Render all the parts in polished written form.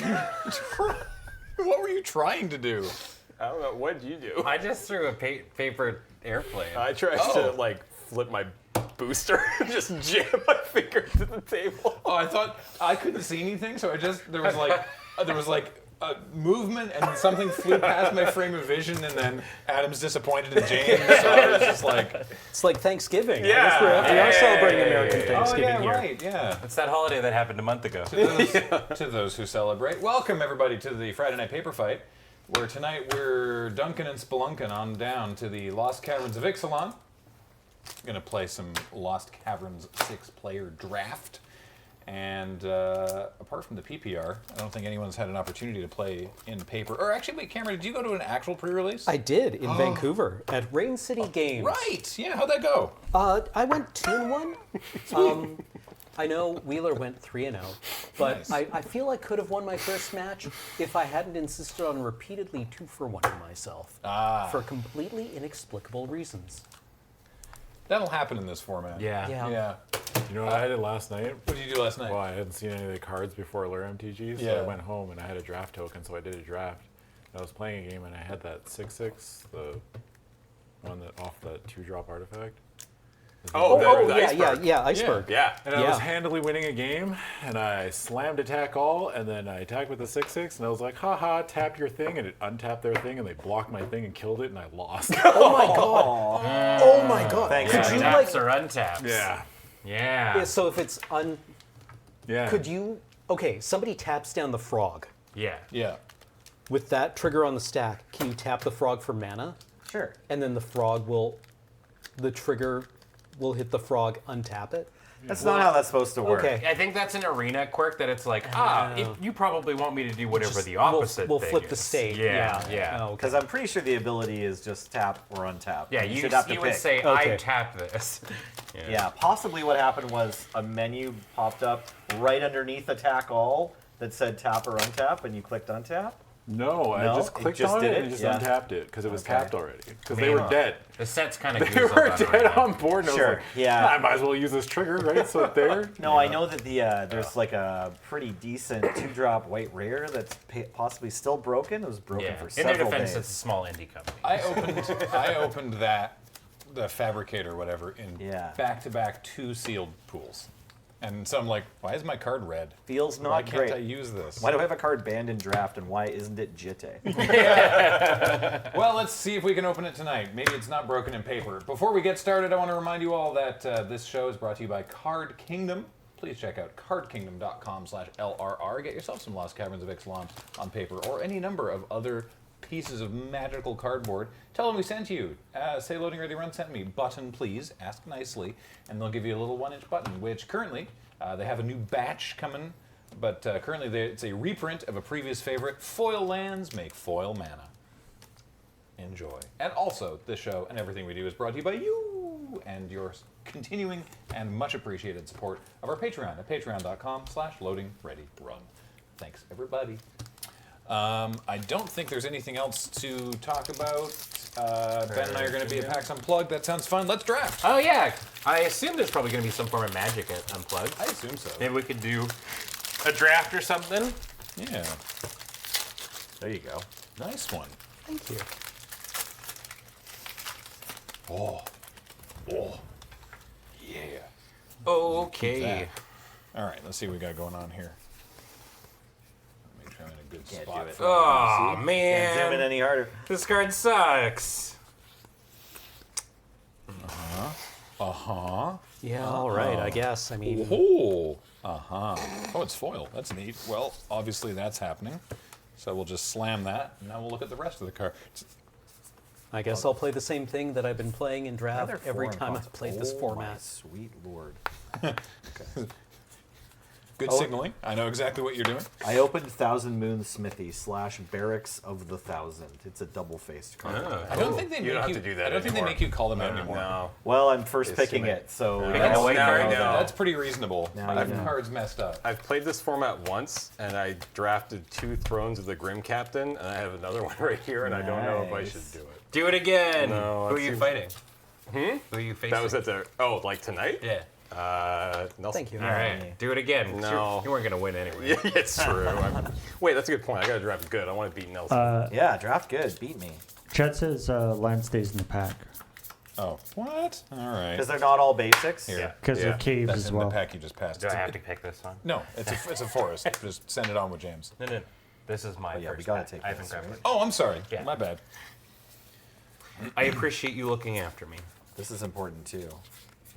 What were you trying to do? I don't know. What did you do? I just threw a paper airplane. I tried to like flip my booster, just jam my finger to the table. Oh, I thought I couldn't see anything, so there was like a movement and something flew past my frame of vision, and then Adam's disappointed in James, so I was just like, It's like Thanksgiving. Yeah. I guess we are celebrating American Thanksgiving oh yeah, here. right, yeah. It's that holiday that happened a month ago. To those who celebrate, welcome everybody to the Friday Night Paper Fight, where tonight we're dunking and spelunking on down to the Lost Caverns of Ixalan. Going to play some Lost Caverns 6-player draft. And apart from the PPR, I don't think anyone's had an opportunity to play in paper. Or actually, wait, Cameron, did you go to an actual pre-release? I did in Vancouver at Rain City Games. Right, yeah, how'd that go? I went 2-1. I know Wheeler went 3-0, but Nice. I feel I could have won my first match if I hadn't insisted on repeatedly 2-for-1ing myself for completely inexplicable reasons. That'll happen in this format. Yeah. Yeah. You know what I did last night? What did you do last night? Well, I hadn't seen any of the cards before LRRMTG, so Yeah. I went home and I had a draft token, so I did a draft. And I was playing a game and I had that 6/6, the one that off that 2-drop artifact. The iceberg. Yeah, iceberg. Yeah. And I was handily winning a game, and I slammed attack all, and then I attacked with the 6/6, and I was like, haha, tap your thing, and it untapped their thing, and they blocked my thing and killed it, and I lost. Oh my god! Oh my god! Thanks, Could man. you Taps or untaps. Yeah. Yeah. So if it's Yeah. could you? Okay, somebody taps down the frog. Yeah. Yeah. With that trigger on the stack, can you tap the frog for mana? Sure. And then the trigger will hit the frog, untap it? That's not how that's supposed to work. Okay. I think that's an arena quirk that it's like, you probably want me to do whatever Just- the opposite we'll thing flip the is. state. Yeah. Oh, okay. Because I'm pretty sure the ability is just tap or untap. Yeah, you you, should have to you pick. would say, Okay. I tap this. Yeah, possibly what happened was a menu popped up right underneath attack all that said tap or untap, and you clicked untap. No, I No? just It clicked just on did it it? and just Yeah. untapped it, because it was Okay. tapped already. Because they were dead. The set's kind of They were dead on board, and I was Sure, like, yeah. I might as well use this trigger, right? So it's there. No, I know that there's like a pretty decent 2-drop white rare that's possibly still broken. It was broken Yeah. for In their several defense, days. it's a small indie company. I opened the fabricator, whatever, in Yeah. back-to-back 2 sealed pools. And so I'm like, why is my card red? Feels Why not can't great. I use this? Why do I have a card banned in draft, and why isn't it Jitte? Well, let's see if we can open it tonight. Maybe it's not broken in paper. Before we get started, I want to remind you all that this show is brought to you by Card Kingdom. Please check out cardkingdom.com/LRR. Get yourself some Lost Caverns of Ixalan on paper, or any number of other pieces of magical cardboard. Tell them we sent you. Say Loading Ready Run sent me. Button, please. Ask nicely. And they'll give you a little 1-inch button, which currently they have a new batch coming. But currently it's a reprint of a previous favorite. Foil lands make foil mana. Enjoy. And also, this show and everything we do is brought to you by you and your continuing and much appreciated support of our Patreon at patreon.com/loadingreadyrun. Thanks, everybody. I don't think there's anything else to talk about. Ben and I are going to be at PAX Unplugged. That sounds fun. Let's draft. Oh, yeah. I assume there's probably going to be some form of magic at Unplugged. I assume so. Maybe we could do a draft or something. Yeah. There you go. Nice one. Thank you. Oh. Yeah. Okay. All right, let's see what we got going on here. Make sure I'm in a good Can't spot do it. for Oh, Can't zoom in man. any harder. This card sucks. Yeah, all right, I guess. I mean, Oh, Oh, it's foil. That's neat. Well, obviously that's happening. So we'll just slam that, and now we'll look at the rest of the cards. I guess I'll play the same thing that I've been playing in Are draft there every foreign time cards? I've played this Oh, my format. sweet lord. Good signaling. I know exactly what you're doing. I opened Thousand Moon Smithy / Barracks of the Thousand. It's a double-faced card. I don't think they You make don't have you to do that I don't think they anymore. make you call them out anymore. No. Well, I'm first It's picking too it, so Picking now a white now card I know. now. That's pretty reasonable. Now I've you know. cards messed up. I've played this format once, and I drafted 2 Thrones of the Grim Captain, and I have another one right here, and I don't know if I should Nice. do it. Do it again. No, Who are that you seems- fighting? Who are you facing? That was at the like tonight. Yeah. Nelson. Thank you. All right, do it again. No. You weren't gonna win anyway. Yeah, it's true. Wait, that's a good point. I got to draft good. I want to beat Nelson. Yeah, draft good. Beat me. Chet says land stays in the pack Oh, what? All right. Because they're not all basics. Here. because Yeah. of caves That's as in well. the pack you just passed. Do I have to pick this one? No, it's a forest. Just send it on with James. No. This is my Oh, yeah, we first gotta pack. take I haven't this, grabbed right? it. Oh, I'm sorry. Yeah. My bad. I appreciate you looking after me. This is important too.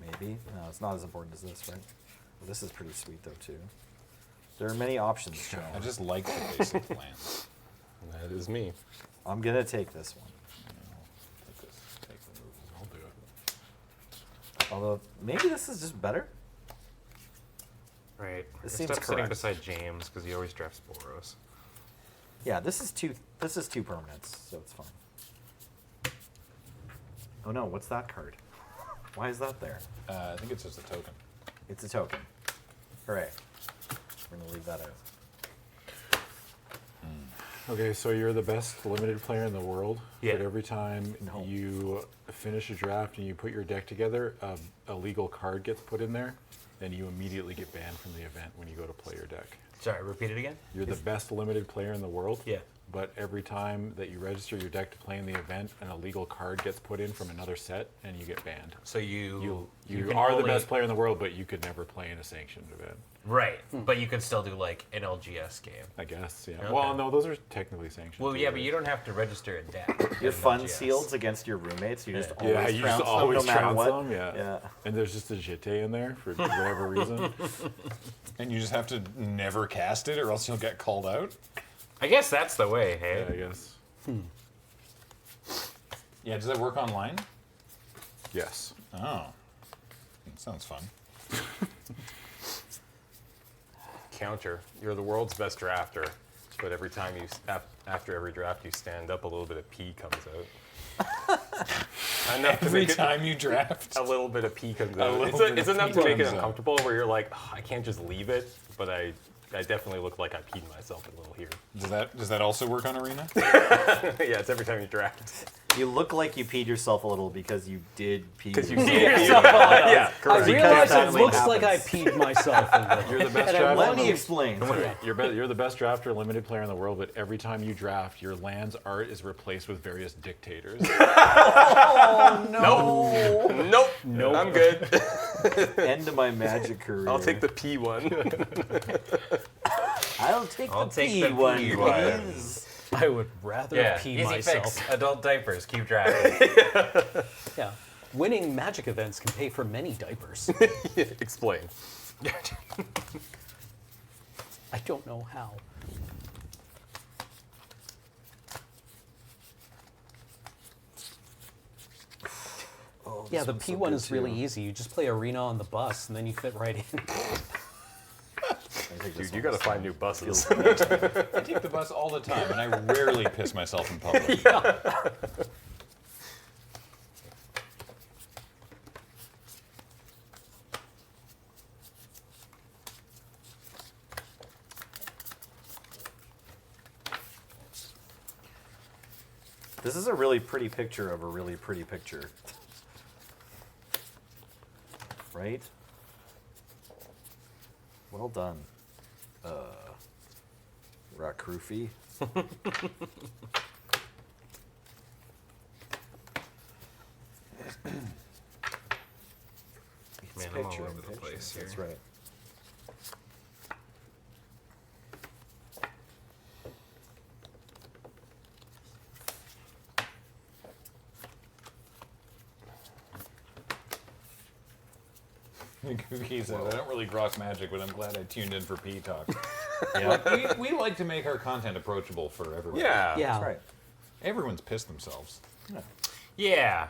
Maybe. No, it's not as important as this, right? Well, this is pretty sweet though too. There are many options, Joe. I just like the basic plans. That is me. I'm gonna take this one. Take this. Take the move. I'll do it. Although maybe this is just better. Right. This We're seems stuck sitting correct. beside James because he always drafts Boros. Yeah, this is two permanents, so it's fine. Oh no, what's that card? Why is that there? I think it's just a token. It's a token. Hooray. We're gonna leave that out. Okay, so you're the best limited player in the world. Yeah. But every time No. you finish a draft and you put your deck together, a legal card gets put in there, and you immediately get banned from the event when you go to play your deck. Sorry, repeat it again. You're the best limited player in the world. Yeah. But every time that you register your deck to play in the event, an illegal card gets put in from another set, and you get banned. So you can are the only- best player in the world, but you could never play in a sanctioned event. Right, but you can still do like an LGS game. I guess, yeah. Okay. Well, no, those are technically sanctioned. Well, too, yeah, but right? you don't have to register a deck. Your in fun LGS. seals against your roommates, you just Yeah. Yeah, always you trounce just them always no matter trounce what. them, yeah. And there's just a Jete in there for whatever reason. And you just have to never cast it, or else you'll get called out. I guess that's the way, hey? Yeah, I guess. Yeah. Does that work online? Yes. Oh, that sounds fun. Counter. You're the world's best drafter, but every time after every draft you stand up, a little bit of pee comes out. Enough to Every make it- time you draft. a little bit of pee comes out. little It's, bit it's of enough pee to make it comes out. uncomfortable where you're like, "Ugh, I can't just leave it, but I definitely look like I peed myself a little here. Does that also work on Arena? Yeah, it's every time you draft. You look like you peed yourself a little because you did pee. Because you yourself. yeah, I correct. realize that's it what looks like I happens. peed myself a little. You're the best And I drafter. Let want me to- explain. You're the best drafter, limited player in the world, but every time you draft, your land's art is replaced with various dictators. Nope. I'm good. End of my magic career. I'll take the P one. I'll take I'll the take P the one, P one. please. I would rather Yeah, pee easy myself. fix. Adult diapers. Keep drafting. Yeah. Winning magic events can pay for many diapers. Explain. I don't know how. Oh, Yeah, this the one's so P1 good, is really too. easy. You just play arena on the bus, and then you fit right in. I think this Dude, you one got to is find new buses. I take the bus all the time, and I rarely piss myself in public. This is a really pretty picture of a really pretty picture. Right? Well done. Rakrufi. It's Man, I'm all picture in over the picture, place That's here. right. He said, I don't really grok magic, but I'm glad I tuned in for P Talk. Yeah. we like to make our content approachable for everyone. Yeah. Yeah. That's right. Everyone's pissed themselves. Yeah.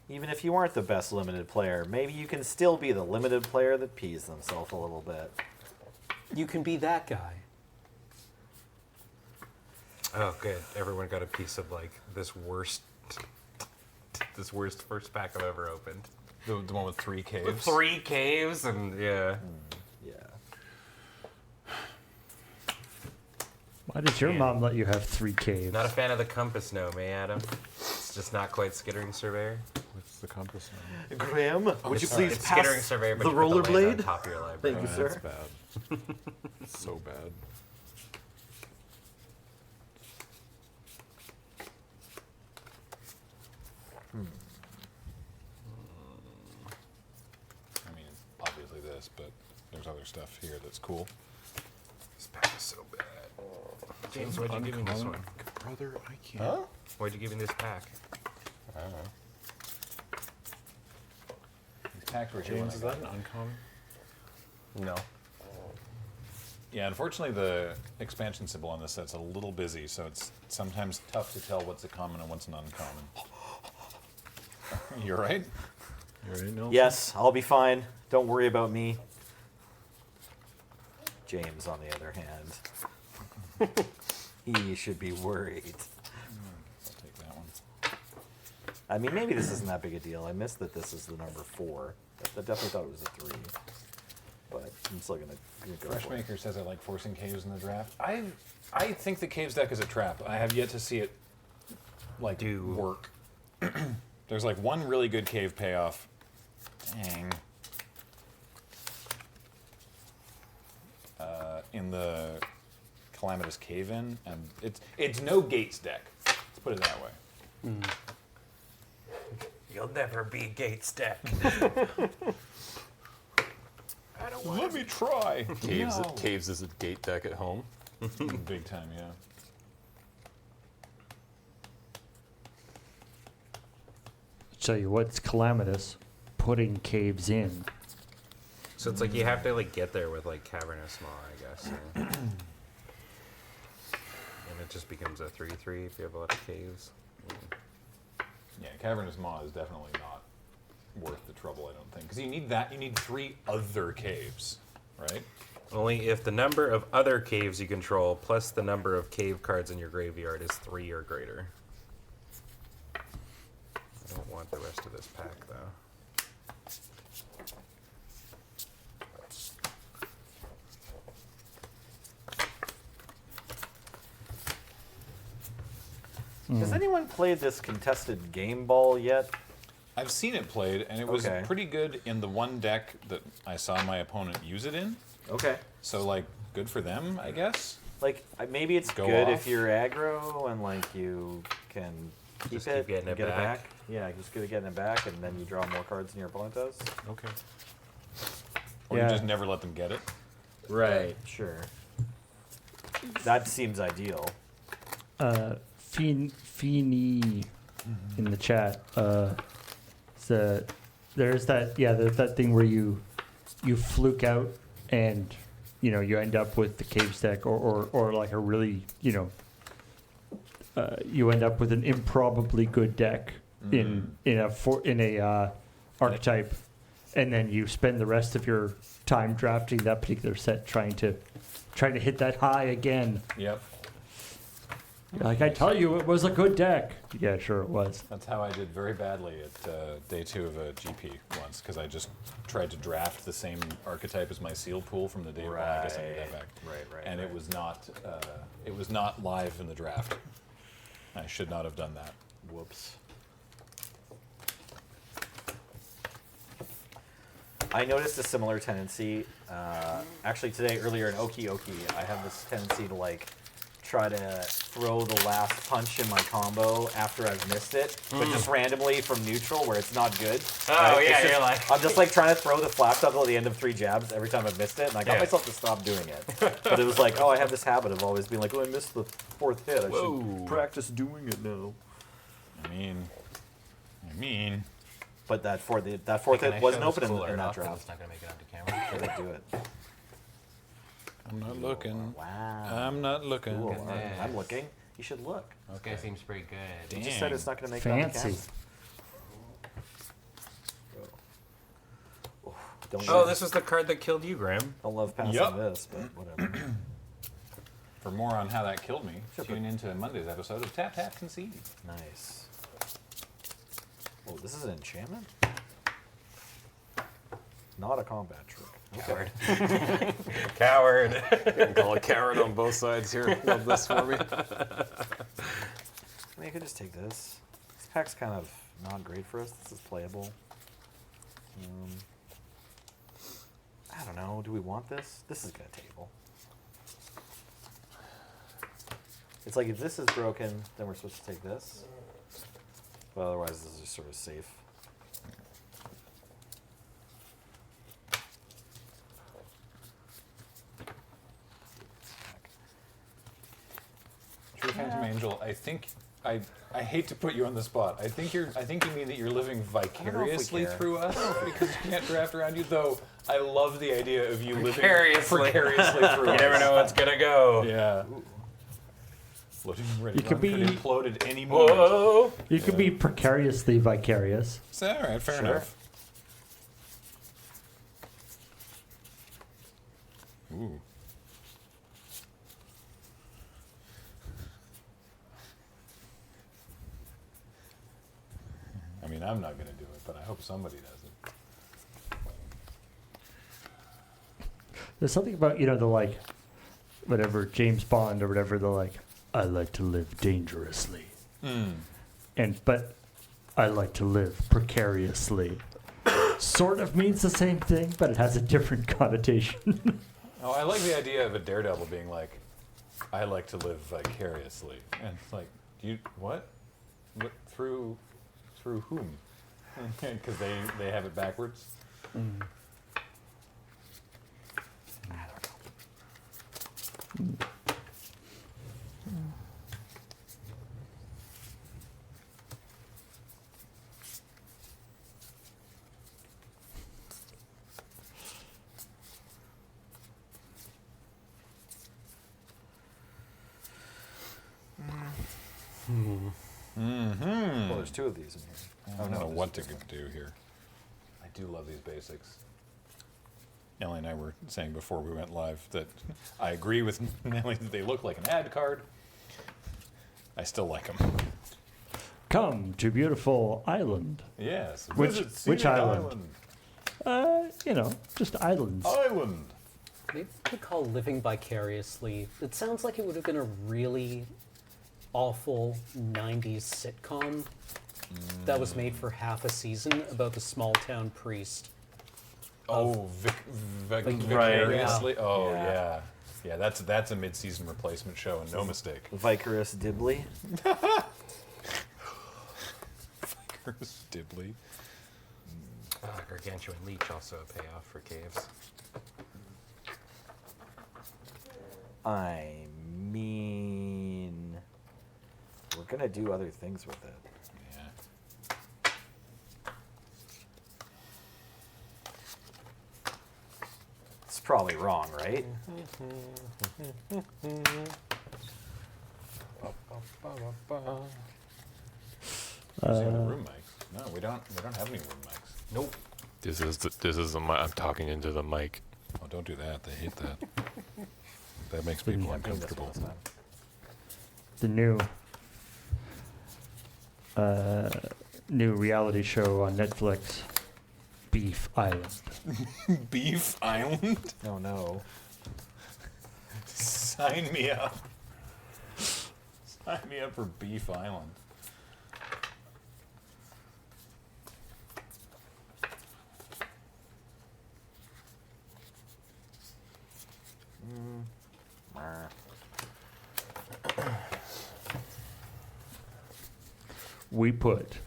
Even if you aren't the best limited player, maybe you can still be the limited player that pees themselves a little bit. You can be that guy. Oh, good. Everyone got a piece of like this worst first pack I've ever opened. The one with 3 caves. With 3 caves and yeah. Yeah. Why does your mom let you have 3 caves? Not a fan of the compass gnome, eh, Adam? It's just not quite skittering surveyor. With It's the compass now. Graham, would you please It's pass skittering surveyor, but the you put the land on rollerblade? top of your library. Thank you, That's sir. bad. It's so bad. I mean, obviously this, but there's other stuff here that's cool. This pack is so bad. James, why'd you give me this one? Brother, I can't. Huh? Why'd you give me this pack? I don't know. These packs were here when James, I is got that an uncommon? No. Yeah, unfortunately, the expansion symbol on this set's a little busy, so it's sometimes tough to tell what's a common and what's an uncommon. You're right. You already know? Yes, I'll be fine. Don't worry about me. James, on the other hand, he should be worried. I'll take that one. I mean, maybe this isn't that big a deal. I missed that this is the number 4. I definitely thought it was a 3. But I'm still gonna go for it. Freshmaker says I like forcing caves in the draft. I think the caves deck is a trap. I have yet to see it like work. There's like one really good cave payoff. Dang. In the Calamitous Cave-In, and it's no Gates deck. Let's put it that way. You'll never be Gates deck. Let me try. Caves, No. Caves is a gate deck at home. Big time, yeah. Tell you what's calamitous, putting caves in. So it's like you have to like get there with like Cavernous Maw, I guess. And it just becomes a 3/3 if you have a lot of caves. Yeah, Cavernous Maw is definitely not worth the trouble, I don't think. Because you need that, you need 3 other caves, right? Only if the number of other caves you control plus the number of cave cards in your graveyard is 3 or greater. I don't want the rest of this pack though. Has anyone played this contested game ball yet? I've seen it played, and it was Okay. pretty good in the one deck that I saw my opponent use it in. Okay. So, like, good for them, I guess. Like, maybe it's Go good off. if you're aggro and, like, you can keep Just it keep getting and it get back. it back. Yeah, just good at getting it back, and then you draw more cards than your opponent does. Okay. Or Yeah. you just never let them get it. Right. Sure. That seems ideal. Feeny in the chat. There's that thing where you fluke out and you end up with the caves deck or like a really you end up with an improbably good deck in a archetype, and then you spend the rest of your time drafting that particular set trying to hit that high again. Yep. Like, I tell you, it was a good deck. Yeah, sure it was. That's how I did very badly at day 2 of a GP once, because I just tried to draft the same archetype as my sealed pool from the day one. I guess I need that back. Right. And it was not live in the draft. I should not have done that. Whoops. I noticed a similar tendency. Actually, today, earlier in Oki, I have this tendency to, like, try to throw the last punch in my combo after I've missed it, but just randomly from neutral where it's not good. Oh, It's yeah, just- you're like- I'm just like trying to throw the flash up at the end of 3 jabs every time I've missed it, and I got Yeah. myself to stop doing it. But it was like, oh, I have this habit of always being like, oh, I missed the 4th hit. I should practice doing it now. I mean. But that fourth Can hit I wasn't show this open cool in art that off 'cause draft. It's not gonna make it onto camera. I didn't do it. I'm not looking. Wow. I'm not looking. Cool. at this. I'm looking. You should look. This guy seems pretty good. You just said it's not going to make it on Fancy. camera. Don't Oh, love, this was the card that killed you, Graham. don't love passing Yup. this, but whatever. For more on how that killed me, tune into Monday's episode of Tap Tap Concede. Nice. Oh, this is an enchantment? Not a combat trick. Coward. Coward. You can call a carrot on both sides here. Love this for me. I mean, I could just take this. This pack's kind of not great for us. This is playable. I don't know. Do we want this? This is gonna table. It's like if this is broken, then we're supposed to take this. But otherwise, this is just sort of safe. True Phantom Angel, I think I hate to put you on the spot. I think you mean that you're living vicariously care. through us because you can't draft around you. Though I love the idea of you living Precariously. precariously through You us. never know what's gonna go. Yeah. Floating ready. You could be- implode at any moment. Whoa! You could be precariously vicarious. So, all right, fair Sure. enough. Ooh. I mean, I'm not going to do it, but I hope somebody does it. There's something about, you know, the like, whatever, James Bond or whatever, the like, I like to live dangerously. But I like to live precariously. Sort of means the same thing, but it has a different connotation. Oh, I like the idea of a daredevil being like, I like to live vicariously. And it's like, what? Through whom? Because they have it backwards. Well, there's two of these in here. I don't know there's what to this one. do here. I do love these basics. Nellie and I were saying before we went live that I agree with Nellie that they look like an ad card. I still like them. Come to beautiful island. Yes. Which visit Scenic island? You know, just islands. Island. Maybe we could call Living Vicariously. It sounds like it would have been a really awful 90s sitcom that was made for half a season about the small town priest. Oh, vicariously. Oh yeah. Yeah, that's a mid-season replacement show, and no mistake. Vicarous Dibley. Vicarous Dibley. Gargantuan Leech also a payoff for caves. I mean, we're gonna do other things with it. Yeah. It's probably wrong, right? Room mics. No, we don't have any room mics. Nope. This is the mic. I'm talking into the mic. Oh, don't do that. They hate that. That makes people uncomfortable. The new reality show on Netflix, Beef Island. Beef Island? Oh no. Sign me up. Sign me up for Beef Island. We put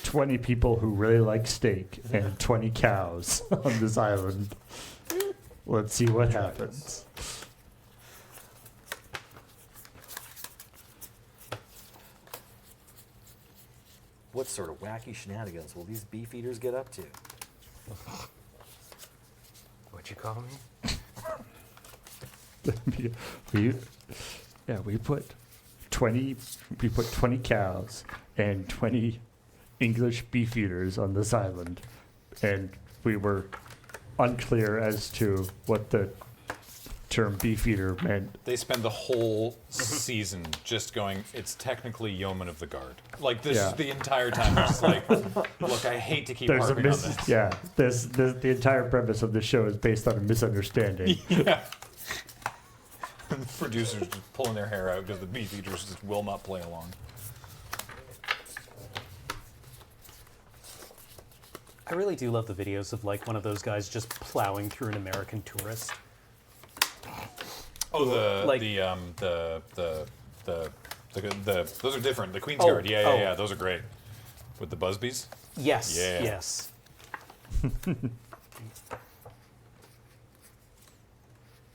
20 people who really like steak and 20 cows on this island. Let's see what happens. What sort of wacky shenanigans will these beef eaters get up to? What you call me? we put 20 cows and 20 English beef eaters on this island, and we were unclear as to what the term beef eater meant. They spend the whole season just going, it's technically yeoman of the guard. Like, this Yeah. is the entire time. It's just like, look, I hate to keep harping on this. Yeah, the entire premise of the show is based on a misunderstanding. Yeah. And the producers just pulling their hair out because the beef eaters just will not play along. I really do love the videos of like one of those guys just plowing through an American tourist. Oh, Like- those are different. The Queen's Oh, Guard, yeah, oh. yeah, those are great. With the Busbies. Yes, Yeah. yes.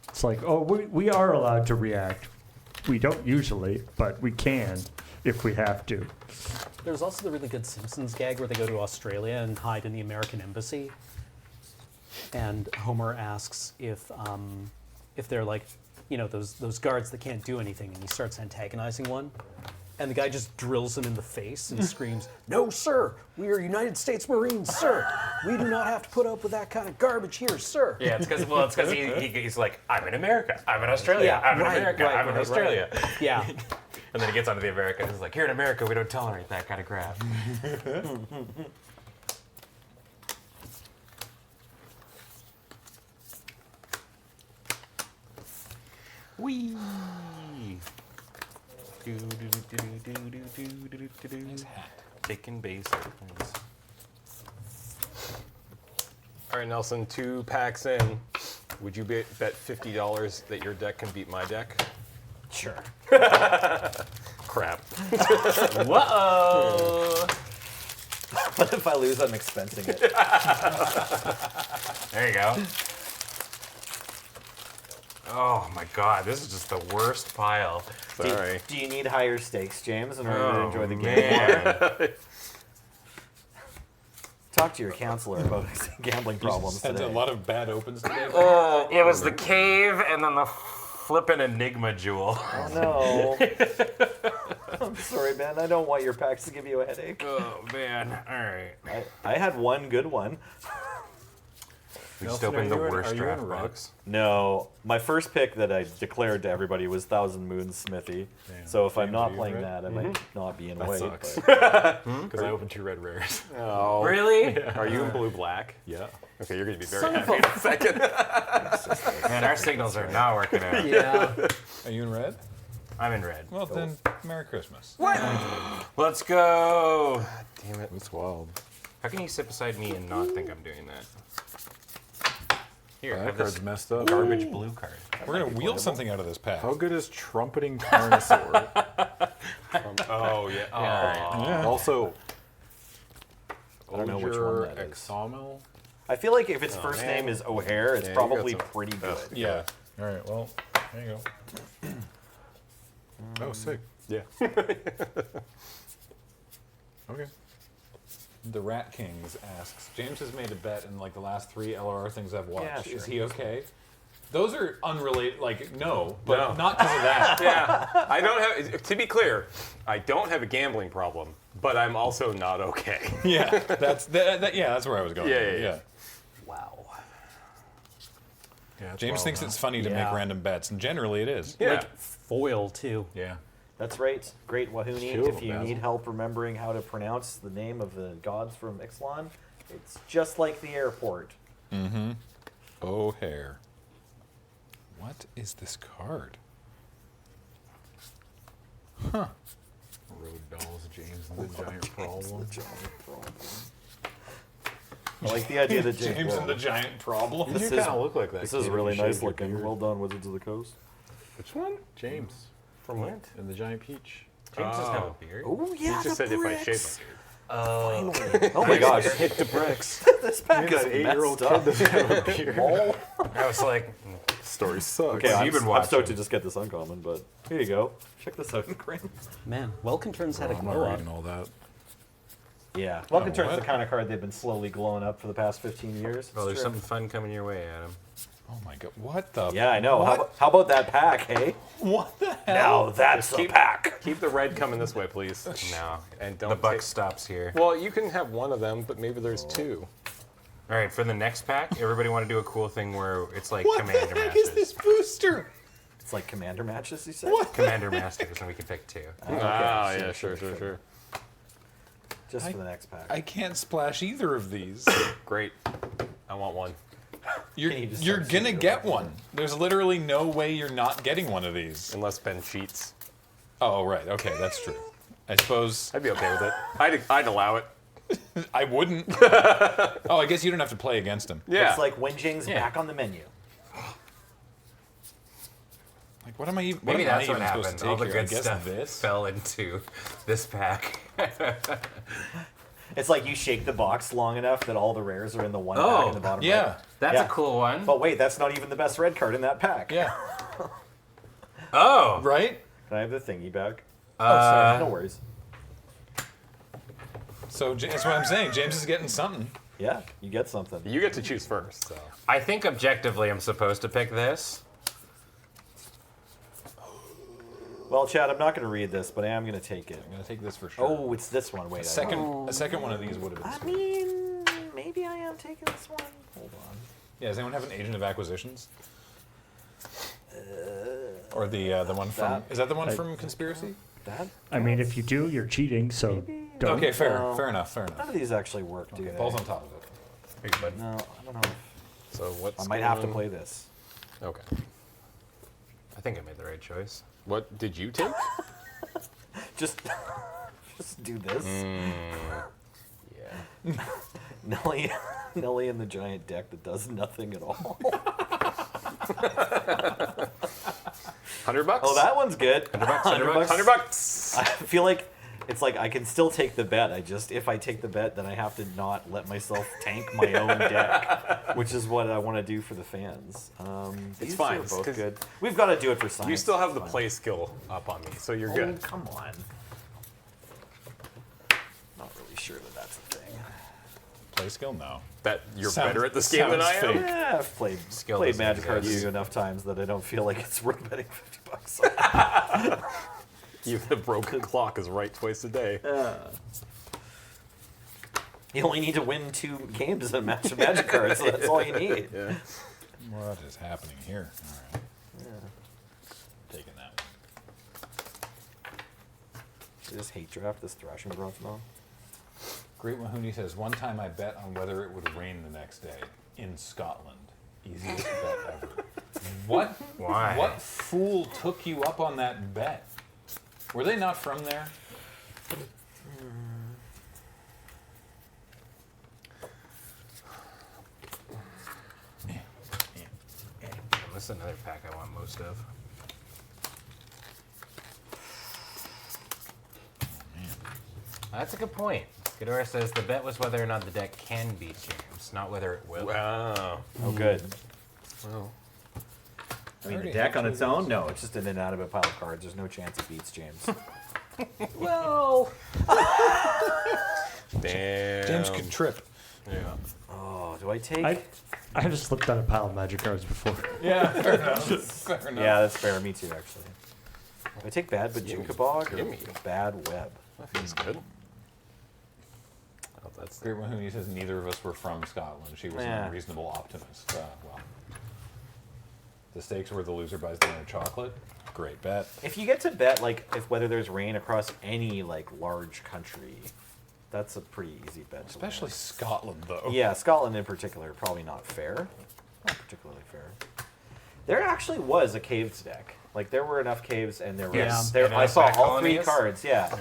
It's like, oh, we are allowed to react. We don't usually, but we can if we have to. There's also the really good Simpsons gag where they go to Australia and hide in the American embassy. And Homer asks if they're like, you know, those guards that can't do anything, and he starts antagonizing one. And the guy just drills him in the face and screams, "No, sir! We are United States Marines, sir! We do not have to put up with that kind of garbage here, sir!" Yeah, it's because he's like, I'm in America, I'm in Australia, Yeah, I'm in right, America, right, I'm in right, Australia. Yeah. And then he gets onto the America and he's like, here in America, we don't tolerate that kind of crap. Wee. Taking base airplanes. All right, Nelson, 2 packs in. Would you bet $50 that your deck can beat my deck? Sure. Crap. Whoa! What if I lose? I'm expensing it. There you go. Oh my god, this is just the worst pile. Sorry. Do you need higher stakes, James, in order to Oh, enjoy the game more? man. Talk to your counselor about gambling problems Had today. a lot of bad opens today. It was the cave and then the flippin' Enigma jewel. Oh no. I'm sorry, man. I don't want your packs to give you a headache. Oh man, alright. I had one good one. We just Nelson, opened the are you in- worst are you in draft red? box. No, my first pick that I declared to everybody was Thousand Moons Smithy. Damn. So if I'm James, not are you playing red? that, I might not be in That white. sucks. but- Because I opened 2 red rares. Oh. Really? Are you in blue-black? Yeah. Okay, you're going to be very Son of happy a- in a second. Man, our signals are not working out. Yeah. Are you in red? I'm in red. Well, then, Merry Christmas. Let's go. Damn it. That's wild. How can you sit beside me and not think I'm doing that? Here, That have this card's messed up. garbage blue card. We're going to wheel something out of this pack. How good is Trumpeting Carnosaur? Oh, yeah. Yeah. Also, I don't know which Oger one that is. Examil? I feel like if its first man. name is O'Hare, it's Yeah, you probably got some- pretty good. Yeah. All right, well, there you go. Oh, sick. Yeah. Okay. The Rat Kings asks, James has made a bet in like the last 3 LRR things I've watched. Yeah, Is sure. he okay? Those are unrelated, like, no, but No. not because of that. Yeah. I don't have, to be clear, I don't have a gambling problem, but I'm also not okay. Yeah, that's that's where I was going. Yeah. Wow. Yeah, it's James wild, thinks huh? it's funny to make Yeah. random bets, and generally it is. Yeah. Like foil too. Yeah. That's right. Great Wahuni. Cool, If you Basil. need help remembering how to pronounce the name of the gods from Ixalan, it's just like the airport. O'Hare. What is this card? Huh. Road Dolls, James and the Giant Problem. I like the idea that James and the Giant Problem. This You is kind of look like that. this kid is if really you shaved nice your looking. beard. Well done, Wizards of the Coast. Which one? James. From what? And the Giant Peach. James doesn't have a beard. Oh He yeah, just the said if I bricks. shave my beard. Oh my gosh, Hit the bricks. this pack That is 8-year-old messed kid up. doesn't have a beard. Oh. I was like, Story sucks. Okay, What have you been I'm stoked watching? to just get this uncommon, but here you go. Check this out, Graham. Man, Welkin turns had a I'm not glow up. reading all that. Yeah, Welcome Turn's what? the kind of card they've been slowly glowing up for the past 15 years. well, there's It's true. something fun coming your way, Adam. Oh my god, what the? Yeah, I know. What? How about that pack, hey? What the hell? Now that's a pack. Keep the red coming this way, please. No, and don't The buck take- stops here. Well, you can have one of them, but maybe there's 2. All right, for the next pack, everybody want to do a cool thing where it's like What Commander the heck Masters. is this booster? It's like Commander matches, you said? What? Commander Masters, and we can pick 2. Okay, yeah, sure. Just for the next pack. I can't splash either of these. Great. I want one. You're, Can you just you're start gonna shooting get your one. There's literally no way you're not getting one of these. Unless Ben cheats. Oh, right. Okay, that's true. I suppose. I'd be okay with it. I'd allow it. I wouldn't. Oh, I guess you don't have to play against him. Yeah. Looks like Wenjing's Yeah. back on the menu. Like, what am I even? Maybe what am that's I what even supposed happened. to take All the here? good I guess stuff this. fell into this pack. It's like you shake the box long enough that all the rares are in the one pack in the bottom Yeah. right. That's Yeah. a cool one. But wait, that's not even the best red card in that pack. Yeah. Oh. Right. Can I have the thingy back? Oh, sorry. No worries. So that's what I'm saying. James is getting something. Yeah, you get something. You get to choose first. So. I think objectively I'm supposed to pick this. Well, Chad, I'm not going to read this, but I am going to take it. I'm gonna take this for sure. Oh, it's this one. Wait, a second one of these would have been. I Sweet. mean, maybe I am taking this one. Hold on. Yeah. Does anyone have an Agent of Acquisitions? Or the one from? that- Is that the one from Conspiracy? That? I mean, if you do, you're cheating. So don't. Okay, fair, No. fair enough, fair None enough. of these actually work, do they? Balls on top of it. Thanks, bud. No, I don't know. So what's I might have to going- play this. Okay. I think I made the right choice. What did you take? Just do this. Yeah. Nelly in the giant deck that does nothing at all. $100? Oh, that one's good. $100. I feel like it's like I can still take the bet. If I take the bet, then I have to not let myself tank my own deck, which is what I want to do for the fans. These fine, two are both 'cause good. We've got to do it for science. You still have It's the fine. play skill up on me, so you're Oh, good. come on. Not really sure that that's a thing. Play skill? No. That you're Sounds- better at this game than I sounds am. fake. Yeah, I've played Skill doesn't Magic cards with exist. you enough times that I don't feel like it's worth betting $50. Even the broken clock is right twice a day. You only need to win 2 games in a match of Magic cards, so that's all you need. Yeah. What is happening here? All right. Taking that one. I just hate draft this Thrashing Growth now. Great Mahoney says, one time I bet on whether it would rain the next day in Scotland. Easiest bet ever. What? Why? What fool took you up on that bet? Were they not from there? This is another pack I want most of. That's a good point. Ghidorah says the bet was whether or not the deck can beat James, not whether it will. Wow. Oh, good. Well, I mean, the already deck have on two its own? No, it's just an inanimate pile of cards. There's no chance it beats James. Well, damn. James could trip. Yeah. Oh, do I take? I have slipped on a pile of magic cards before. Yeah, fair enough. Fair enough. Yeah, that's fair. Me too, actually. Do I take bad Bajuka Bog or Gimme. bad Web? That feels good. Oh, that's Great Mahoney says neither of us were from Scotland. She was Yeah. an unreasonable optimist. Well, the stakes were the loser buys dinner chocolate. Great bet. If you get to bet if whether there's rain across any large country, that's a pretty easy bet. Especially to Scotland, though. win. Yeah, Scotland in particular, probably not fair. Not particularly fair. There actually was a caves deck. There were enough caves, and there was. Yeah. And I enough saw bat all 3 colonies? cards. Yeah,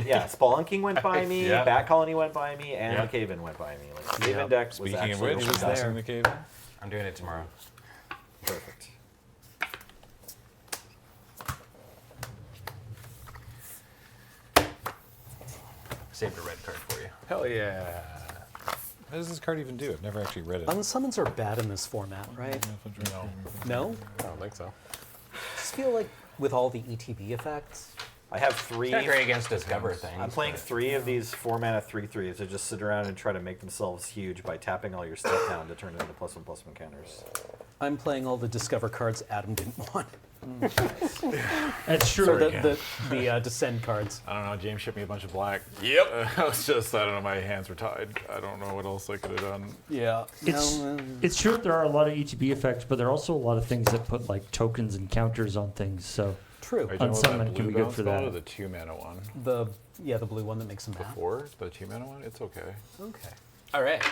yeah. Spelunking went by me. Yeah. Bat Colony went by me, and Yeah. the Cave-In went by me. Cave-In deck was Speaking of actually which, over was there. in the cave. I'm doing it tomorrow. Perfect. Saved a red card for you. Hell yeah. What does this card even do? I've never actually read it. unsummons are bad in this format, right? No? I don't think so. I just feel like with all the ETB effects, I have 3. It's not great against Discover things. I'm playing but 3 of these 4-mana 3/3s that just sit around and try to make themselves huge by tapping all your stuff down to turn it into +1/+1 counters. I'm playing all the Discover cards Adam didn't want. That's true. So the Descend cards. I don't know. James shipped me a bunch of black. Yep. I was just, I don't know. My hands were tied. I don't know what else I could have done. Yeah. It's true that there are a lot of ETB effects, but there are also a lot of things that put tokens and counters on things. So True. Are you talking about Unsummon that can be blue good for bounce that. Or the 2-mana one? The blue one that makes them map. Before the 2-mana one, it's okay. Okay. All right.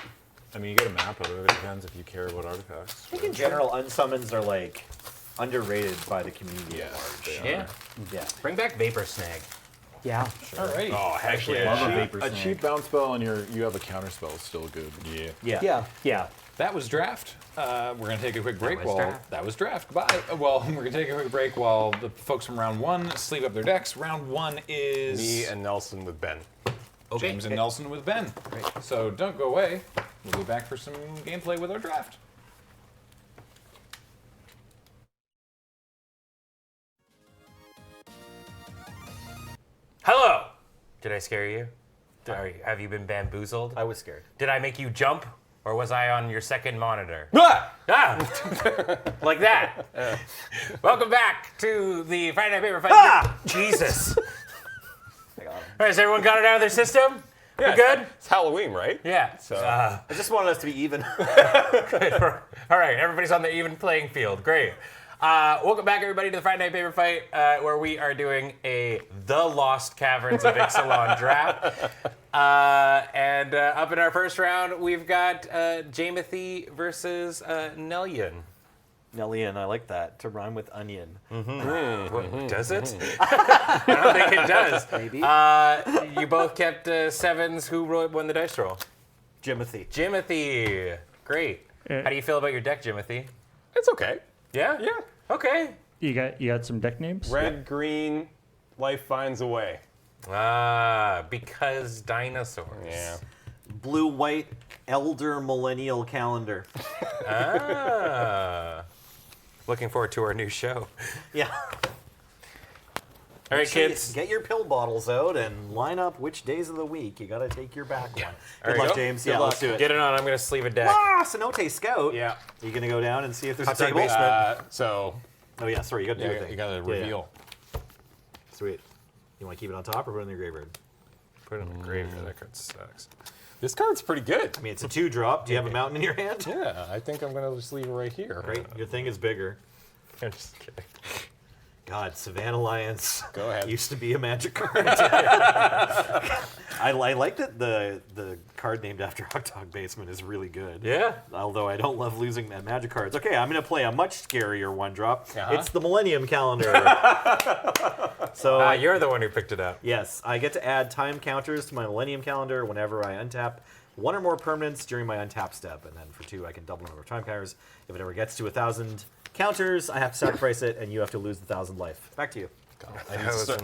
I mean, you get a map of it. It depends if you care about artifacts. I think in general, unsummons are underrated by the community Yeah, at large. they are. Yeah. Yeah. Bring back Vapor Snag. Yeah. Alrighty. Oh, heck Actually, yeah. a cheap bounce spell and you have a counter spell is still good. Yeah. Yeah. Yeah. Yeah. That was draft. We're going to take a quick break was while draft. that was draft. Goodbye. Well, we're going to take a quick break while the folks from round 1 sleeve up their decks. Round 1 is Me and Nelson with Ben. James and Nelson with Ben. So don't go away. We'll be back for some gameplay with our draft. Hello! Did I scare you? Have you been bamboozled? I was scared. Did I make you jump? Or was I on your second monitor? Ah! Like that. Welcome back to the Friday Night Paper Fight. Jesus. All right, has everyone got it out of their system? Yeah, We're good? It's Halloween, right? Yeah. So I just wanted us to be even. All right, everybody's on the even playing field. Great. Welcome back, everybody, to the Friday Night Paper Fight, where we are doing a The Lost Caverns of Ixalan draft. And up in our first round, we've got Jamothy versus Nellian. Nellian, I like that. To rhyme with onion. Does it? I don't think it does. Maybe. You both kept sevens. Who won the dice roll? Jimothy. Jimothy. Great. How do you feel about your deck, Jimothy? it's okay. Yeah? Yeah. Okay. You got some deck names? Red, green, life finds a way. Because dinosaurs. Yeah. Blue, white, elder millennial calendar. Looking forward to our new show. Yeah. All right, kids. Get your pill bottles out and line up which days of the week. You got to take your back one. Good right, luck, go. James. Good Yeah, luck. let's do it. Get it on. I'm going to sleeve a deck. Ah, Cenote Scout. Yeah. You gonna go down and see if there's a Hot dog table? basement. So Oh yeah, sorry, you gotta do your yeah, thing. you gotta Yeah, yeah. reveal. Sweet. You want to keep it on top or put it in the graveyard? Put it in the graveyard. That card sucks. This card's pretty good. I mean, it's a 2-drop. Do you have a mountain in your hand? Yeah, I think I'm gonna just leave it right here. Great. Your thing is bigger. I'm just kidding. God, Savannah Lions. Go ahead. Used to be a magic card. I like that the card named after Hot Dog Basement is really good. Yeah. Although I don't love losing at magic cards. Okay, I'm going to play a much scarier 1-drop. Uh-huh. It's the Millennium Calendar. So, You're the one who picked it up. yes, I get to add time counters to my Millennium Calendar whenever I untap 1 or more permanents during my untap step. And then for 2, I can double the number of time counters. If it ever gets to 1,000 counters, I have to sacrifice it, and you have to lose the 1,000 life. Back to you.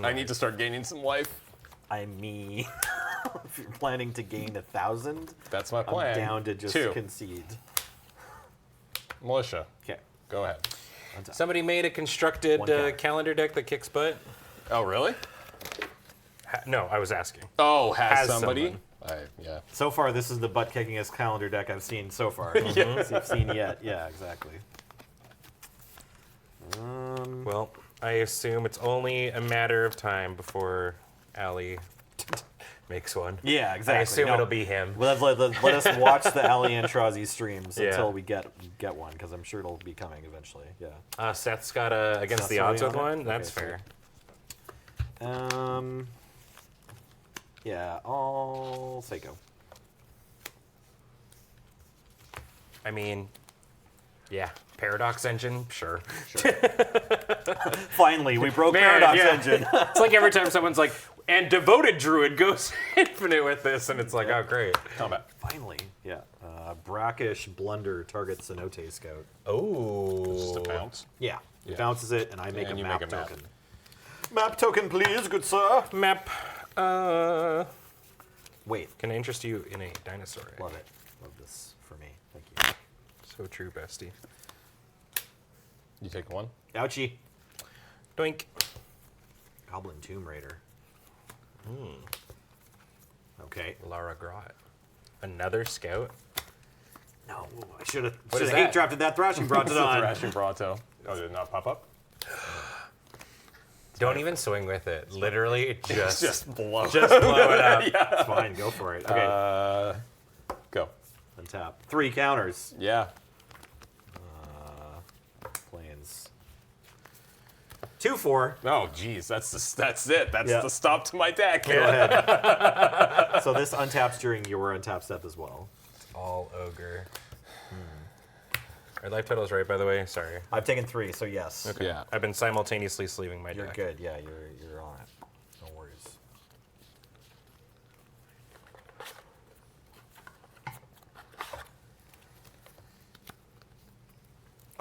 I need to start gaining some life. I mean, if you're planning to gain 1,000, That's my I'm plan. down to just 2. concede. Militia. Okay. Go ahead. Somebody made a constructed One count. calendar deck that kicks butt. Oh, really? No, I was asking. Oh, has Has somebody? Yeah. So far, this is the butt-kickingest calendar deck I've seen so far. I've seen yet. Yeah, exactly. Well, I assume it's only a matter of time before Allie makes one. Yeah, exactly. I assume No. it'll be him. Let us watch the Ali Antrazi streams Yeah. until we get one, because I'm sure it'll be coming eventually. Yeah. Seth's got against Seth's the odds already with on it? one. That's Okay, fair. Yeah, I'll say go. I mean, yeah, Paradox Engine, sure. Finally, we broke Man, Paradox yeah. Engine. It's like every time someone's like, and Devoted Druid goes infinite with this, and it's like, oh, great. Combat. Finally, yeah. Brackish Blunder targets Cenote Scout. Oh. Just a bounce. Yeah. It Yeah. bounces it, and I make And a you map make a map. token. Map token, please, good sir. Map. Wait, Can I interest you in a dinosaur? love it. Love this for me. Thank you. So true, bestie. You take one. Ouchie. Doink. Goblin Tomb Raider. Okay. Lara Grot. Another scout. No, I should have is hate that? drafted that Thrashing Brought it on. Thrashing Bronto. Oh, did it not pop up? Don't even swing with it. Literally, just blow. blow it up. It's fine, go for it. Okay. Go. Untap. 3 counters. Yeah. Planes. 2-4. Oh, geez, that's it. That's Yeah. the stop to my deck. Go ahead. So this untaps during your untap step as well. All ogre. Our life total's right, by the way. Sorry. I've taken 3, so yes. Yeah. I've been simultaneously sleeving my You're deck. good. Yeah, you're on it. No worries.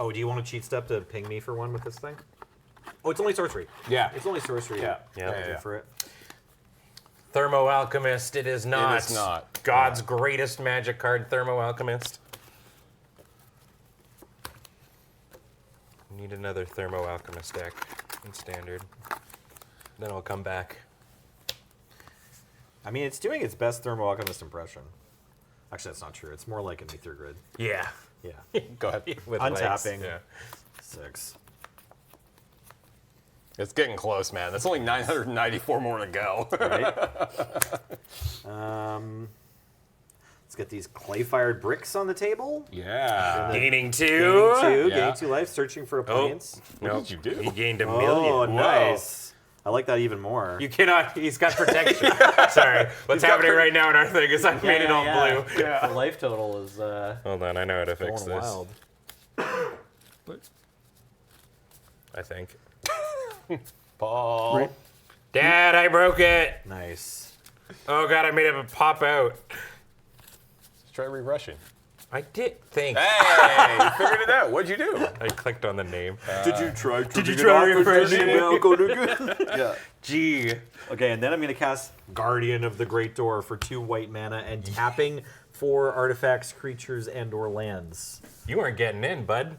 Oh, do you want a cheat step to ping me for one with this thing? Oh, it's only sorcery. Yeah. It's only sorcery. Yeah. Go for it. Thermo Alchemist, it is not. It is not. God's greatest magic card, Thermo Alchemist. Need another Thermo Alchemist deck in standard. Then I'll come back. I mean, it's doing its best Thermo Alchemist impression. Actually, that's not true. It's more like an Ether Grid. Yeah. Yeah. Go ahead. With Untapping. legs, Yeah. 6. It's getting close, man. That's only 994 more to go. Right? Let's get these clay-fired bricks on the table. Yeah. Gaining 2. Gaining 2. Yeah. Gaining 2 life. Searching for a planes. What did you do? He gained a Oh, million. nice. I like that even more. You cannot. He's got protection. Sorry. What's happening right now in our thing is I've made it all blue. The life total is Hold on. I know how to fix going this. wild. I think. Paul. Right. Dad, I broke it. Nice. Oh god, I made it pop out. Let's try re-rushing. I did. Thanks. Hey, you figured it out. What'd you do? I clicked on the name. Did you try? refreshing it? Yeah. G. Okay, and then I'm gonna cast Guardian of the Great Door for 2 white mana and tapping 4 artifacts, creatures, and/or lands. You weren't getting in, bud.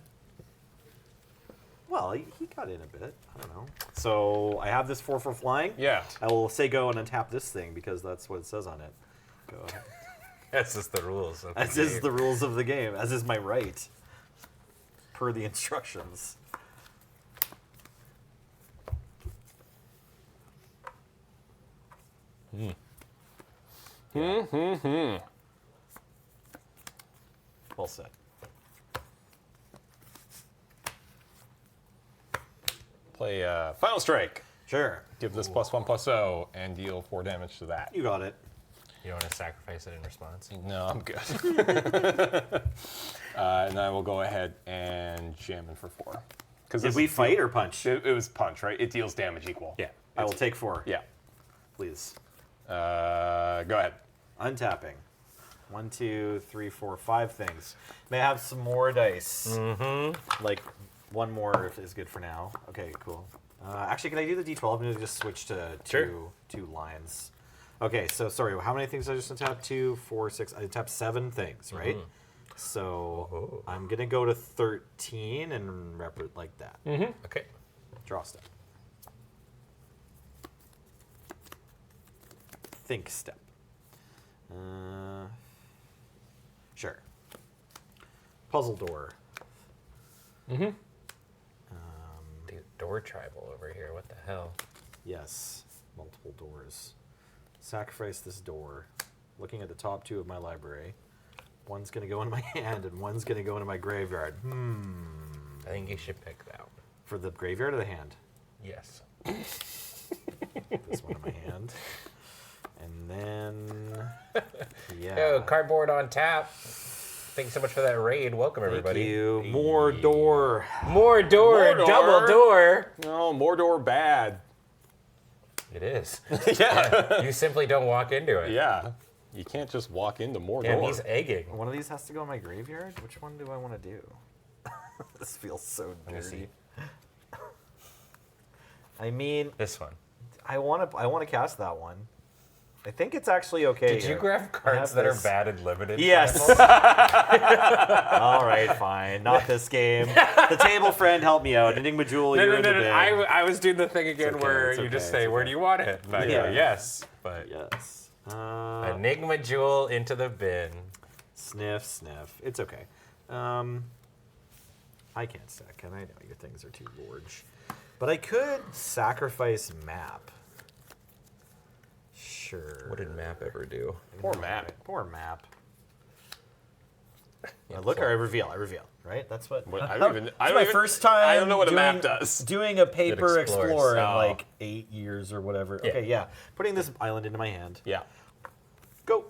Well, he got in a bit. I don't know. So I have this 4 for flying. Yeah. I will say go and untap this thing because that's what it says on it. Go ahead. That's just the rules. Of the As is game. the rules of the game. As is my right. Per the instructions. Well said. Play Final Strike. Sure. Give this +1/+0 and deal 4 damage to that. You got it. You don't want to sacrifice it in response. No, I'm good. And then I will go ahead and jam in for 4. Did we fight or punch? It was punch, right? It deals damage equal. Yeah. I will take 4. Yeah. Please. Go ahead. Untapping. 1, 2, 3, 4, 5 things. May I have some more dice? Mm-hmm. Like, one more is good for now. Okay, cool. Actually, can I do the D12? I'm going to just switch to Sure. two lines. Okay, so sorry, how many things did I just untap? 2, 4, 6. I tapped 7 things, right? So I'm going to go to 13 and rep it like that. Okay. Draw step. Think step. Sure. Puzzle door. Dude, door tribal over here. What the hell? Yes. Multiple doors. Sacrifice this door. Looking at the top 2 of my library. One's going to go in my hand and one's going to go into my graveyard. I think you should pick that one. For the graveyard or the hand? Yes. This one in my hand. And then... Yeah. Yo, cardboard on tap. Thanks so much for that raid. Welcome, everybody. Thank you. More door. More door, More door. double door. No, Mordor bad. It is. Yeah. You simply don't walk into it. Yeah. You can't just walk into Mordor. Damn, he's egging. One of these has to go in my graveyard? Which one do I want to do? This feels so me see. dirty. I mean, This one. I want to cast that one. I think it's actually okay. Did you here. grab I cards have that are this. bad and limited? Yes. Simon? All right, fine. Not this game. The table friend, help me out. Enigma Jewel, you're in the bin. I was doing the thing again okay, where it's you just okay, say, it's where okay. do you want it? And I go, Yeah. yes. But Yes. Enigma Jewel into the bin. Sniff, sniff. It's okay. I can't stack, can I? No, your things are too large. But I could sacrifice map. Sure. What did Map ever do? Poor map. Poor map. Look, I reveal, right? That's what. I don't even. I It's don't my even, first time. I don't know what a map doing- does. Doing a paper It explores. explore in Oh. like 8 years or whatever. Yeah. Okay, yeah. Putting this island into my hand. Yeah. Go.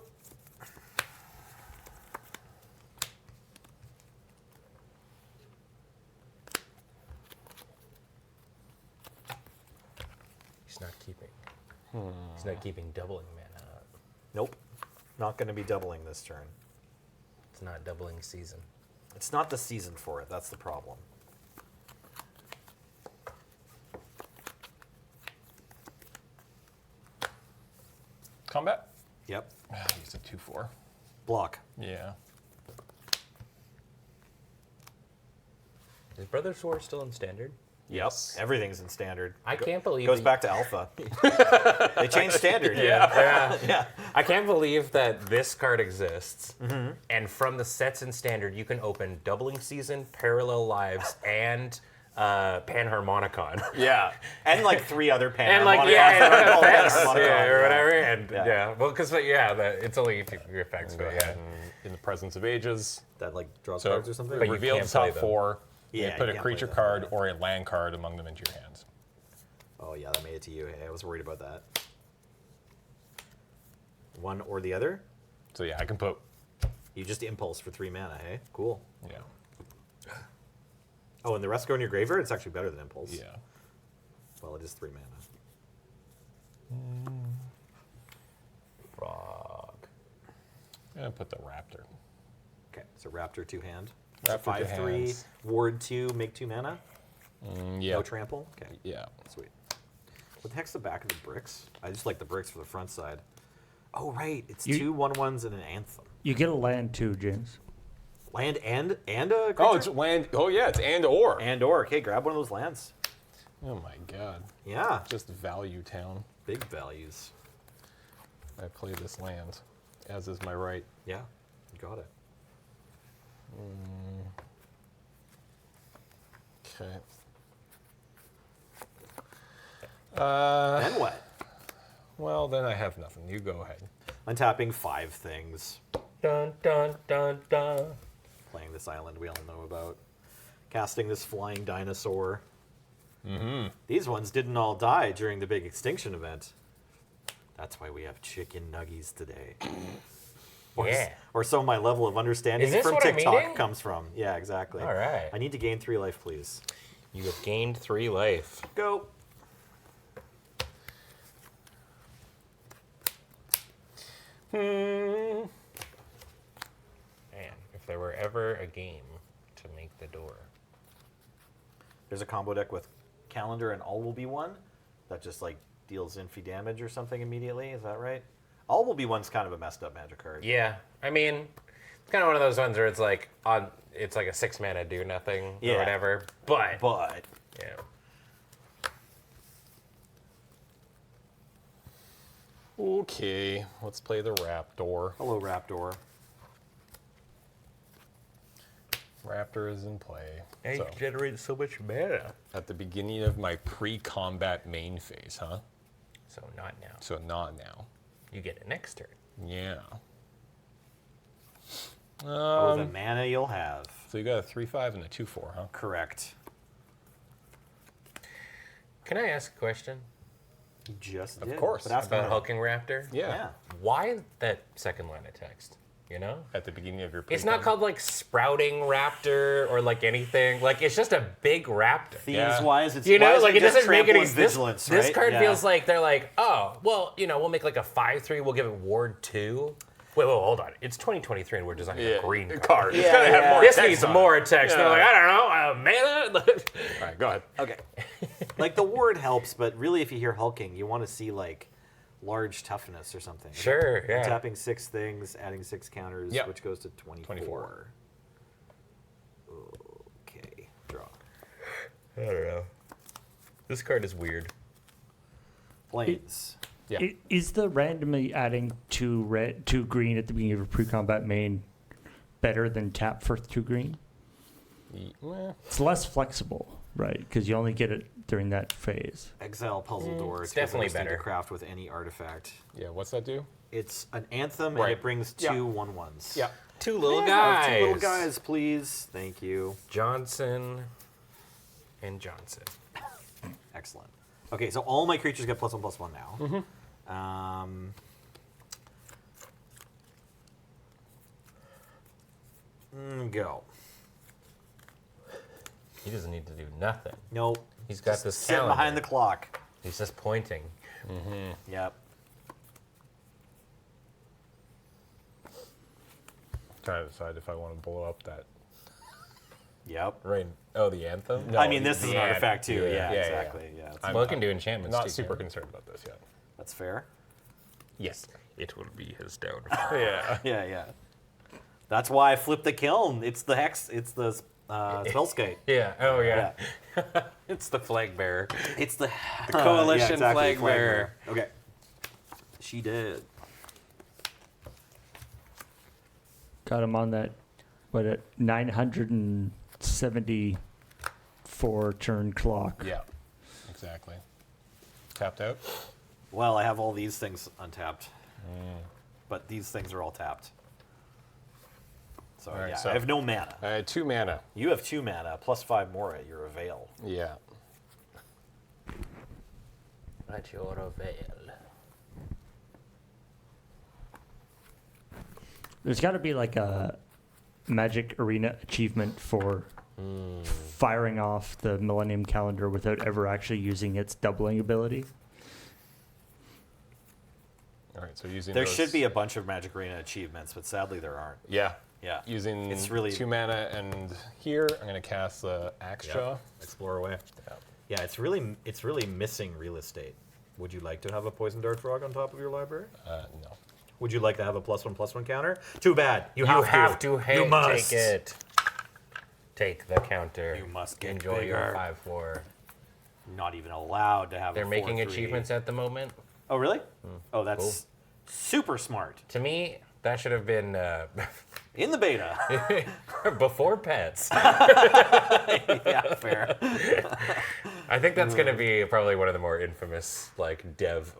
He's not keeping. He's not keeping doubling mana up. Nope. Not going to be doubling this turn. It's not doubling season. It's not the season for it. That's the problem. Combat? Yep. Use a 2/4. Block. Yeah. Is Brothers War still in standard? Yes. Everything's in standard. I can't believe Goes that- back to alpha. They changed standard. Yeah. I can't believe that this card exists. And from the sets in standard, you can open Doubling Season, Parallel Lives, and Panharmonicon. Yeah. And like 3 other pan. And like, or whatever. And well, because it's only a few effects, but yeah. In the presence of ages. That like draws So cards or something. but you reveal the can't play top them. 4. Yeah, You put you a can't creature play them, card yeah. or a land card among them into your hands. Oh yeah, that made it to you. Hey, I was worried about that. One or the other. So yeah, I can put. You just impulse for 3 mana. Hey, cool. Yeah. Oh, and the rest go in your graveyard. It's actually better than impulse. Yeah. Well, it is 3 mana. Frog. And put the raptor. Okay, so Raptor 2-hand. Raptor 2 5/3. hands. Ward 2. Make 2 mana. Yeah. No trample. Okay. Yeah. Sweet. What the heck's the back of the bricks? I just like the bricks for the front side. Oh right, it's You- 2 1/1s and an anthem. You get a land too, James. Land and a creature? Oh, it's land. Oh yeah, it's and or. and/or. Okay, grab one of those lands. Oh my god. Yeah, Just value town. big values. I play this land, as is my right. Yeah, you got it. Okay. Then what? Well, then I have nothing. You go ahead. Untapping 5 things. Dun, dun, dun, dun. Playing this island we all know about. Casting this flying dinosaur. These ones didn't all die during the big extinction event. That's why we have chicken nuggies today. Yeah. Or so my level of understanding Is this from what I'm TikTok eating? comes from. Yeah, exactly. All right. I need to gain 3 life, please. You have gained 3 life. Go. Man, if there were ever a game to make the door. There's a combo deck with Calendar and All Will Be One that just like deals infi damage or something immediately. Is that right? All Will Be One's kind of a messed up magic card. Yeah, I mean, it's kind of one of those ones where it's like it's like a 6 mana do nothing Yeah. or whatever. But yeah, Okay, let's play the Raptor. Hello, Raptor. Raptor is in play. and So, you generate so much mana. at the beginning of my pre-combat main phase, huh? So not now. So not now. You get it next turn. Yeah. Oh, the mana you'll have. So you got a 3/5 and a 2/4, huh? Correct. Can I ask a question You just Of did. course. But ask about them. Hulking Raptor? Yeah. Why that second line of text? You know? At the beginning of your It's not called like Sprouting Raptor or like anything. Like it's just a big raptor. Thieves wise, it's You know, why is like it just doesn't make trample any and this, vigilance, this right? card Yeah. feels like they're like, oh, well, you know, we'll make like a 5/3. We'll give it Ward 2. Wait, hold on. It's 2023 and we're designing a green card. It's gotta have more This text needs on it. more text. Yeah. They're like, I don't know, mana. All right, go ahead. Okay. Like the word helps, but really, if you hear hulking, you want to see like large toughness or something. Sure, yeah. Tapping 6 things, adding 6 counters, Yep. which goes to 24. Okay, draw. I don't know. This card is weird. Planes. Yeah. Is the randomly adding 2 green at the beginning of a pre-combat main better than tap for 2 green? It's less flexible, right? Because you only get it during that phase. Exile puzzle door. it's 'cause definitely it's instant to better. craft with any artifact. Yeah, what's that do? It's an anthem, Right. and it brings 2 1/1s. Yeah. 2 little Yeah, guys. 2 little guys, please. Thank you. Johnson and Johnson. Excellent. Okay, so all my creatures get +1/+1 now. Go. He doesn't need to do nothing. Nope. He's got Just this sitting calendar. behind the clock. He's just pointing. Yep. Trying to decide if I want to blow up that Yep. Right. Oh, the anthem? I mean, this is an the artifact too. yeah, Yeah, exactly. Yeah, I'm Well, it can do enchantments. not too, super can't concerned about this yet. that's fair. Yes, it will be his downfall. Yeah. Yeah. That's why I flipped the kiln. It's the hex. It's the spellskate. Yeah. Oh yeah. Yeah. It's the flag bearer. It's the coalition flag bearer. Okay. She did. Got him on that, what, at 974 turn clock. Yeah. Exactly. Tapped out. Well, I have all these things untapped, but these things are all tapped. So All right, yeah, so- I have no mana. I had 2 mana. You have 2 mana plus 5 more at your avail. Yeah. At your avail. There's got to be like a Magic Arena achievement for firing off the Millennium Calendar without ever actually using its doubling ability. All right, so using There those- should be a bunch of Magic Arena achievements, but sadly there aren't. Yeah. Yeah. Using It's really- 2 mana, and here I'm going to cast the Axe Jaw. Explore away. Yeah. Yeah, it's really missing real estate. Would you like to have a Poison Dart Frog on top of your library? No. Would you like to have a +1/+1 counter? Too bad. You You have have to. You must. Take it. Take the counter. You must get enjoy your bigger. 5/4. Not even allowed to have. They're a making 4/3. achievements at the moment. Oh really? Oh, that's super smart. To me, that should have been In the beta. before pets. Yeah, fair. I think that's going to be probably one of the more infamous like dev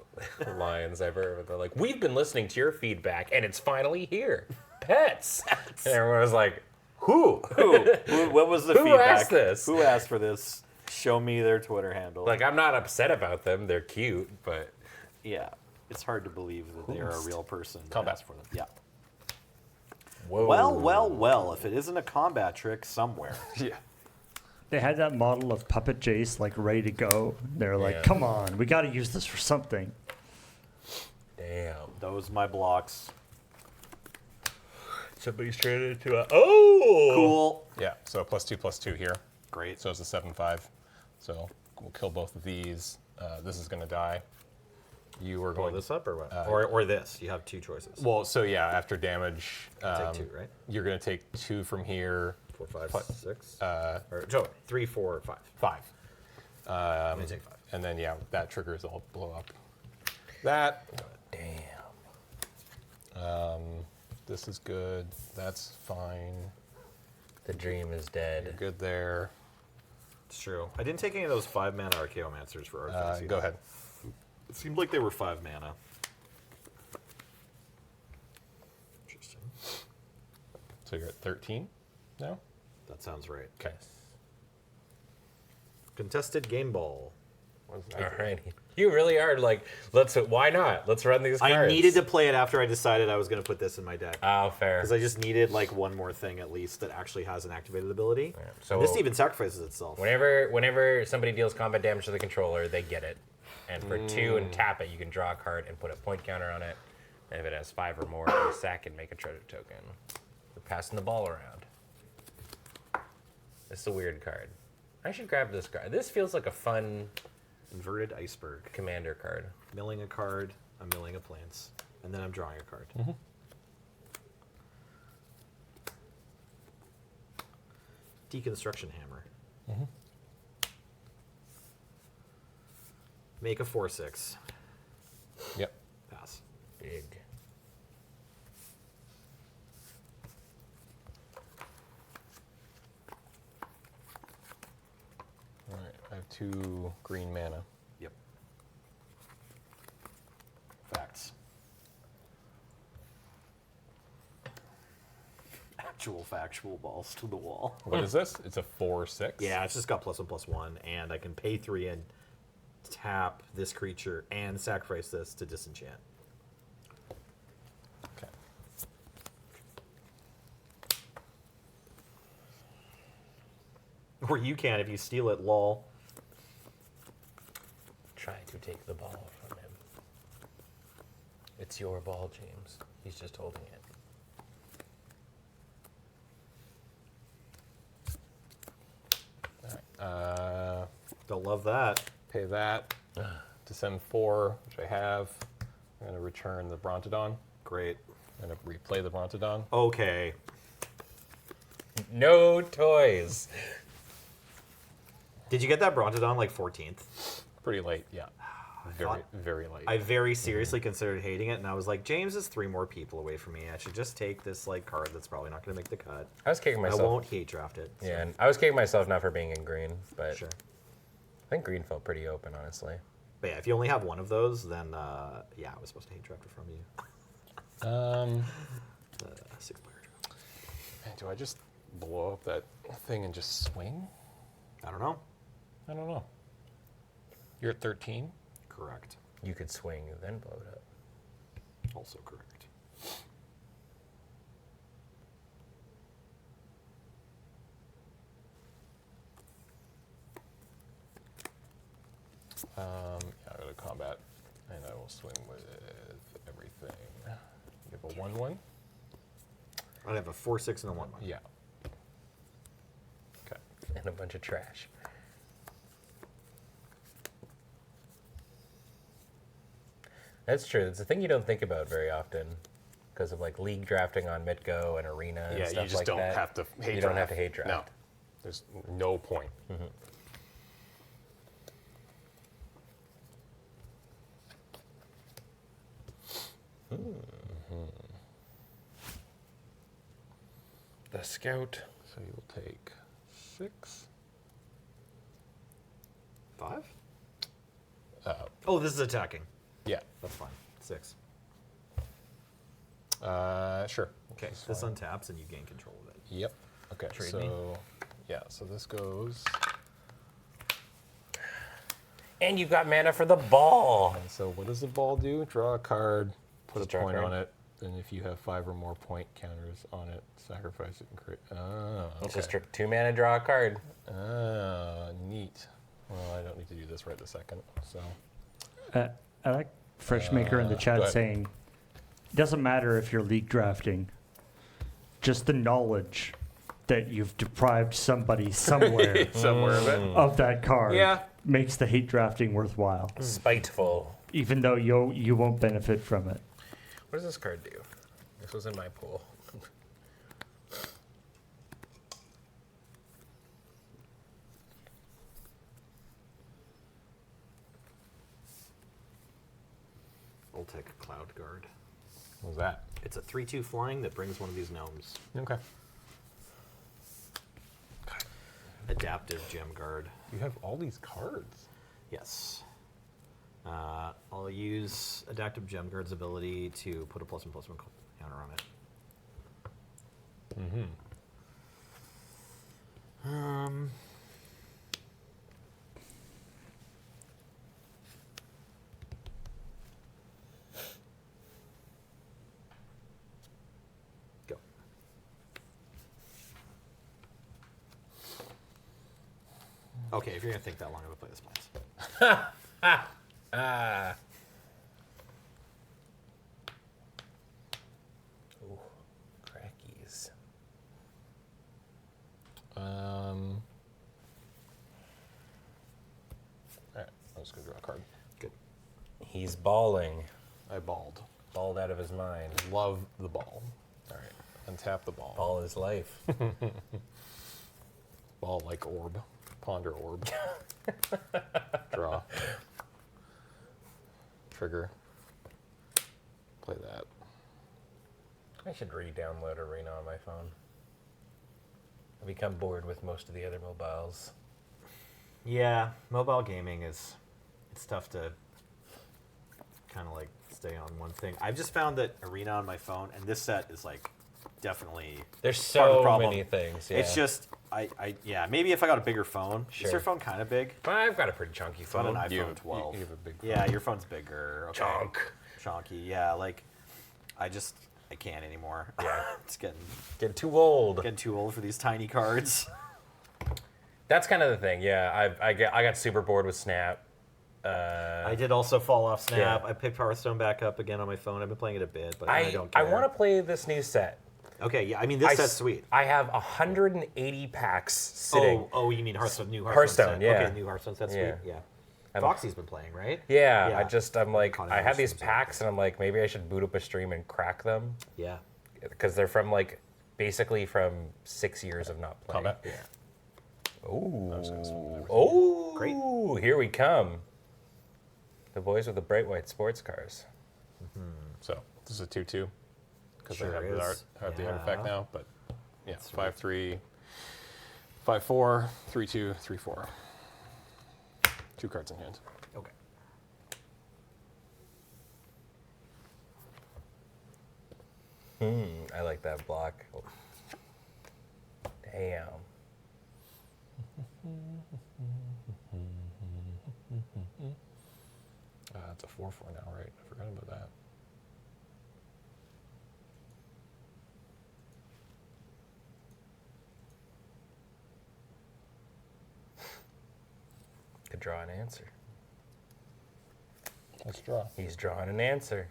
lines ever. They're like, "We've been listening to your feedback, and it's finally here, pets." And everyone was like, "Who?" What was the Who feedback? asked this? Who asked for this? Show me their Twitter handle. Like, I'm not upset about them. They're cute, but yeah, it's hard to believe that they are a real person. that Combat. asked for them. Yeah. whoa. Well. If it isn't a combat trick somewhere. Yeah. They had that model of Puppet Jace like ready to go. They're like, Yeah. come on, we got to use this for something. Damn. Those my blocks. Somebody's turned it into a Cool. Yeah, so +2/+2 here. Great. So it's a 7/5. So we'll kill both of these. This is going to die. You are Blow going this up or what? Uh, or this. You have 2 choices. Well, so yeah, after damage, take 2, right? you're going to take 2 from here. 4, 5, Fi- 6. Uh, Or no, 3, 4, 5. 5. I'm gonna take 5. And then, yeah, that triggers all blow up. That. Damn. This is good. That's fine. The dream is You're dead. good there. It's true. I didn't take any of those 5 mana Archaeomancers for Arthas. Go ahead. It seemed like they were 5 mana. Interesting. So you're at 13 now? That sounds right. Okay. Contested game ball. Alrighty. You really are like, why not? Let's run these cards. I needed to play it after I decided I was going to put this in my deck. Oh, fair. Because I just needed like one more thing at least that actually has an activated ability. Yeah, So so this even sacrifices itself. Whenever somebody deals combat damage to the controller, they get it. And for 2 and tap it, you can draw a card and put a point counter on it. And if it has 5 or more, you sack and make a treasure token. We're passing the ball around. This is a weird card. I should grab this card. This feels like a fun Inverted Iceberg. commander card. Milling a card, I'm milling a plants, and then I'm drawing a card. Deconstruction Hammer. Make a 4/6. Yep. Pass. Big. All right. I have 2 green mana. Yep. Facts. Actual factual balls to the wall. What is this? It's a 4/6? Yeah, it's just got +1/+1, and I can pay 3 and tap this creature and sacrifice this to disenchant. Okay. Or you can if you steal it, lol. Try to take the ball from him. It's your ball, James. He's just holding it. They'll love that. Pay that to send 4, which I have. I'm going to return the Brontodon. Great. I'm going to replay the Brontodon. Okay. No toys. Did you get that Brontodon like 14th? Pretty late, yeah. Very late. I very seriously considered hating it, and I was like, James is 3 more people away from me. I should just take this like card that's probably not going to make the cut. I was kicking myself. I won't hate draft it. So. Yeah, and I was kicking myself not for being in green, but Sure. I think green felt pretty open, honestly. But yeah, if you only have one of those, then yeah, I was supposed to hate draft it from you. 6-player draft. Man, do I just blow up that thing and just swing? I don't know. I don't know. You're at 13? Correct. You could swing and then blow it up. Also correct. Yeah, I'll go to combat, and I will swing with everything. You have a 1/1? I have a 4/6 and a 1/1. Yeah. Okay. And a bunch of trash. That's true. It's a thing you don't think about very often because of like league drafting on Mitgo and Arena and Yeah, stuff you just like don't that. have to hate draft. You don't have to hate draft. No. There's no point. The scout. So you'll take 6. 5? Oh, this is attacking. Yeah. That's fine. 6. Sure. Okay, this untaps and you gain control of it. Yep. Okay. Trade so me. yeah, so this goes. And you've got mana for the ball. And so what does the ball do? Draw a card, put Just a draw a point card. on it, and if you have 5 or more point counters on it, sacrifice it and create. Oh, It's okay. just 2 mana, draw a card. Neat. Well, I don't need to do this right this second. So I like Freshmaker in the go chat ahead. saying, it doesn't matter if you're league drafting, just the knowledge that you've deprived somebody somewhere somewhere of it. of that card Yeah. makes the hate drafting worthwhile, Spiteful. even though you won't benefit from it. What does this card do? This was in my pool. I'll take a Cloud Guard. What was that? It's a 3/2 flying that brings one of these gnomes. Okay. Adaptive Gem Guard. You have all these cards. Yes. I'll use Adaptive Gem Guard's ability to put a +1/+1 counter on it. Go. Okay, if you're gonna think that long, I'm gonna play this place. Ooh, crackies. Alright, I'm just gonna draw a card. Good. He's balling. I balled. Balled out of his mind. Love the ball. Alright. Untap the ball. Ball is life. Ball like orb. Ponder orb. Draw. Trigger. Play that. I should re-download Arena on my phone. I've become bored with most of the other mobiles. Yeah, mobile gaming it's tough to kind of like stay on one thing. I've just found that Arena on my phone, and this set is like definitely There's part of the so problem. many things. Yeah. It's just yeah, maybe if I got a bigger phone. Is Sure. your phone kind of big? I've got a pretty chunky It's on an phone. iPhone 12. You have a big phone. Yeah, your phone's bigger. Okay. Chunk. Chunky. Yeah, like I can't anymore. Yeah. It's getting Get too old. too old for these tiny cards. That's kind of the thing. Yeah, I got super bored with Snap. I did also fall off Snap. Yeah. I picked Hearthstone back up again on my phone. I've been playing it a bit, but I don't care. I want to play this new set. Okay, yeah. I mean, this set's sweet. I have 180 packs sitting. Oh, you mean Hearthstone? New Hearthstone, set. yeah. Okay, new Hearthstone set. Yeah. Sweet. Yeah. Foxy's been playing, right? Yeah, Yeah. I'm like, Caught I have these Hearthstone, packs, and I'm like, maybe I should boot up a stream and crack them Yeah. because they're from like basically from 6 years of not playing. Combat. Yeah. Oh, Great. Here we come. The boys with the bright white sports cars. So this is a 2/2 because Sure I have is. the artifact Yeah. now. But yeah, That's right. 5/3, 5/4, 3/2, 3/4. 2 cards in hand. Okay. I like that block. Damn. It's a 4/4 now, right? I forgot about that. Could draw an answer. Let's draw. He's drawing an answer.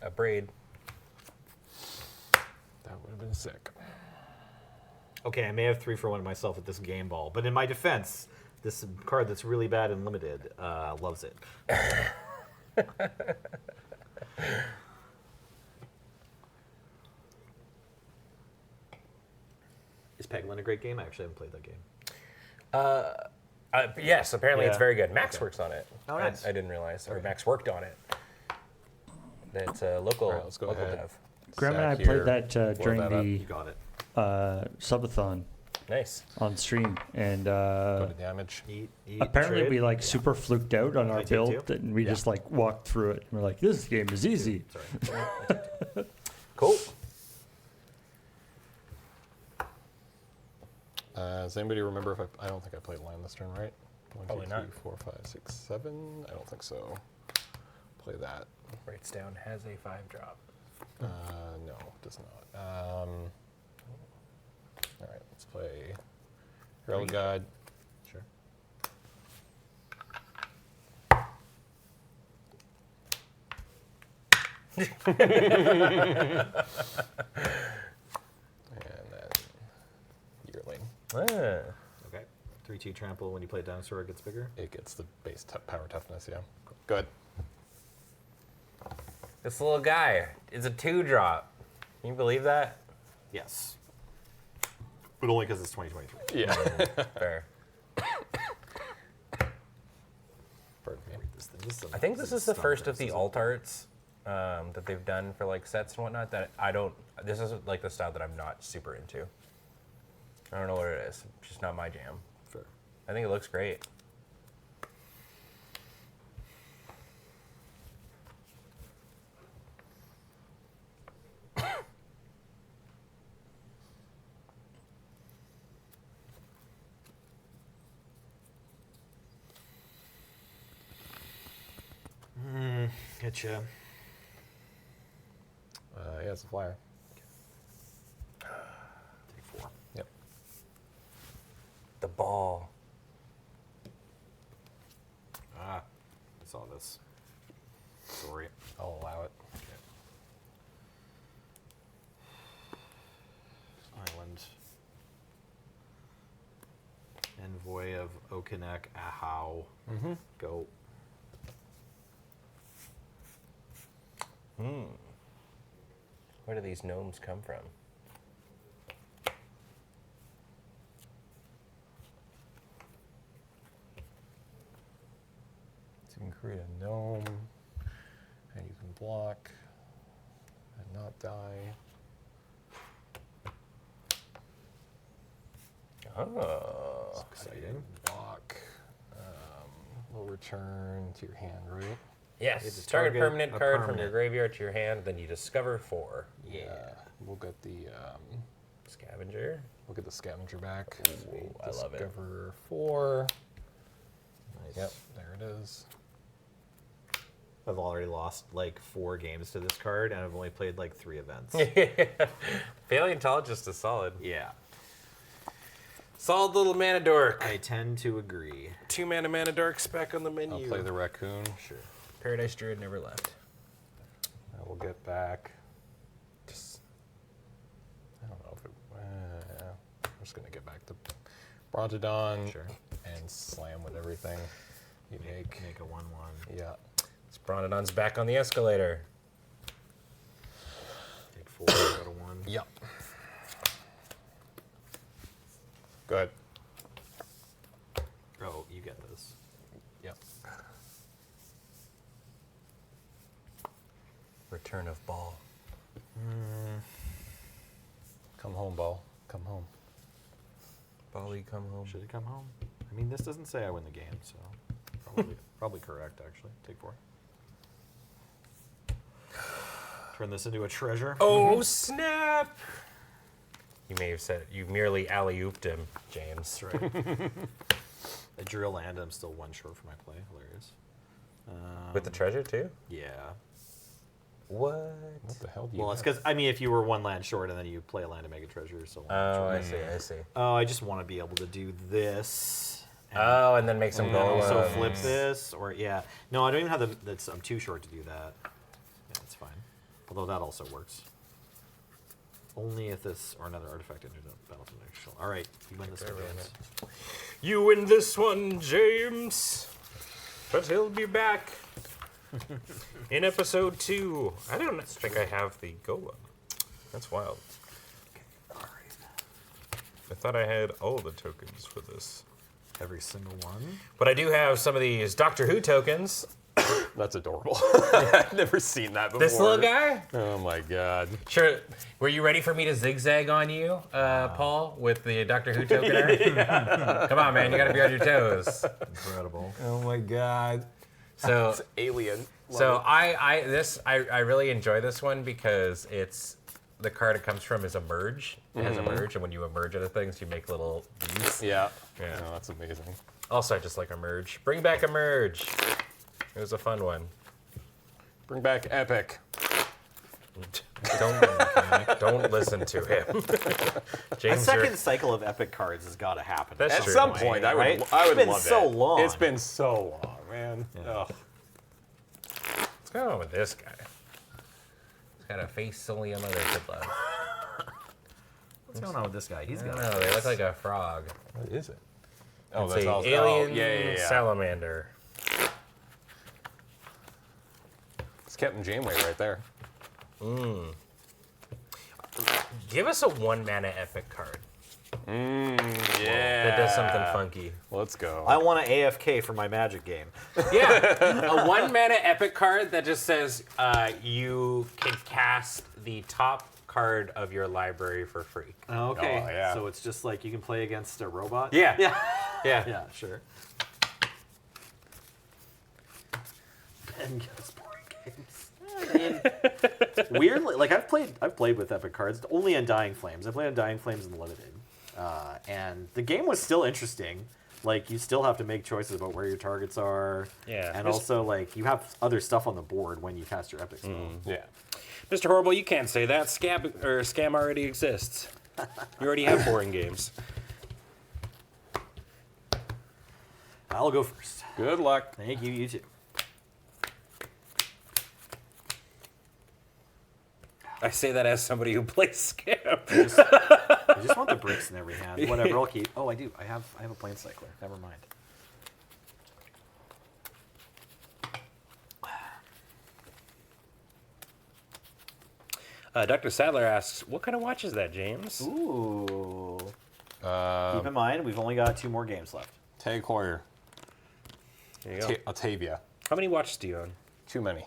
A braid. That would have been sick. Okay, I may have 3 for 1 myself at this game ball, but in my defense, this card that's really bad and limited loves it. Is Peglin a great game? I actually haven't played that game. Yes, apparently it's Yeah. very good. Max Okay. works on it. Oh, nice. I didn't realize, or Max worked on it. That's a local, All right, let's go local ahead. dev. Graham and I Sack played here, that blow during that up. You the got it. subathon Nice. on stream, and Go to damage. Eat, apparently trade. we like super fluked out on I our did build, too. and we just like walked through it. And we're like, this game is easy. Sorry. Cool. Does anybody remember if I don't think I played land this turn, right? 1, Probably 2, not. 3, 4, 5, 6, 7. I don't think so. Play that. Writes down has a 5-drop. No, it does not. All right, let's play Herald Guide. Sure. And then Yearling. Ah. Okay. 3/2 trample. When you play dinosaur, it gets bigger. It gets the base power toughness, yeah. Good. This little guy is a 2-drop. Can you believe that? Yes. But only because it's 2023. Yeah. Fair. Pardon me. I think this is the first of the alt arts that they've done for like sets and whatnot that I don't. This is like the style that I'm not super into. I don't know what it is. It's just not my jam. Fair. I think it looks great. Getcha. Yeah, it's a flyer. Take 4. Yep. The ball. Ah, I saw this. Sorry. I'll allow it. Island. Envoy of Okinek, Ahau. Go. Where do these gnomes come from? So you can create a gnome, and you can block and not die. Oh. Exciting. Block will return to your hand, right? Yes. It's a Target target, permanent a card from permanent. your graveyard to your hand, then you discover 4. We'll get the Scavenger. we'll get the scavenger back. Ooh, I love it. Discover 4. Nice. Yep, there it is. I've already lost like 4 games to this card, and I've only played like 3 events. Paleontologist is solid. Yeah. Solid little mana dork. I tend to agree. 2-mana mana dork spec on the I'll menu. play the raccoon. Sure. Paradise Druid never left. I will get back just gonna get back to Brontodon Sure. and slam with everything. You make. Make a 1/1. Yeah. It's Bronodon's back on the escalator. Take 4, go to 1. Yep. Go ahead. Oh, you get this. Yep. Return of ball. Come home, ball. Come home. Bally, come home. Should it come home? I mean, this doesn't say I win the game, so probably correct, actually. Take 4. Turn this into a treasure. Oh, snap! You may have said you merely alley-ooped him, James. That's right. I drew a land, I'm still 1 short for my play. Hilarious. With the treasure, too? Yeah. What? What the hell do you Well, it's have? because, I mean, if you were 1 land short and then you play a land to make a treasure, you're still 1 land Oh, short. I see. Oh, I just want to be able to do this. And Oh, and then make some and then gold. also flip this, or yeah. No, I don't even have the. That's I'm too short to do that. Yeah, that's fine. Although that also works. Only if this or another artifact enters the battlefield next turn. All right, you win this one, James. You win this one, James. But he'll be back in episode 2. I don't think I have the golem. That's wild. All right. I thought I had all the tokens for this. Every single one. But I do have some of these Doctor Who tokens. That's adorable. I've never seen that before. This little guy? Oh my god. Sure. Were you ready for me to zigzag on you, Paul, with the Doctor Who tokener? Come on, man. You got to be on your toes. Incredible. Oh my god. So, It's alien. so I really enjoy this one because it's the card it comes from is emerge. It has emerge, and when you emerge out of things, you make little bees. Yeah. Yeah. Oh, that's amazing. Also, I just like emerge. Bring back emerge. It was a fun one. Bring back Epic. Don't listen to him. A James, you're- second cycle of epic cards has got to happen. That's At true. some point, I would, right? I would It's been love so it. long. It's been so long, man. Ugh. what's going on with this guy? He's got a face only a mother could love. What's going on with this guy? He's I got. don't know. They look like a frog. What is it? Oh, It's that's a all. alien Oh, yeah. salamander. It's Captain Janeway right there. Give us a 1-mana epic card Yeah. that does something funky. Let's go. I want an AFK for my Magic game. Yeah, a 1-mana epic card that just says you can cast the top card of your library for free. Okay. Oh, yeah. So it's just like you can play against a robot. Yeah. Yeah. Yeah. Yeah. Sure. And gets boring games. Weirdly, like I've played with epic cards only on Dying Flames. I played on Dying Flames in Limited, and the game was still interesting. Like you still have to make choices about where your targets are. Yeah. And also like you have other stuff on the board when you cast your epic spell. Yeah. Mr. Horrible, you can't say that. Scam already exists. You already have boring games. I'll go first. Good luck. Thank you. You too. I say that as somebody who plays Scam. I just want the bricks in every hand. Whatever, I'll keep. Oh, I do. I have a plane cycler. Never mind. Dr. Sadler asks, what kind of watch is that, James? Ooh. Keep in mind, we've only got 2 more games left. Tag Hoyer. There you go. Altavia. How many watches do you own? Too many.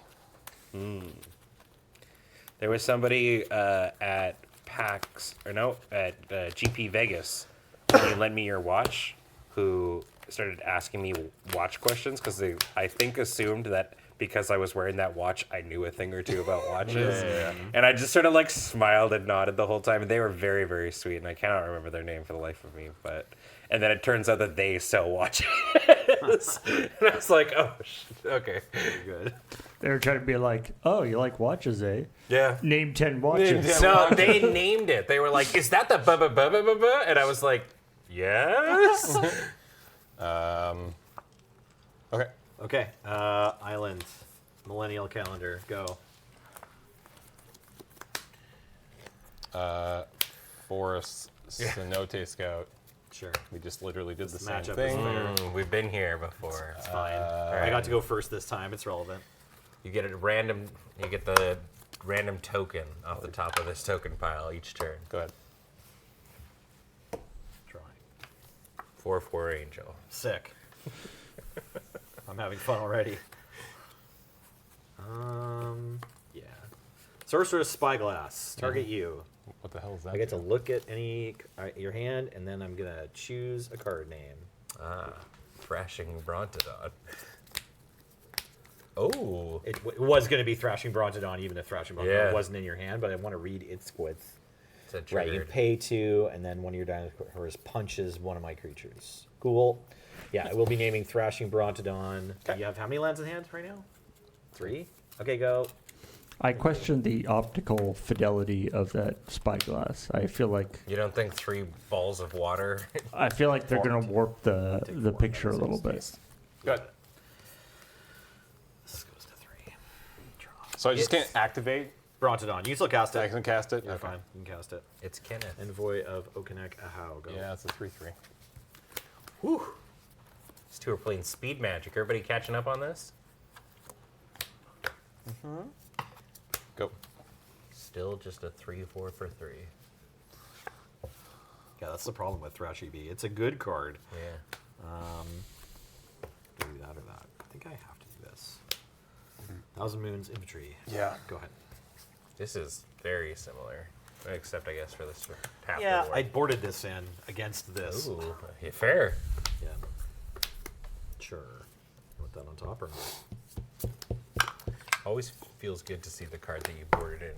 There was somebody at PAX, or no, at GP Vegas, when you lent me your watch, who started asking me watch questions because they, I think, assumed that because I was wearing that watch, I knew a thing or two about watches. And I just sort of like smiled and nodded the whole time. And they were very, very sweet. And I cannot remember their name for the life of me. And then it turns out that they sell watches. And I was like, oh, okay. Good. They were trying to be like, oh, you like watches, eh? Yeah. Name 10 watches. So they named it. They were like, is that the ba-ba-ba-ba-ba-ba? And I was like, yes. Okay. Okay. Island. Millennial calendar. Go. Forest Cenote Scout. Sure. We just literally did the This same matchup is thing. fair. We've been here before. It's fine. right. I got to go first this time. It's relevant. You get a random. You get the random token off the top of this token pile each turn. Go ahead. Drawing. 4/4 Angel. Sick. I'm having fun already. Yeah. Sorcerer's Spyglass. Target you. What the hell is that? I get to look at any your hand, and then I'm gonna choose a card name. Thrashing Brontodon. Oh. It was gonna be Thrashing Brontodon, even if Thrashing Brontodon Yeah. wasn't in your hand, but I want to read its width. It's a Right, you triggered. pay 2, and then one of your dinosaurs punches one of my creatures. Cool. Yeah, I will be naming Thrashing Brontodon. You have how many lands in hand right now? 3? Okay, go. I question the optical fidelity of that spyglass. I feel like You don't think 3 balls of water? they're gonna warp the picture a little bit. Good. This goes to 3. Draw. So I just can't activate. Brontodon. You still cast it. I can cast it. You're Okay. fine. You can cast it. It's Kenneth. Envoy of Okanek Ahau. Go. Yeah, it's a 3/3. Whew. These two are playing speed magic. Everybody catching up on this? Go. Still just a 3/4 for 3. Yeah, that's the problem with Thrash EB. It's a good card. Yeah. Do that or that. I think I have to do this. Thousand Moons Infantry. Yeah. Go ahead. This is very similar, except I guess for this half Yeah, reward. I boarded this in against this. Ooh, yeah, fair. Yeah. Sure. Put that on top or not? Always feels good to see the card that you boarded in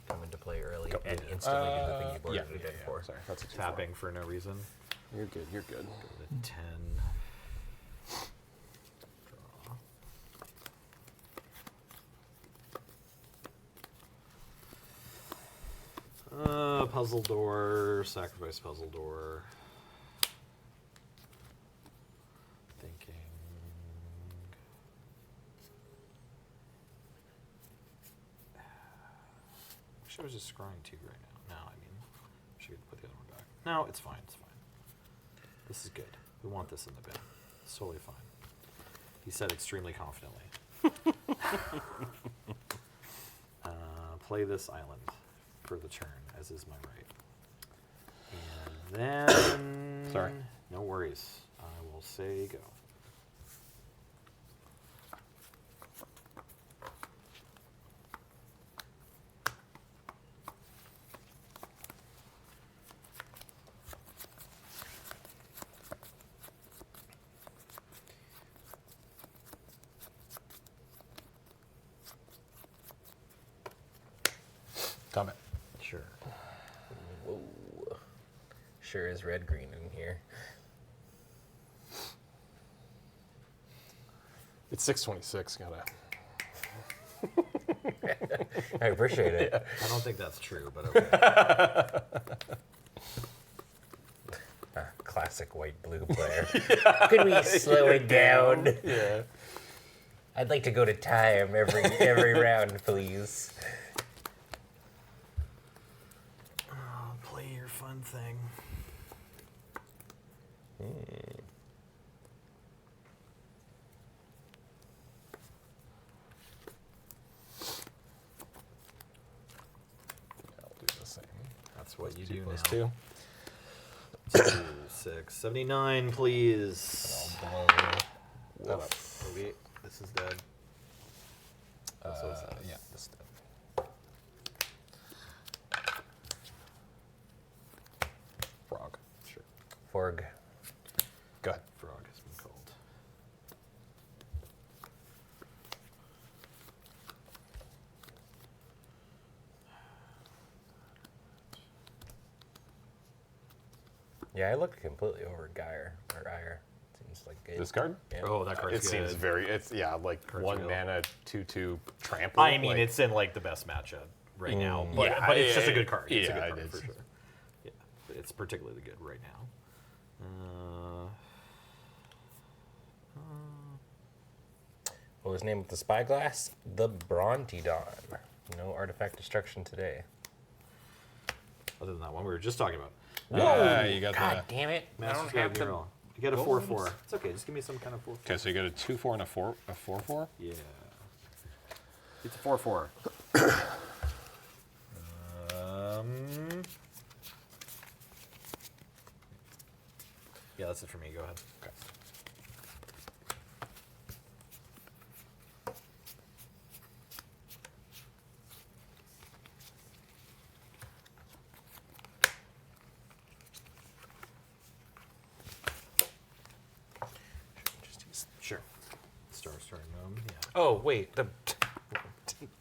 come into play early and instantly do the thing you boarded it in for. Sorry, that's a 2/4. Tapping for no reason. You're good. You're good. Go to 10. Draw. Puzzle door. Sacrifice puzzle door. Thinking. Wish I was just scrying 2 right now. No, I mean, I should put the other one back. No, it's fine. It's fine. This is good. We want this in the bin. It's totally fine. He said extremely confidently. Play this island for the turn, as is my right. And then... Sorry. No worries. I will say go. Comment. Sure. Whoa. Sure is red-green in here. It's 6:26. Gotta. I appreciate it. I don't think that's true, but okay. Classic white-blue player. Could we slow it down? Yeah. I'd like to go to time every round, please. Play your fun thing. I'll do the same. That's what you 2 do plus now. 2. 2, 6, 79, please. That up. Okay, this is dead. Yeah. This stuff. Frog. Sure. Forg. Go ahead. Frog has been called. Yeah, I looked completely over Gyre or Ire. Seems like good. This card? Yeah. Oh, that card's It seems good. very. It's like Card's 1 good. mana 2/2 trample. I mean, like, it's in like the best matchup right now, but, yeah, but it's just a yeah, good card. It's a yeah, good it card for is. sure. Yeah, but it's particularly good right now. What was named with the spyglass? The Brontodon. No artifact destruction today. Other than that one we were just talking about. Yeah, you got God the. damn it! I Master's don't Guide have to. Mural. You get a 4/4. It's okay. Just give me some kind of 4/4. Okay, so you got a 2/4 and a 4/4. Yeah. It's a 4/4. Yeah, that's it for me. Go ahead. Okay. Sure. Star Gnome. Yeah. Oh wait, the.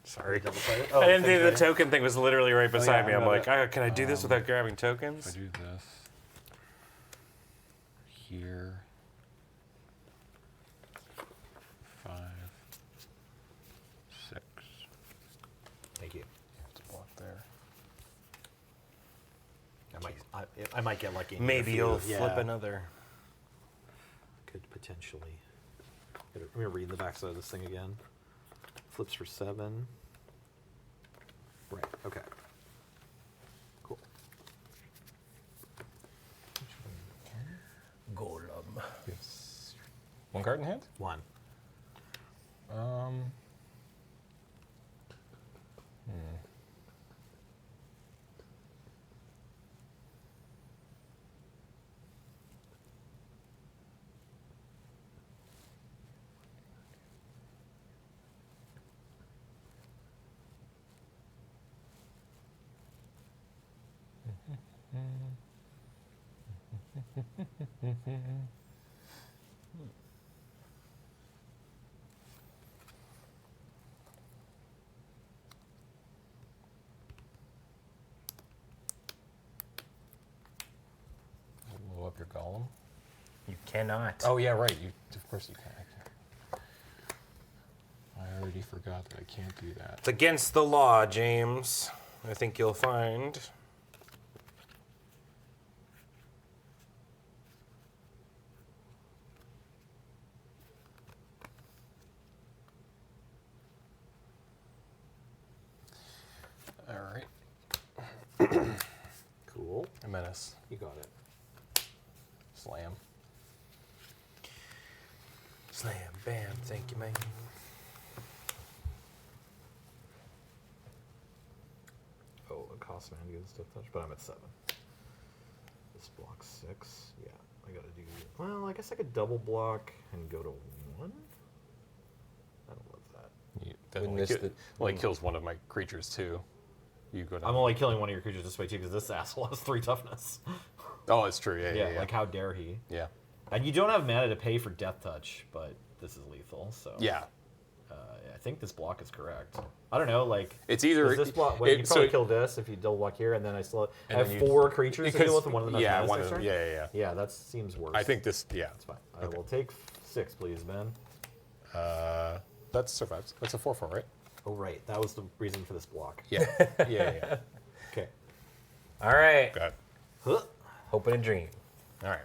Sorry. Double-sided? I didn't think the thanks, right? token thing was literally right beside yeah, me. I I'm know like, that. can I do this without grabbing If tokens? I do this here, 5, 6. Thank you. Have to block there. I might get lucky. and Maybe get a you'll few. flip Yeah, another. Could potentially. Let me read the backside of this thing again. Flips for 7. Right. Okay. Cool. Golem. Yes. 1 card in hand. 1. Blow up your golem. You cannot. Oh yeah, right. You of course you can. I already forgot that I can't do that. It's against the law, James. I think you'll find. All right. Cool. A menace. You got it. Slam. Slam, bam, thank you, man. Oh, it costs 9 to get this touch, but I'm at 7. This blocks 6. Yeah, I gotta do. Well, I guess I could double block and go to 1. I don't love that. That We only, missed ki- it. only kills one of my creatures too. You go down. I'm only killing one of your creatures this way too, because this asshole has 3 toughness. Oh, it's true. Yeah, Yeah, like how dare he? yeah. And you don't have mana to pay for Death Touch, but this is lethal, so. Yeah. I think this block is correct. I don't know, like. It's either Is this block? Wait, you so probably kill this if you double block here, and then I still And have then you- 4 creatures to deal with, and one of them has yeah, mana one next of them. turn? Yeah. Yeah, that seems worse. I think this. Yeah. That's fine. I will take 6, please, Ben. That survives. That's a 4/4, right? Oh, right. That was the reason for this block. Yeah. yeah. Okay. All right. Got. Huh. Hope and a dream. All right.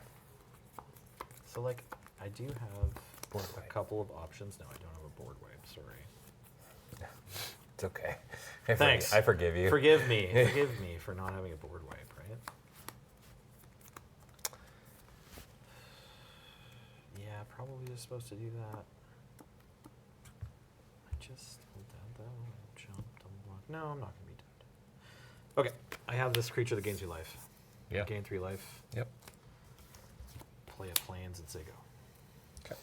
So, like, I do have a couple of options. No, I don't have a board wipe. Sorry. It's okay. Thanks. I forgive you. Forgive me. Forgive me for not having a board wipe, right? Yeah, probably just supposed to do that. I just hold down that one, jump, double block. No, I'm not going to be dead. Okay, I have this creature that gains 3 life. Yeah. Gain 3 life. Yep. Play a Plains and say go. Okay.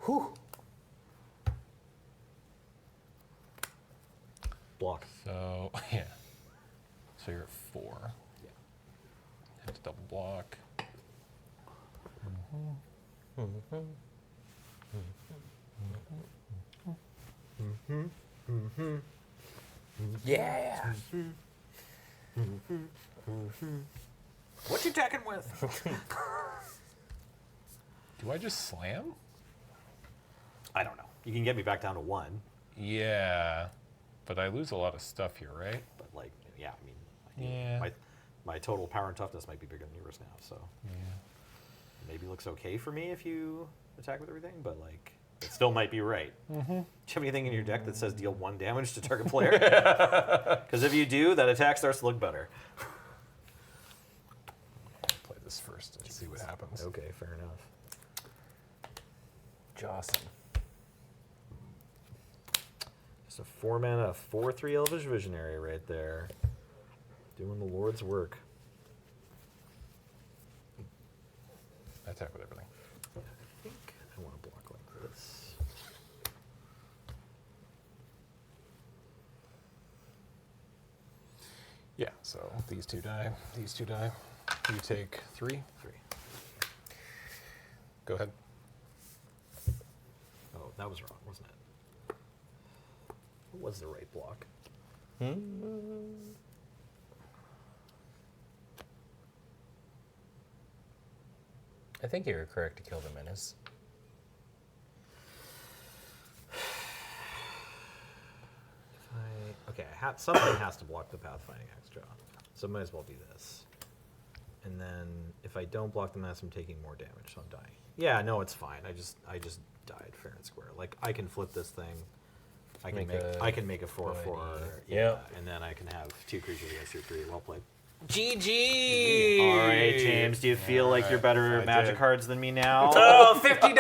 Whew. Block. So yeah. So you're at 4. Yeah. Have to double block. Yeah. What you attacking with? Do I just slam? I don't know. You can get me back down to 1, Yeah. But I lose a lot of stuff here, right? but like, yeah, I mean, Yeah. my total power and toughness might be bigger than yours now, so Yeah. maybe looks okay for me if you attack with everything, but like, it's still might be right. Do you have anything in your deck that says deal 1 damage to target player? Because if you do, that attack starts to look better. Play this first and see what happens. Okay, fair enough. Jawson. Just a 4-mana, 4/3 Elvish Visionary right there. Doing the Lord's work. I attack with everything. I think I want to block like this. Yeah, so these 2 die, these 2 die. You take 3. 3. Go ahead. Oh, that was wrong, wasn't it? What was the right block? I think you were correct to kill the menace. Okay, something has to block the Pathfinding Extra, so I might as well do this. And then if I don't block the menace, I'm taking more damage, so I'm dying. Yeah, no, it's fine. I just died fair and square. Like I can flip this thing. I can make a 4/4. Yeah, and then I can have 2 creatures against your 3. Well played. GG! All right, James. Do you feel like you're better at Magic cards than me now? Oh, $50!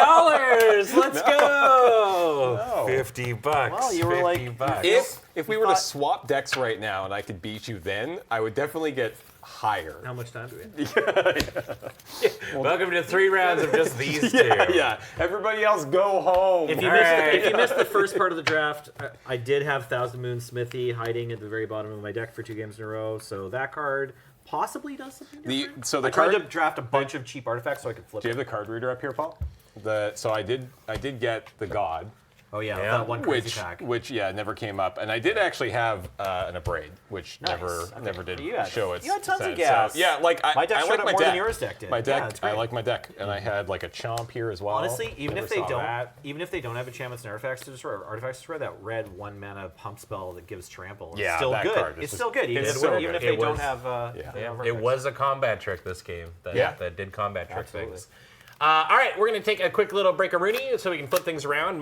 Let's go! No. $50. Well, you were 50 like- bucks. If we were to swap decks right now and I could beat you then, I would definitely get higher. How much time do we have? Welcome to 3 rounds of just these 2. Yeah. Everybody else go home. If you missed the first part of the draft, I did have Thousand Moon Smithy hiding at the very bottom of my deck for 2 games in a row, so that card possibly does something different. I tried to draft a bunch of cheap artifacts so I could flip Do you it. have the card reader up here, Paul? So I did get the God. Oh yeah, that one crazy pack. Which never came up, and I did actually have an Abrade, which Nice. never did You had- show its. you had tons of sense. gas. So, yeah, like My deck I showed like up my more deck. than yours deck did. My Yeah, deck, it's I great. like my deck, and I had like a Chomp here as well. Honestly, even Never if they saw don't, that. even if they don't have enchantments and artifacts to destroy, or artifacts to destroy, that red 1-mana pump spell that gives trample is Yeah, still that good. card is It's just- still good, even, it's if, so even good. if they It don't was- have. Yeah. they don't have It artifacts. was a combat trick this game that, Yeah. that did combat trick Absolutely. things. All right, we're going to take a quick little break-a-rooney so we can flip things around,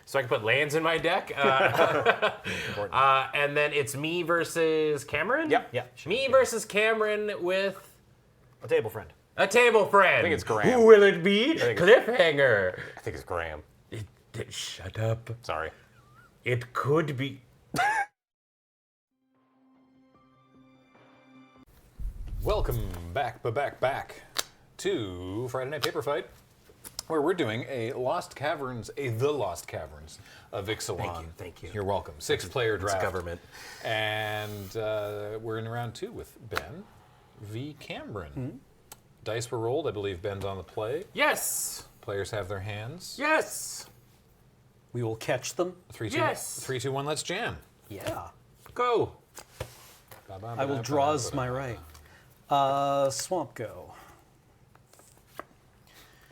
so I can put lands in my deck. And then it's me versus Cameron? Yep. Yeah. Me versus Cameron with A table friend. a table friend. I think it's Graham. Who will it be? think it's- Cliffhanger. I think it's Graham. Shut up. Sorry. It could be. Welcome back to Friday Night Paper Fight, where we're doing the Lost Caverns of Ixalan. Thank you. You're welcome. 6-player draft. government. And we're in round 2 with Ben v. Cameron. Dice were rolled. I believe Ben's on the play. Yes. Players have their hands. Yes. We will catch them. 3, 2, Yes. 3, 2, 1. Let's jam. Yeah. Go. I will draw as my right. Swamp Go.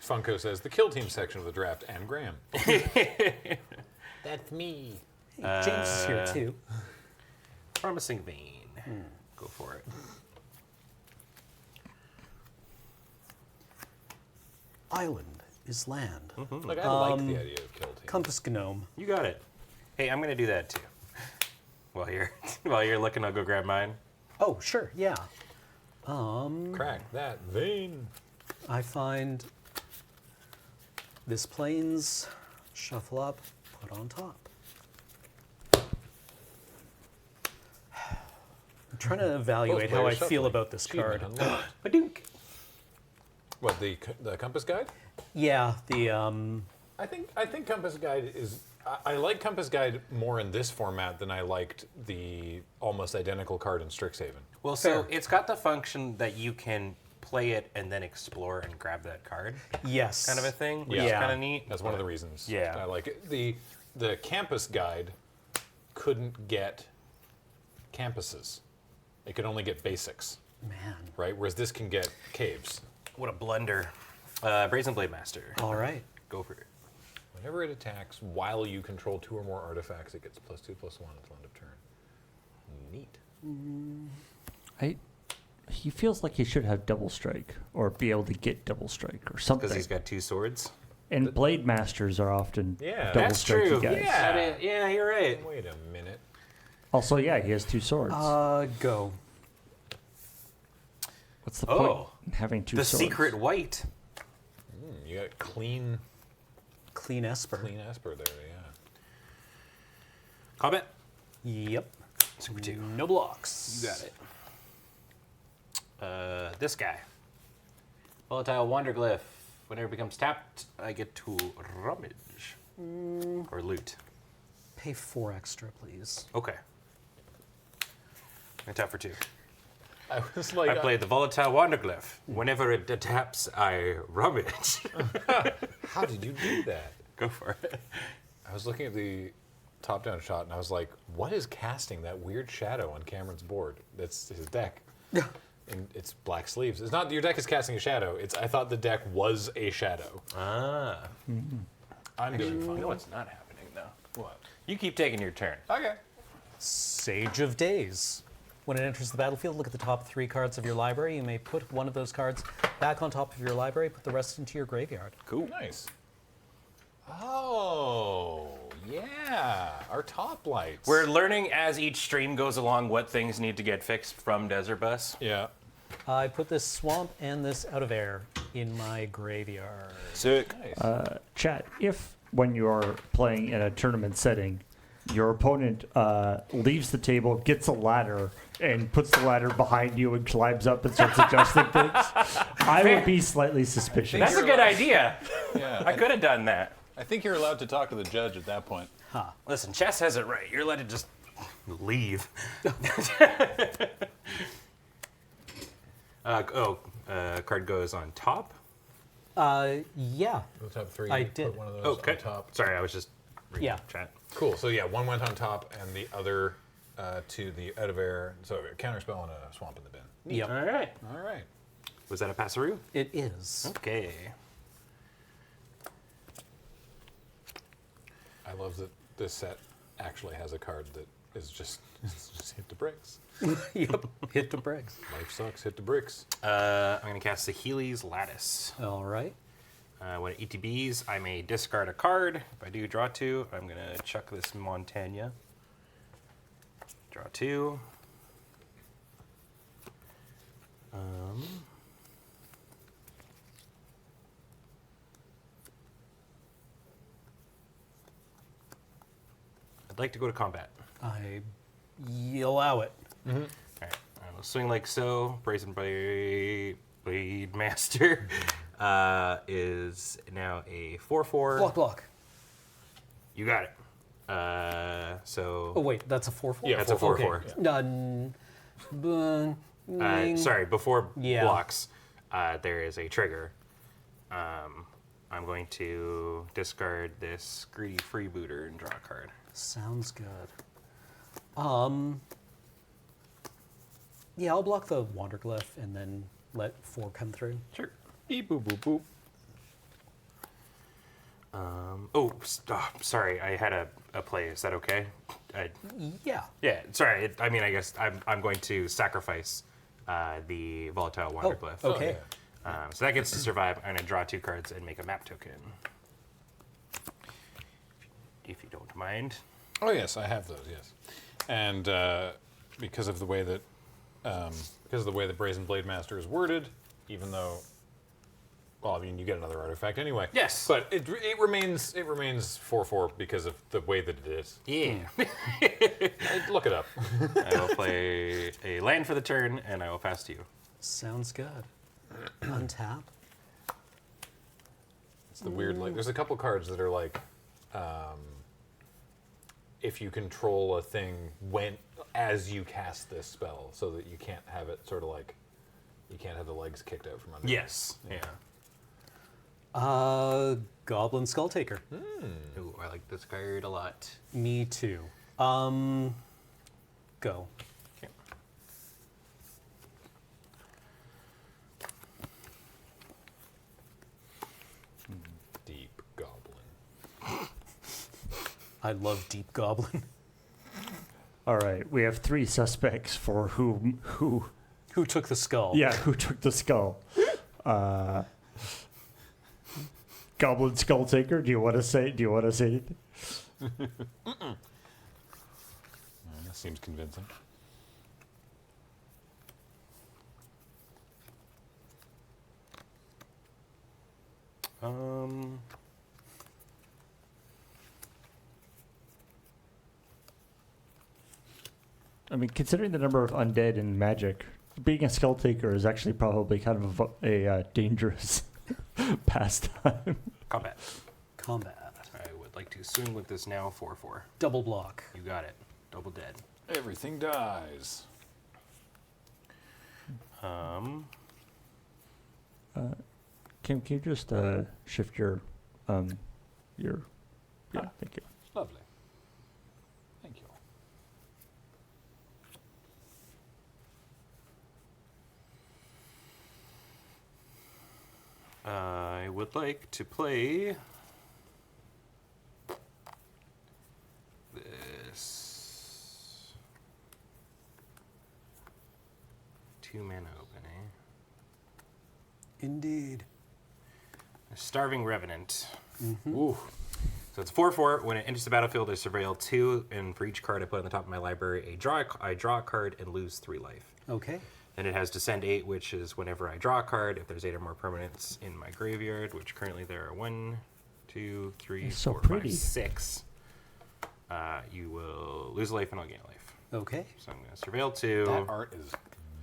Funko says the kill team section of the draft and Graham. That's me. Hey, James is here too. Promising Vein. Go for it. Island is land. Like, I like the idea of kill team. Compass Gnome. You got it. Hey, I'm gonna do that too. While you're looking, I'll go grab mine. Oh, sure, yeah. Crack that vein. I find this plains, shuffle up, put on top. I'm trying to evaluate how I players feel shuffling. about this card. Achievement unlocked. Badunk. What, the Compass Guide? Yeah, the I think Compass Guide is. I like Compass Guide more in this format than I liked the almost identical card in Strixhaven. Well, Fair. so it's got the function that you can play it and then explore and grab that card, yes, kind of a thing, which Yeah. is kind of neat. That's one of the reasons. Yeah. I like it. The Campus Guide couldn't get campuses. It could only get basics, Man. right? Whereas this can get caves. What a blunder. Brazen Blade Master. All right. Go for it. Whenever it attacks while you control 2 or more artifacts, it gets +2/+1 until end of turn. Neat. He feels like he should have double strike or be able to get double strike or something. Because he's got 2 swords. And blade masters are often Yeah, double That's strikey true. guys. Yeah, you're right. Wait a minute. Also, yeah, he has 2 swords. Go. What's the point Oh, in having 2 the swords? secret white. You got clean Clean Esper. Esper there, yeah. Combat. Yep. Super 2. No blocks. You got it. This guy. Volatile Wanderglyph. Whenever it becomes tapped, I get to rummage. Or loot. Pay 4 extra, please. Okay. I tap for 2. I was like, I played the Volatile Wanderglyph. Whenever it taps, I rummage. how did you do that? Go for it. I was looking at the top-down shot, and I was like, what is casting that weird shadow on Cameron's board? That's his deck. Yeah. And it's black sleeves. It's not your deck is casting a shadow. It's I thought the deck was a shadow. Ah. I'm doing fine. You know what's not happening though? What? You keep taking your turn. Okay. Sage of Days. When it enters the battlefield, look at the top 3 cards of your library. You may put one of those cards back on top of your library, put the rest into your graveyard. Cool. Nice. Oh, yeah. Our top lights. We're learning as each stream goes along what things need to get fixed from Desert Bus. Yeah. I put this swamp and this out of air in my graveyard. Sick. Nice. Chat, if when you are playing in a tournament setting, your opponent leaves the table, gets a ladder, and puts the ladder behind you and climbs up and starts adjusting things, I would be slightly suspicious. That's a good idea. Yeah. I could have done that. I think you're allowed to talk to the judge at that point. Listen, Chess has it right. You're allowed to just leave. Card goes on top. Yeah. The top 3. I put did. one of those Okay. on top. Sorry, I was just reading Yeah. chat. Cool. So yeah, one went on top, and the other to the out of air. So a counterspell and a swamp in the bin. Yep. All right. All right. Was that a passeroo? It is. Okay. I love that this set actually has a card that is just hit the bricks. Yep. Hit the bricks. Life sucks. Hit the bricks. I'm going to cast the Healy's Lattice. All right. When it ETBs, I may discard a card. If I do draw 2, I'm going to chuck this Montaigne. Draw 2. I'd like to go to combat. I allow it. All right. I will swing like so. Brazen Blade Master is now a 4/4. Block, block. You got it. So. Oh, wait, that's a 4/4? Yeah, That's a 4/4. Okay. None. Bun, Sorry, before Yeah. blocks, there is a trigger. I'm going to discard this Greedy Freebooter and draw a card. Sounds good. Yeah, I'll block the Wanderglyph and then let 4 come through. Sure. Beep boop boop boop. Sorry, I had a play. Is that okay? Yeah. Yeah, sorry. I mean, I guess I'm going to sacrifice the Volatile Wanderglyph. Okay. So that gets to survive. I'm going to draw 2 cards and make a map token. If you don't mind. Oh yes, I have those. Yes, and because of the way that Brazen Blade Master is worded, even though, well, I mean, you get another artifact anyway. Yes. but it remains 4/4 because of the way that it is. Yeah. Look it up. I will play a land for the turn, and I will pass to you. Sounds good. Untap. It's the weird, like, there's a couple cards that are like, if you control a thing as you cast this spell, so that you can't have it sort of like, you can't have the legs kicked out from under. Yes. Yeah. Goblin Skulltaker. Ooh, I like this card a lot. Me too. Go. Okay. Deep Goblin. I love Deep Goblin. All right, we have 3 suspects for who Who took the skull? who took the skull. Goblin Skull Taker. Do you want to say anything? That seems convincing. I mean, considering the number of undead in Magic, being a Skull Taker is actually probably kind of a dangerous pastime. Combat. Combat. I would like to swing with this now. 4/4. Double block. You got it. Double dead. Everything dies. Can you just shift your thank you. Lovely. Thank you. I would like to play this 2-mana opening. Indeed. Starving Revenant. Ooh. So it's 4/4. When it enters the battlefield, I surveil 2, and for each card I put on the top of my library, I draw a card and lose 3 life. Okay. Then it has Descend 8, which is whenever I draw a card, if there's 8 or more permanents in my graveyard, which currently there are 1, 2, 3, It's so 4, pretty. 5, 6. You will lose a life and I'll gain a life. Okay. So I'm going to surveil 2. That art is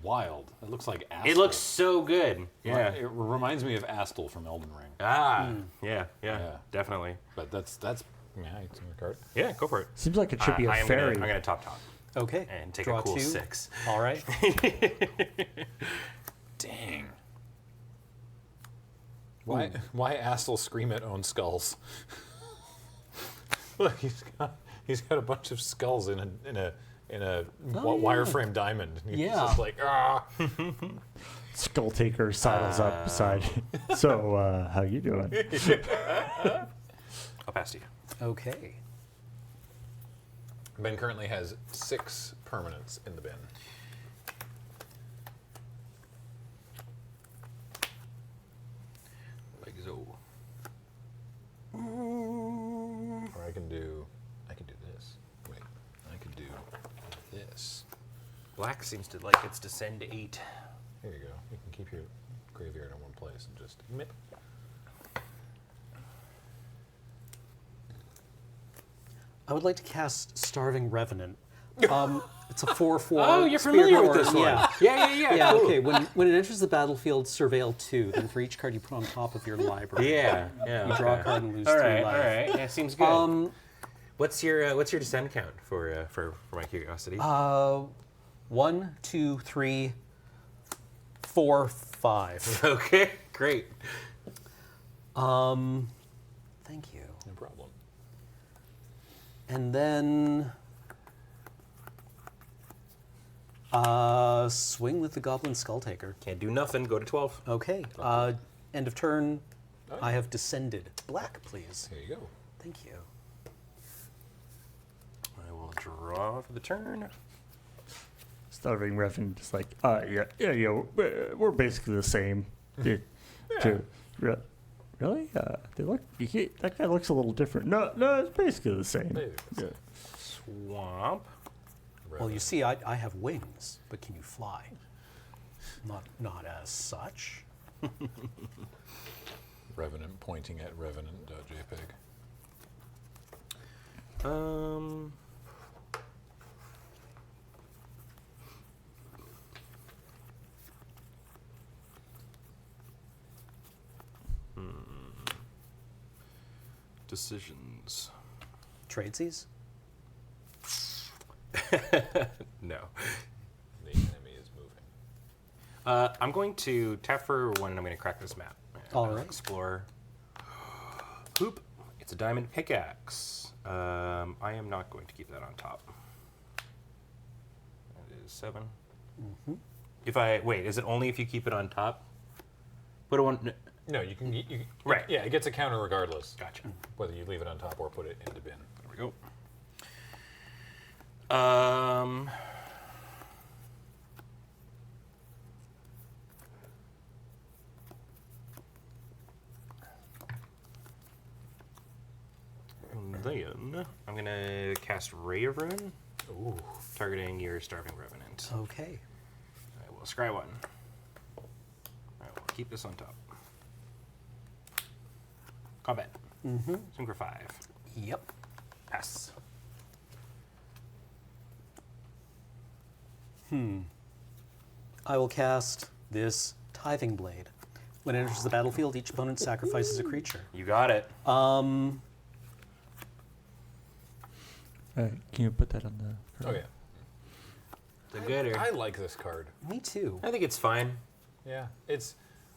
wild. It looks like Astal. It looks so good. Yeah. It reminds me of Astal from Elden Ring. Yeah, Yeah. definitely. But that's yeah, it's in the card. Yeah, go for it. Seems like it should be a I'm fairy. gonna top Okay. and take Draw a cool 2. 6. All right. Dang. Why Astal scream at own skulls? Look, he's got a bunch of skulls in a wireframe diamond. He's Yeah. just like Skull Taker sidles up beside. So, how you doing? I'll pass to you. Okay. Ben currently has 6 permanents in the bin. Like so. Or I can do this. Wait, I could do this. Black seems to like its Descend 8. Here you go. You can keep your graveyard in one place and just emit. I would like to cast Starving Revenant. It's a 4/4. Oh, you're Spirit familiar with Lord. this one. Yeah. Yeah, cool. Okay. When it enters the battlefield, surveil 2. Then for each card you put on top of your library, Yeah. you draw a card and lose All 3 right, life. all right. Yeah, seems good. What's your Descend count for my curiosity? 1, 2, 3, 4, 5. Okay, great. Thank you. No problem. And then swing with the Goblin Skull Taker. Can't do nothing. Go to 12. Okay. End of turn. I have descended. Black, please. Here you go. Thank you. I will draw for the turn. Starving Revenant is like, we're basically the same. Really? They look. That guy looks a little different. No, it's basically the same. Maybe. Yeah. Swamp. Well, you see, I have wings, but can you fly? Not as such. Revenant pointing at Revenant.jpg. Decisions. Tradesies? No. The enemy is moving. I'm going to tap for 1 and I'm going to crack this map. All right. Explore. Hoop. It's a diamond pickaxe. I am not going to keep that on top. That is 7. Mm-hmm. If I wait, is it only if you keep it on top? Put it on. No, you can. Right. Yeah, it gets a counter regardless. Gotcha. Whether you leave it on top or put it in the bin. There we go. then I'm gonna cast Ray of Ruin. Ooh. Targeting your Starving Revenant. Okay. I will scry 1. I will keep this on top. Combat. Mm-hmm. Swing for 5. Yep. Pass. I will cast this Tithing Blade. When it enters the battlefield, each opponent sacrifices a creature. You got it. Can you put that on the? Oh yeah. The gooder. I like this card. Me too. I think it's fine. Yeah,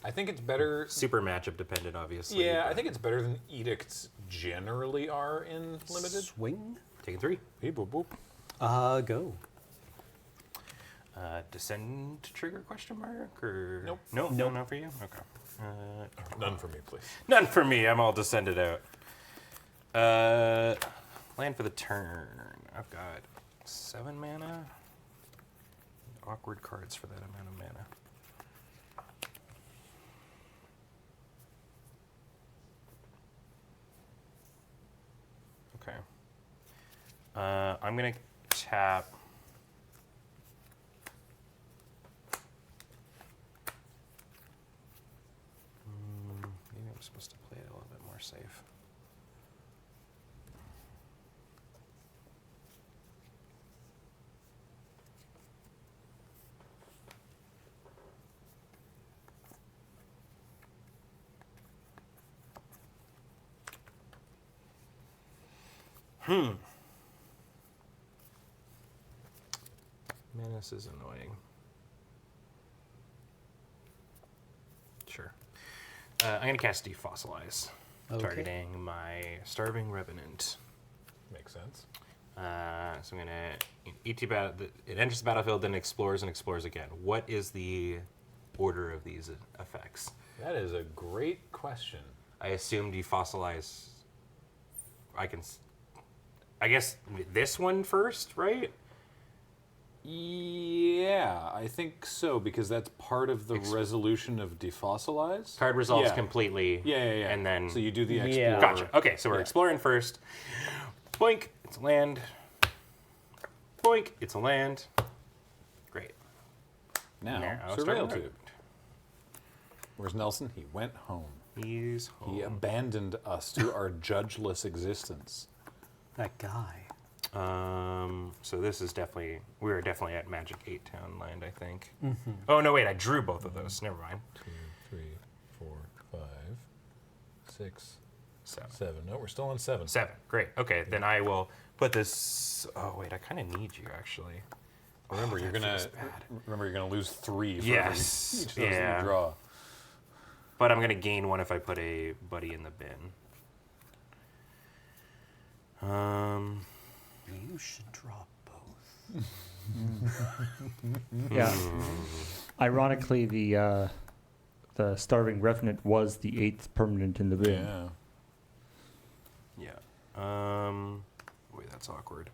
I think it's better. Super matchup dependent, obviously. Yeah, I but think it's better than edicts generally are in limited. Swing. taking 3. Hey, boop, boop. Go. Descend trigger question mark or Nope. No, Nope. not for you. Okay. None for me, please. None for me. I'm all descended out. Land for the turn. I've got 7 mana. Awkward cards for that amount of mana. Okay. I'm gonna tap. Maybe I'm supposed to play it a little bit more safe. Menace is annoying. Sure. I'm going to cast Defossilize, Okay. targeting my Starving Revenant. Makes sense. So I'm going to... It enters the battlefield, then explores and explores again. What is the order of these effects? That is a great question. I assume Defossilize... I guess this one first, right? Yeah, I think so, because that's part of the resolution of defossilize. Card resolves Yeah. completely. Yeah. And then... So you do the Yeah. explore. Gotcha. Okay, so we're Yeah. exploring first. Boink, it's a land. Boink, it's a land. Great. Now, Now, Surveil starting Tube. Where's Nelson? He went home. He's home. He abandoned us to our judgeless existence. That guy. So this is definitely, we are definitely at Magic 8 Town land, I think. Oh, no, wait, I drew both of those. Never mind. 2, 3, 4, 5, 6, 7. 7. No, we're still on 7. 7, great. Okay, then I will put this, oh, wait, I kind of need you, actually. Remember, you're that gonna feels bad. lose 3 for Yes, each of those that yeah. you draw. But I'm going to gain 1 if I put a buddy in the bin. You should draw both. Yeah. Ironically, the Starving Revenant was the 8th permanent in the bin. Yeah. Yeah. Wait, that's awkward.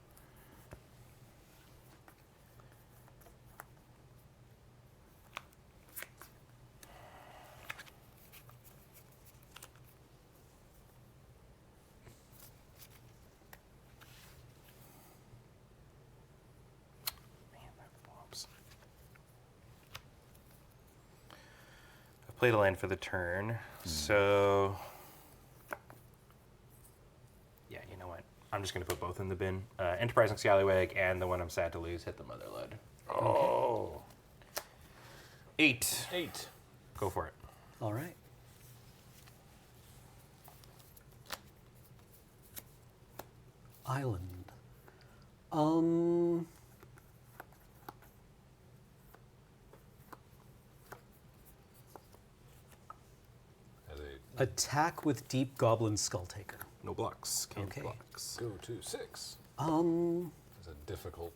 Man, that flops. I played a land for the turn, so yeah, you know what? I'm just gonna put both in the bin. Enterprising Scallywag and the one I'm sad to lose, Hit the Motherlode. Oh. 8. 8. Go for it. All right. Island. As a Attack with Deep Goblin Skulltaker. No blocks. Can't Okay. blocks. go to 6. There's a difficult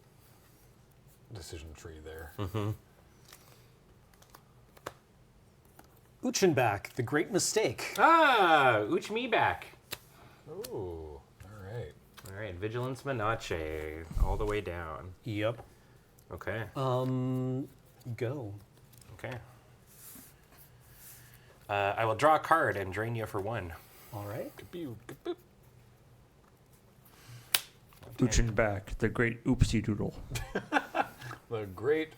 decision tree there. Uchenbach, the Great Mistake. Ah, Ooch me back. Ooh, all right. All right, Vigilance Menace, all the way down. Yep. Okay. Go. Okay. I will draw a card and drain you for 1. All right. Kapew, kapoop. Uchenback, the great oopsie doodle. The great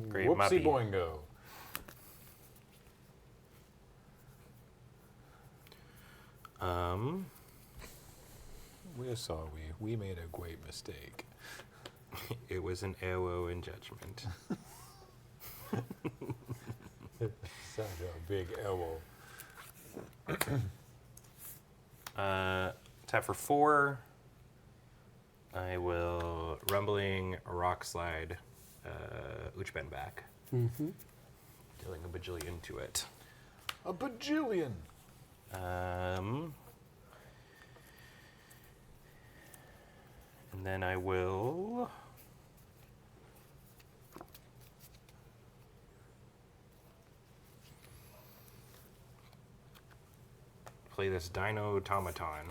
Great whoopsie Muppy. boingo. We saw we made a great mistake. It was an arrow in judgment. Such a big elbow. Tap for 4. I will Rumbling Rock Slide Uchben back. Mm-hmm. Dealing a bajillion to it. A bajillion. And then I will play this Dino Automaton.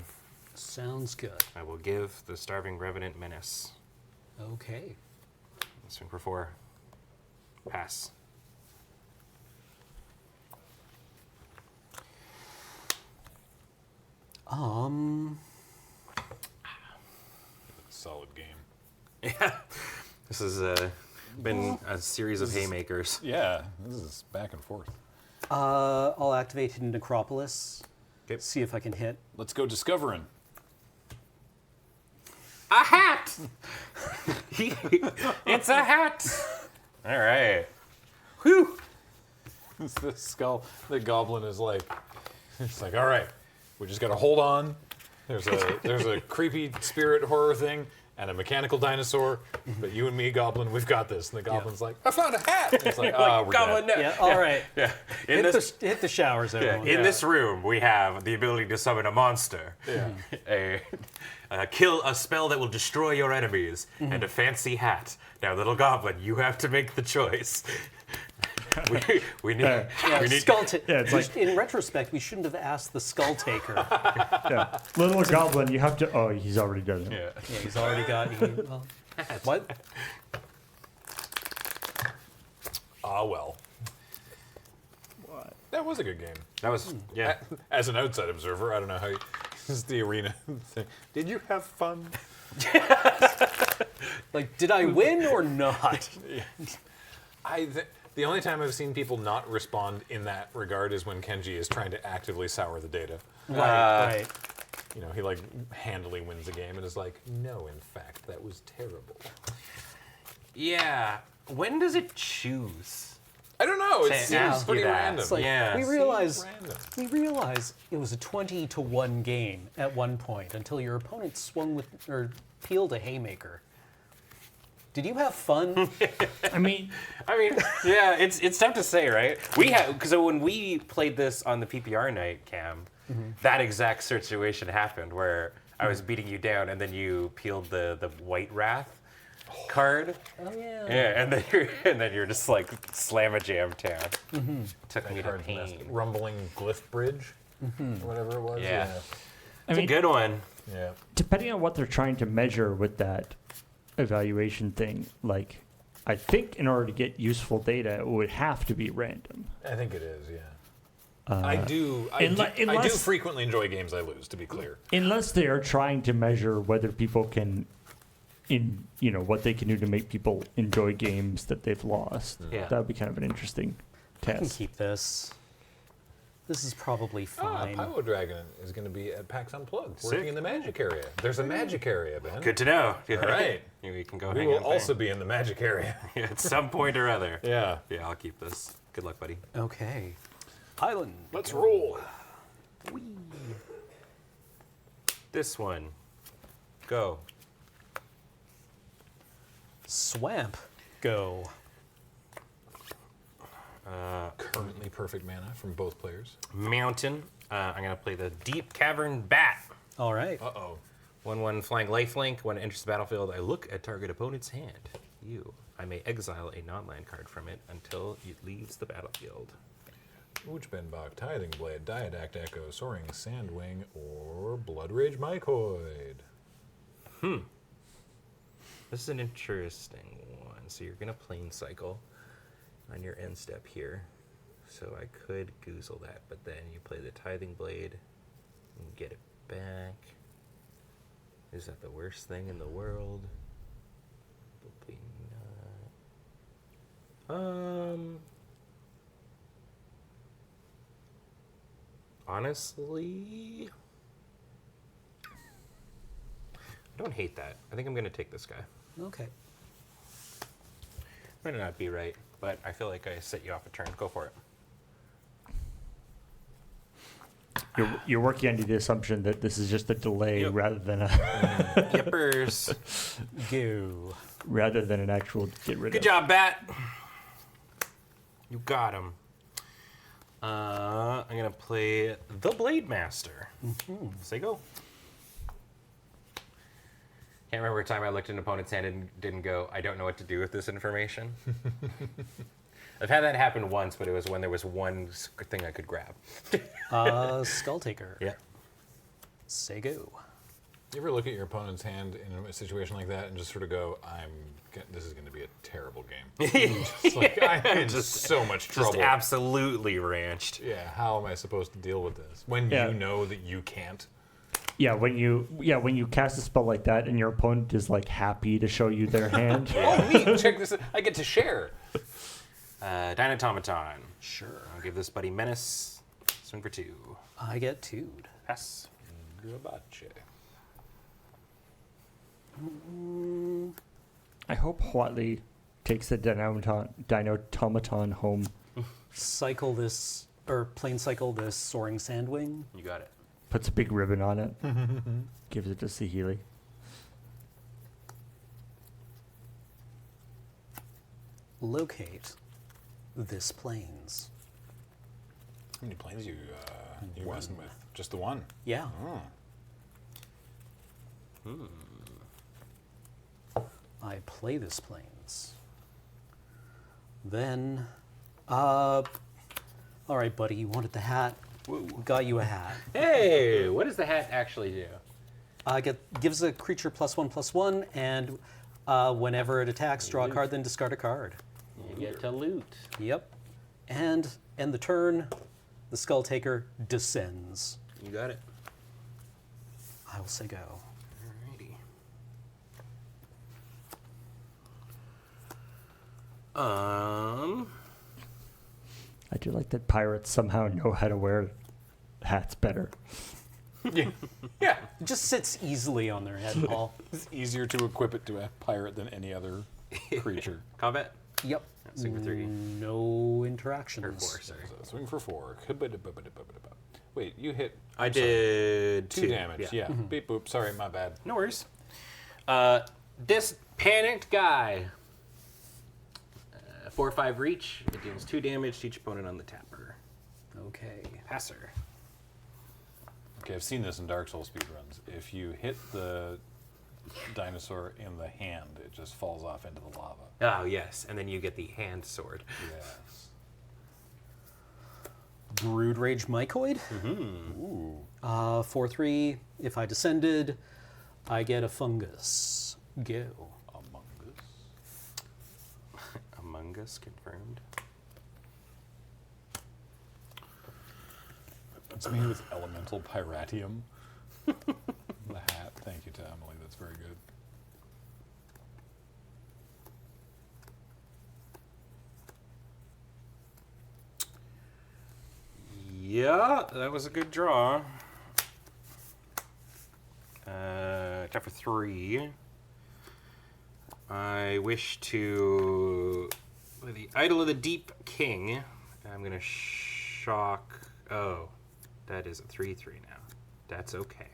Sounds good. I will give the Starving Revenant Menace. Okay. Swing for 4. Pass. Solid game. Yeah. This has been a series of haymakers. Yeah, this is back and forth. I'll activate Hidden Necropolis. Okay. See if I can hit. Let's go discovering. A hat! It's a hat! All right. Whew. It's the skull. The goblin is like, it's like, all right, we just got to hold on. There's a creepy spirit horror thing and a mechanical dinosaur, but you and me, goblin, we've got this. And the goblin's like, I found a hat. And it's like, oh, we're Goblin, dead. no. Yeah, all right. Yeah. Hit the showers, Yeah, everyone. in this room, we have the ability to summon a monster, Yeah. kill a spell that will destroy your enemies, and a fancy hat. Now, little goblin, you have to make the choice. we need. Yeah, we need it's like- in retrospect, we shouldn't have asked the Skull Taker. Yeah. Little goblin, you have to. Oh, he's already done it. Yeah. Yeah, he's already got. What? Ah, well. That was a good game. that was yeah. As an outside observer, I don't know how you, this is the arena thing. Did you have fun? Like, did I win or not? The only time I've seen people not respond in that regard is when Kenji is trying to actively sour the data. Right. You know, he like handily wins the game and is like, no, in fact, that was terrible. Yeah. When does it choose? I don't know. It To seems ask you pretty that. random. It's like- Yeah. We Seems realize random. it was a 20-1 game at one point until your opponent swung with or peeled a haymaker. Did you have fun? I mean, Yeah, it's tough to say, right? We had because when we played this on the PPR night, Cam, that exact situation happened where I was beating you down, and then you peeled the White Wrath card. Oh yeah. Yeah, and then you're just like slam a jam town. Took me to Card's messed. pain. Rumbling Glyph Bridge, or whatever it was. Yeah. I It's mean, a good one. Yeah. depending on what they're trying to measure with that evaluation thing, like, I think in order to get useful data, it would have to be random. I think it is. Yeah. I do unless- frequently enjoy games I lose. To be clear. Unless they are trying to measure whether people can, what they can do to make people enjoy games that they've lost. Yeah. That would be kind of an interesting I can test. keep this. This is probably fine. Pyro Dragon is going to be at PAX Unplugged, Sick. working in the magic area. There's a magic area, Ben. Good to know. All right. We can go We hang will out also there. be in the magic area. At some point or other. Yeah. Yeah, I'll keep this. Good luck, buddy. Okay. Island. Let's roll. This one. Go. Swamp. Go. Currently perfect mana from both players. Mountain. I'm going to play the Deep Cavern Bat. All right. Uh-oh. 1/1 flying lifelink. When it enters the battlefield, I look at target opponent's hand. I may exile a non-land card from it until it leaves the battlefield. Uchbenbach, Tithing Blade, Diadact Echo, Soaring Sandwing, or Blood Rage Mycoid. This is an interesting one. So you're going to plane cycle on your end step here. So I could goozle that, but then you play the Tithing Blade and get it back. Is that the worst thing in the world? Honestly, I don't hate that. I think I'm gonna take this guy. Okay. Might not be right, but I feel like I set you off a turn. Go for it. You're working under the assumption that this is just a delay Yep. rather than a Yippers. Go. rather than an actual get rid Good of. job, Bat. You got him. I'm gonna play the Blade Master. Say go. Can't remember a time I looked at an opponent's hand and didn't go, I don't know what to do with this information. I've had that happen once, but it was when there was one thing I could grab. Skull Taker. Yeah. Say go. You ever look at your opponent's hand in a situation like that and just sort of go, this is going to be a terrible game. It's like, I'm in so much trouble. Just absolutely ranched. Yeah, how am I supposed to deal with this? When Yeah. you know that you can't. Yeah, when you cast a spell like that and your opponent is like happy to show you their hand. Oh, neat. Check this out. I get to share. Dynatomaton. Sure. I'll give this buddy Menace. Swing for 2. I get 2'd. Pass. Gabache. I hope Huatley takes the Dynatomaton home. Cycle this, or plane cycle this Soaring Sandwing. You got it. Puts a big ribbon on it. Gives it to Sahili. Locate this plains. How many planes you messing with? Just the one? Yeah. Oh. I play this plains. Then, all right, buddy, you wanted the hat. Got you a hat. Hey, what does the hat actually do? Gives a creature +1/+1, and whenever it attacks, draw a card, then discard a card. You get to loot. Yep. And end the turn, the Skull Taker descends. You got it. I will say go. Alrighty. I do like that pirates somehow know how to wear hats better. Yeah. It just sits easily on their head, Paul. It's easier to equip it to a pirate than any other creature. Combat? Yep. Swing for 3. No interactions. Or 4, sorry. So swing for 4. Wait, you hit I did 2 damage. Yeah. Beep boop. Sorry, my bad. No worries. This panicked guy. 4/5 reach. It deals 2 damage to each opponent on the tapper. Okay. Passer. Okay, I've seen this in Dark Souls speedruns. If you hit the dinosaur in the hand, it just falls off into the lava. Oh, yes. And then you get the hand sword. Yes. Brood Rage Mycoid. Ooh. 4/3. If I descended, I get a fungus. Go. Among Us. Among Us confirmed. It's me with elemental pyratium. The hat. Thank you to Emily. That's very good. Yeah, that was a good draw. Except for 3. I wish to play the Idol of the Deep King. I'm gonna shock. Oh, that is a 3/3 now. That's okay.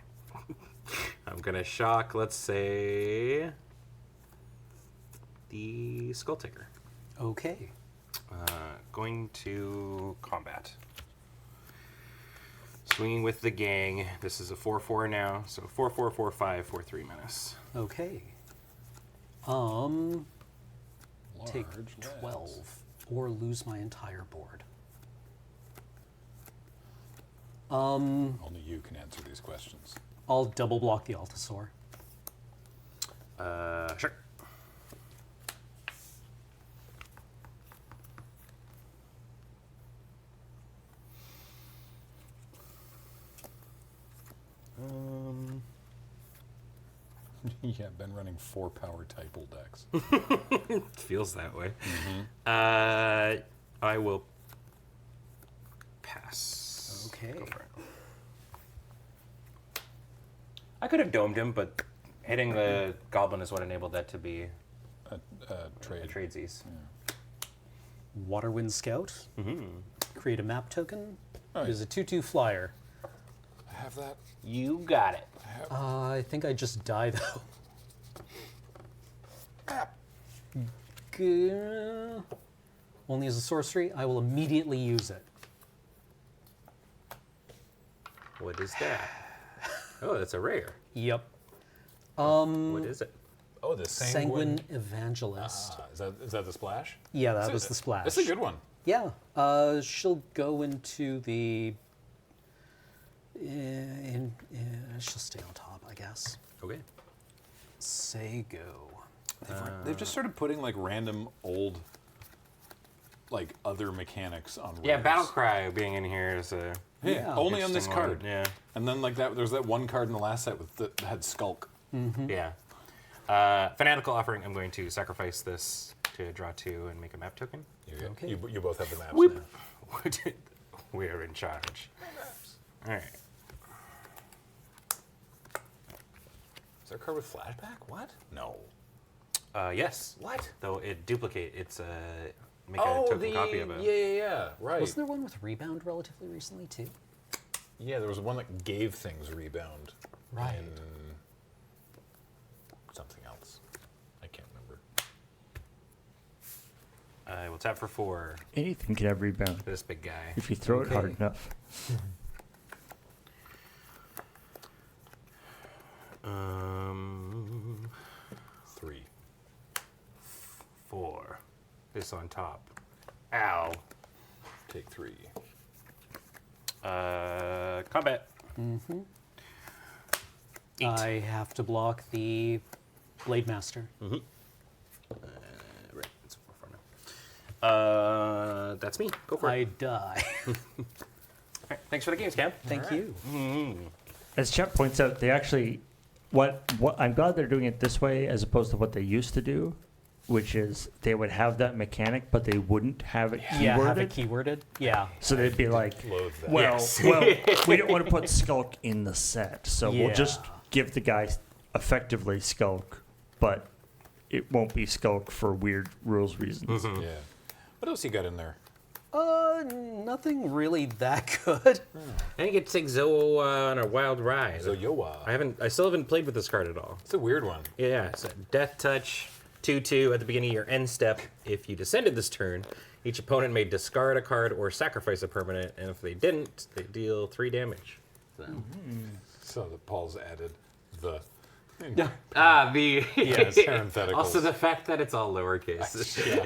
I'm gonna shock. Let's say the Skull Taker. Okay. Going to combat. Swinging with the gang. This is a 4/4 now, so 4/4, 4/5, 4/3 menace. Okay. Take Large 12 or lose my entire board. Only you can answer these questions. I'll double block the Altasaur. Sure. Yeah, been running 4 power typal decks. Feels that way. I will pass. Okay. Go for it. I could have domed him, but hitting the goblin is what enabled that to be Trade. a tradesies. Waterwind Scout. Create a map token. Right. It is a 2/2 flyer. I have that. You got it. I think I just die though. Only as a sorcery, I will immediately use it. What is that? Oh, that's a rare. Yep. What is it? Oh, the Sanguine Evangelist. Is that the splash? Yeah, that was the splash. That's a good one. Yeah. She'll go into the. She'll stay on top, I guess. Okay. Say go. They've just started putting like random old, like other mechanics on. Yeah, rares. Battle Cry being in here is a Yeah. only on this interesting card. one. Yeah. And then like that, there's that one card in the last set with that had Skulk. Yeah. Fanatical Offering, I'm going to sacrifice this to draw 2 and make a map token. Okay. You both have the maps Whoop. now. We are in charge. All right. Is there a card with flashback? What? No. Yes. What? Though it duplicate, it's make a token copy of it. yeah, right. Wasn't there one with Rebound relatively recently too? Yeah, there was one that gave things rebound. Right. In something else. I can't remember. I will tap for 4. Anything can have rebound This big guy. if you throw it hard Okay. enough. 3. 4. This on top. Ow. Take 3. Combat. 8. I have to block the Blade Master. Right. It's 4 now. That's me. Go for I it. die. All right, thanks for the games, Cam. Thank you. As Chet points out, they actually, what I'm glad they're doing it this way as opposed to what they used to do, which is they would have that mechanic, but they wouldn't have it keyworded. Yeah, have it keyworded. Yeah. So they'd be like, Loathe that. well, we don't want to put Skulk in the set, so we'll just Yeah. give the guy effectively Skulk, but it won't be Skulk for weird rules reasons. Yeah. What else you got in there? Nothing really that good. I think it takes Zoe on a wild ride. So Yoa. I still haven't played with this card at all. It's a weird one. Yeah, it's a Death Touch, 2/2 at the beginning of your end step. If you descended this turn, each opponent may discard a card or sacrifice a permanent, and if they didn't, they deal 3 damage. So. So that Paul's added the. The Yes, parentheticals. Also the fact that it's all lowercase. Yeah.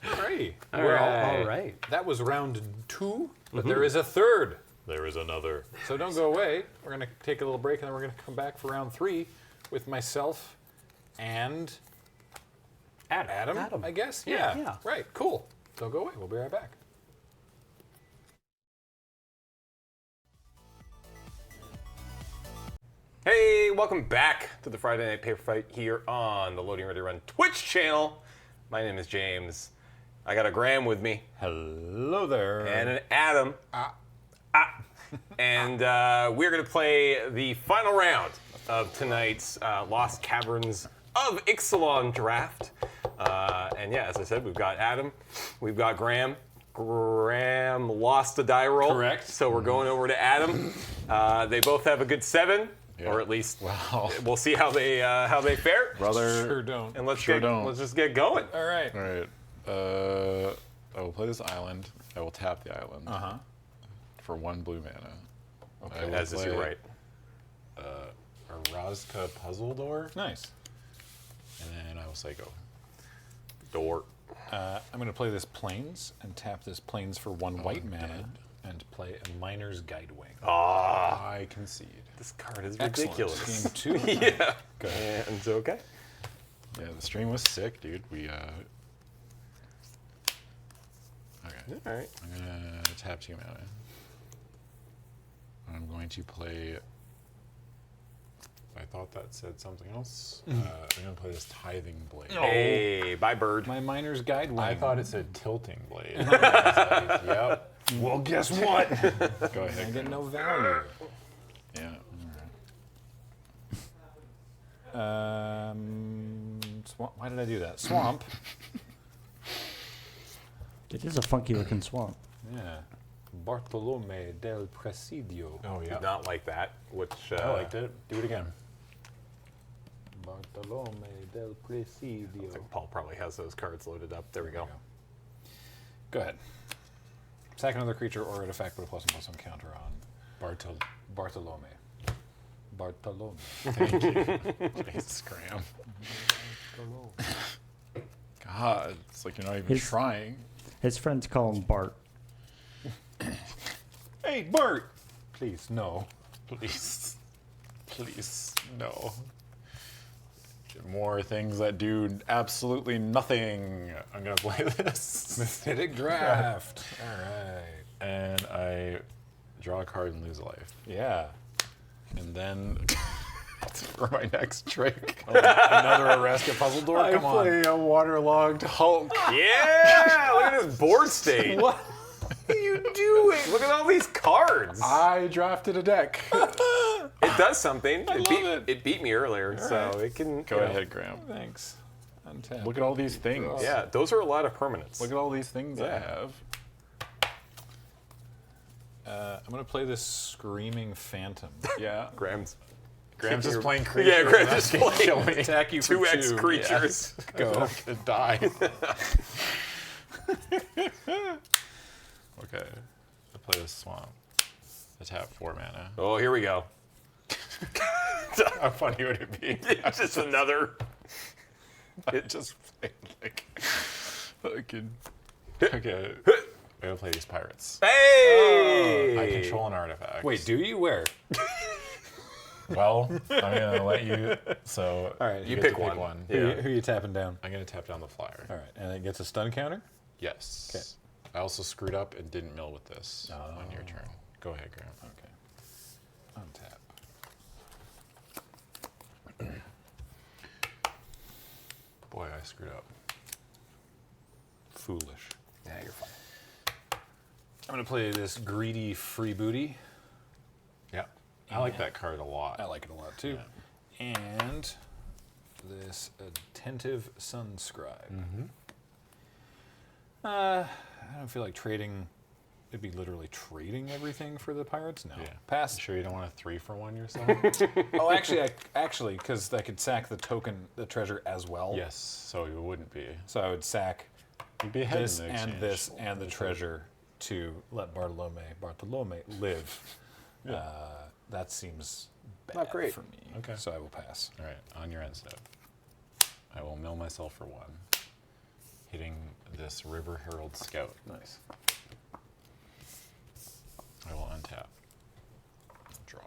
Alrighty. All Well, right. All right. that was round 2, but there is a third. There is another. So don't go away. We're going to take a little break and then we're going to come back for round 3 with myself and Adam, Adam. I guess? Yeah. Right, cool. Don't go away. We'll be right back. Hey, welcome back to the Friday Night Paper Fight here on the Loading Ready Run Twitch channel. My name is James. I got a Graham with me Hello there. and an Adam. And we're going to play the final round of tonight's Lost Caverns of Ixalan draft. And yeah, as I said, we've got Adam, we've got Graham. Graham lost a die roll. Correct. So we're going over to Adam. They both have a good 7, or at least we'll see how they fare. Brother. Sure don't. And let's Sure don't. let's just get going. All right. All right. I will play this island. I will tap the island for 1 blue mana. I will As is your play right. a Razka puzzle door, Nice. and then I will say go. Door. I'm going to play this Plains and tap this Plains for 1 white mana and play a Miner's Guidewing. I concede. This card is Excellent. ridiculous. Game 2. Yeah. Go ahead. And it's okay. Yeah, the stream was sick, dude. Okay. All right. I'm gonna tap 2 mana. I'm going to play I thought that said something else. I'm gonna play this tithing blade. Hey, bye, bird. My miner's guide wing. I thought it said tilting blade. I was like, yep. Well, guess what? Go I ahead. get no value. Yeah. Why did I do that? Swamp. It is a funky looking swamp. Yeah. Bartolome del Presidio. Oh yeah. Did not like that, which I liked it. Do it again. Bartolome del Presidio. Paul probably has those cards loaded up. There we go. Go ahead. Sack another creature or artifact with a +1/+1 counter on Bartolome. Bartolome. Thank you. Jesus, Graham. God, it's like you're not even His- trying. His friends call him Bart. Hey, Bart! Please, no. Please. Please, no. More things that do absolutely nothing. I'm gonna play this. Mythic Draft. All right. And I draw a card and lose a life. Yeah. And then for my next trick, Another Araska puzzle door? I Come play on. a waterlogged Hulk. Yeah! Look at this board state. What are you doing? Look at all these cards. I drafted a deck. It does something. love It beat me earlier, so it can Go ahead, Graham. Thanks. Untap. Look at all these things. Yeah, those are a lot of permanents. Look at all these things I Yeah. have. I'm going to play this Screaming Phantom. Yeah. Graham's Graham's just your- playing creatures. Yeah, Graham's just playing Attack you for 2x 2. creatures. Go. I'm gonna die. Okay. I play this swamp. I tap 4 mana. Oh, here we go. How funny would it be? Just another. I just played like fucking. Okay. I'm gonna play these pirates. Hey! I control an artifact. Wait, do you? Where? Well, I'm gonna let you. So. All right, You get pick to one. Who, Yeah. who are you tapping down? I'm gonna tap down the flyer. All right, and it gets a stun counter? Yes. Okay. I also screwed up and didn't mill with this on your turn. Go ahead, Graham. Okay. Untap. Boy, I screwed up. Foolish. Yeah, you're fine. I'm going to play this Greedy Freebooty. Yeah. I like that card a lot. I like it a lot too. And this Attentive Sunscribe. I don't feel like trading. It'd be literally trading everything for the pirates. No, Yeah. pass. You sure you don't want a 3-for-1 yourself? Oh, actually, because I could sack the token, the treasure as well. Yes, so you wouldn't be. So I would sack You'd be ahead this in the and exchange. this and the treasure to let Bartolome live. That seems bad Not great. for me. Okay. So I will pass. All right, on your end step. I will mill myself for 1. Hitting this River Herald Scout. Nice. I will untap. Draw.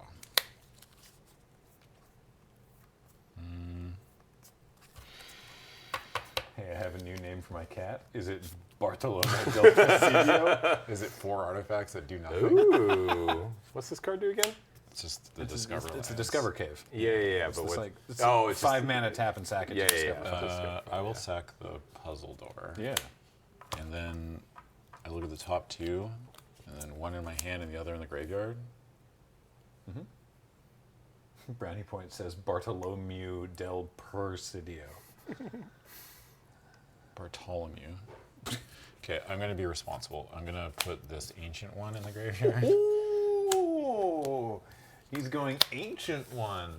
Hey, I have a new name for my cat. Is it Bartolome del Presidio? Is it 4 artifacts that do nothing? Ooh. What's this card do again? It's just the Discover It's a lands. Discover Cave. Yeah. It's But just what? like it's It's 5 mana tap and sack it. Yeah, to yeah, Discover. yeah. I will sack the puzzle door. Yeah. And then I look at the top 2, and then 1 in my hand and the other in the graveyard. Brownie Point says Bartolomeo del Presidio. Bartholomew. Okay, I'm going to be responsible. I'm going to put this ancient one in the graveyard. Ooh, he's going Ancient One.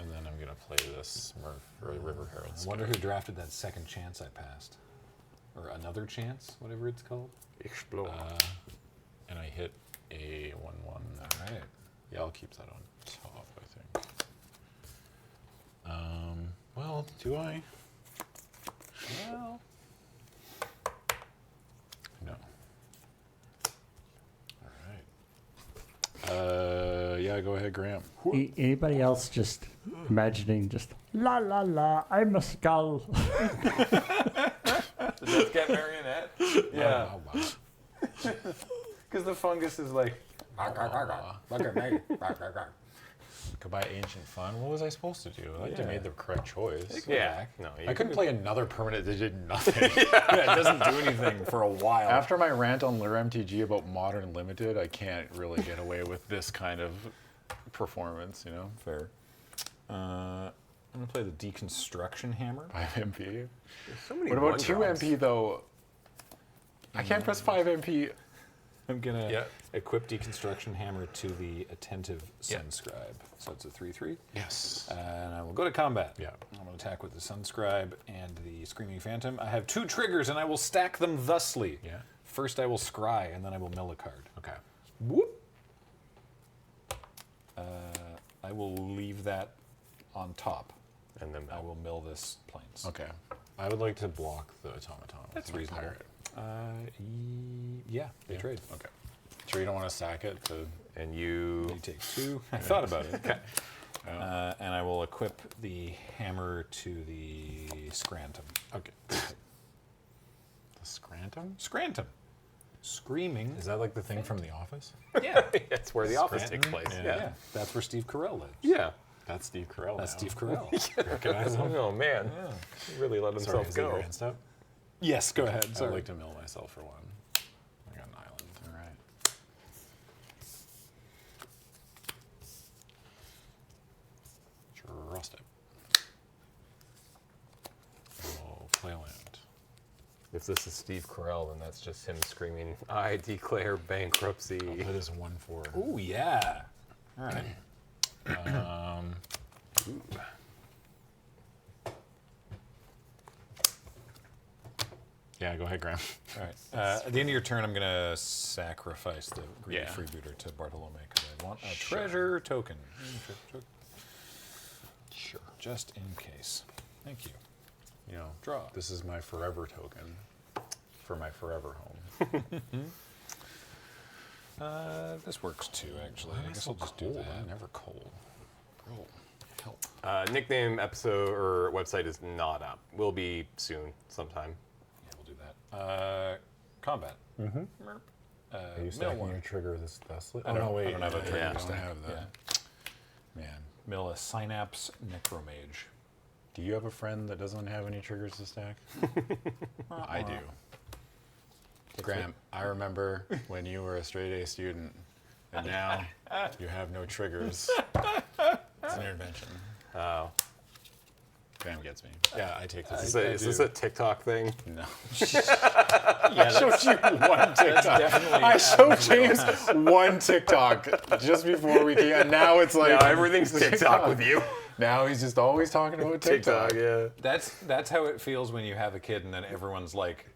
And then I'm going to play this Smurf or River Herald. I wonder who drafted that second chance I passed. Or another chance, whatever it's called. Explode. And I hit a 1/1. All right. Yeah, I'll keep that on top, I think. Well, do I? Well, No. All right. Yeah, go ahead, Graham. Anybody else just imagining just la la la? I'm a skull. the Death Cat Marionette? Yeah. Oh, wow. Because the fungus is like. Goodbye Ancient Fun. What was I supposed to do? I Yeah. made the correct choice. Yeah. No, I couldn't play another permanent that did nothing. Yeah, it doesn't do anything for a while. After my rant on LRRMTG about Modern Limited, I can't really get away with this kind of performance, you know? Fair. I'm gonna play the Deconstruction Hammer. 5 MP. so many What about one 2 drops. MP though? I can't press 5 MP. I'm gonna Yeah. equip Deconstruction Hammer to the Attentive Sunscribe. So it's a 3/3. Yes. And I will go to combat. Yeah. I'm going to attack with the Sunscribe and the Screaming Phantom. I have 2 triggers, and I will stack them thusly. Yeah. First, I will scry, and then I will mill a card. Okay. Whoop. I will leave that on top. And then I will mill this plains. Okay. I would like to block the automaton. with That's my reasonable. pirate. Yeah, they Yeah. trade. Okay. Sure you don't want to sack it to... And you. He takes 2. I thought about it. Okay. And I will equip the hammer to the Scrantum. Okay. The Scrantum? Scrantum. Screaming. Is that like the thing from The Office? Yeah. That's where the office takes place. Yeah. Yeah. That's where Steve Carell lives. Yeah. That's Steve Carell That's now. Steve Carell. Recognize him? Oh man. He really let Sorry, himself is that your go. hand step? Yes, go ahead. I'd Sorry. like to mill myself for 1. I got an island. All right. Trust it. Oh, play a land. If this is Steve Carell, then that's just him screaming, "I declare bankruptcy." That is 1/4. Oh, yeah. All right. Yeah, go ahead, Graham. All right. At the end of your turn, I'm going to sacrifice the greedy Yeah. freebooter to Bartolome because I want a Sure. treasure token. Sure. Just in case. Thank you. You know, Draw. this is my forever token for my forever home. This works too, actually. I guess I'll just do cold? that. I'm never cold. Bro, help. Nickname episode or website is not up. Will be soon, sometime. Yeah, we'll do that. Combat. Mm-hmm. Are you Mill stacking 1. your trigger this thusly? I Oh, don't- no, wait. I don't have a trigger Yeah. I don't stack. have that. Man, Mill a Synapse Necromage. do you have a friend that doesn't have any triggers to stack? I do. Graham, I remember when you were a straight A student, and now you have no triggers. It's an intervention. Oh. Graham gets me. Yeah, I take this. Is this a TikTok thing? No. Yeah, I showed you one TikTok. definitely I showed James one TikTok just before we came, and now it's like No, everything's TikTok with you. Now he's just always talking about TikTok. yeah. That's how it feels when you have a kid and then everyone's like,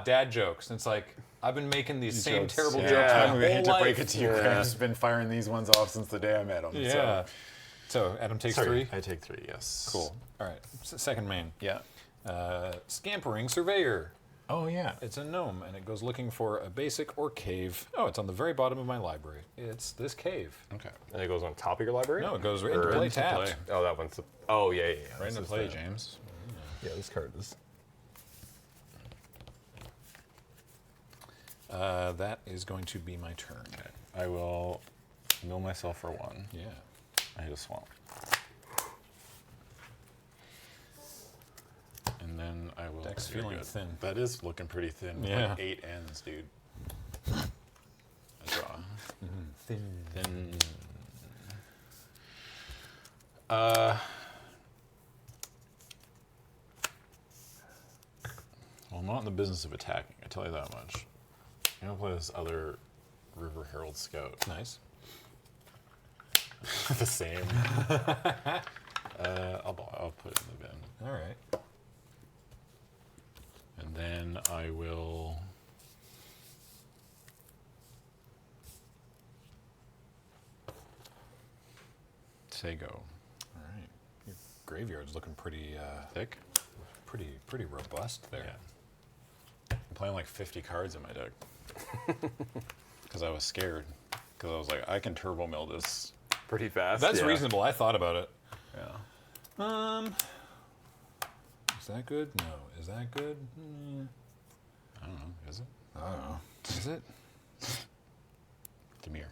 dad jokes. And it's like, I've been making these same Jokes. terrible Yeah. jokes my I whole hate to life. break it to you, Graham's been firing these ones off since the day I met him. Yeah. So Adam takes 3. I take 3. Yes. Cool. All right. Second main. Yeah. Scampering Surveyor. Oh yeah. It's a gnome, and it goes looking for a basic or cave. Oh, it's on the very bottom of my library. It's this cave. Okay. And it goes on top of your library? No, it goes right into Or play into tapped. play. Oh, that one's. Oh, yeah. Right into This is play, the- James. Yeah, this card is. That is going to be my turn. Okay. I will mill myself for 1. Yeah. I hit a swamp. And then I will. Deck's Very feeling good. thin. That is looking pretty thin. Yeah. Like 8 ends, dude. I draw. Thin. Well, I'm not in the business of attacking, I tell you that much. I'm gonna play this other River Herald Scout. Nice. The same. I'll put it in the bin. All right. And then I will. Say go. All right. Your graveyard's looking pretty, Thick? pretty robust there. Yeah. I'm playing like 50 cards in my deck. Because I was scared. Because I was like, I can turbo mill this. Pretty fast. That's yeah. reasonable. I thought about it. Yeah. Is that good? No. Is that good? I don't know. Is it? I don't know. Is it? Demir.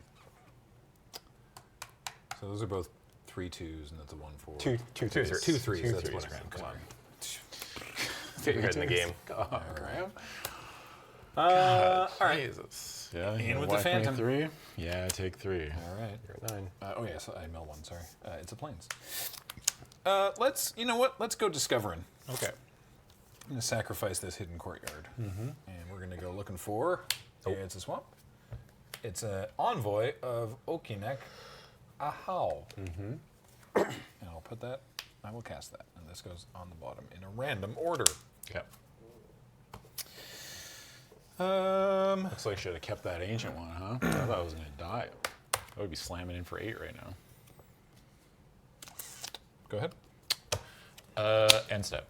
So those are both 3 2s, and that's a 1 4. Two threes. 2 3s. Two That's threes, what I Graham, meant. come on. Get your head in the game. Graham. All right. Jesus. Yeah. In you with know, the Phantom. 3. Yeah, take 3. All right. You're at 9. Oh yeah, so I mill one. Sorry, it's a plains. Let's. You know what? Let's go discovering. Okay. I'm gonna sacrifice this hidden courtyard, and we're gonna go looking for. It's a swamp. It's an envoy of Okinek Ahau. And I'll put that. I will cast that, and this goes on the bottom in a random order. Okay. Um. Looks like I should have kept that ancient one, huh? I thought I was gonna die. I would be slamming in for 8 right now. Go ahead. End step.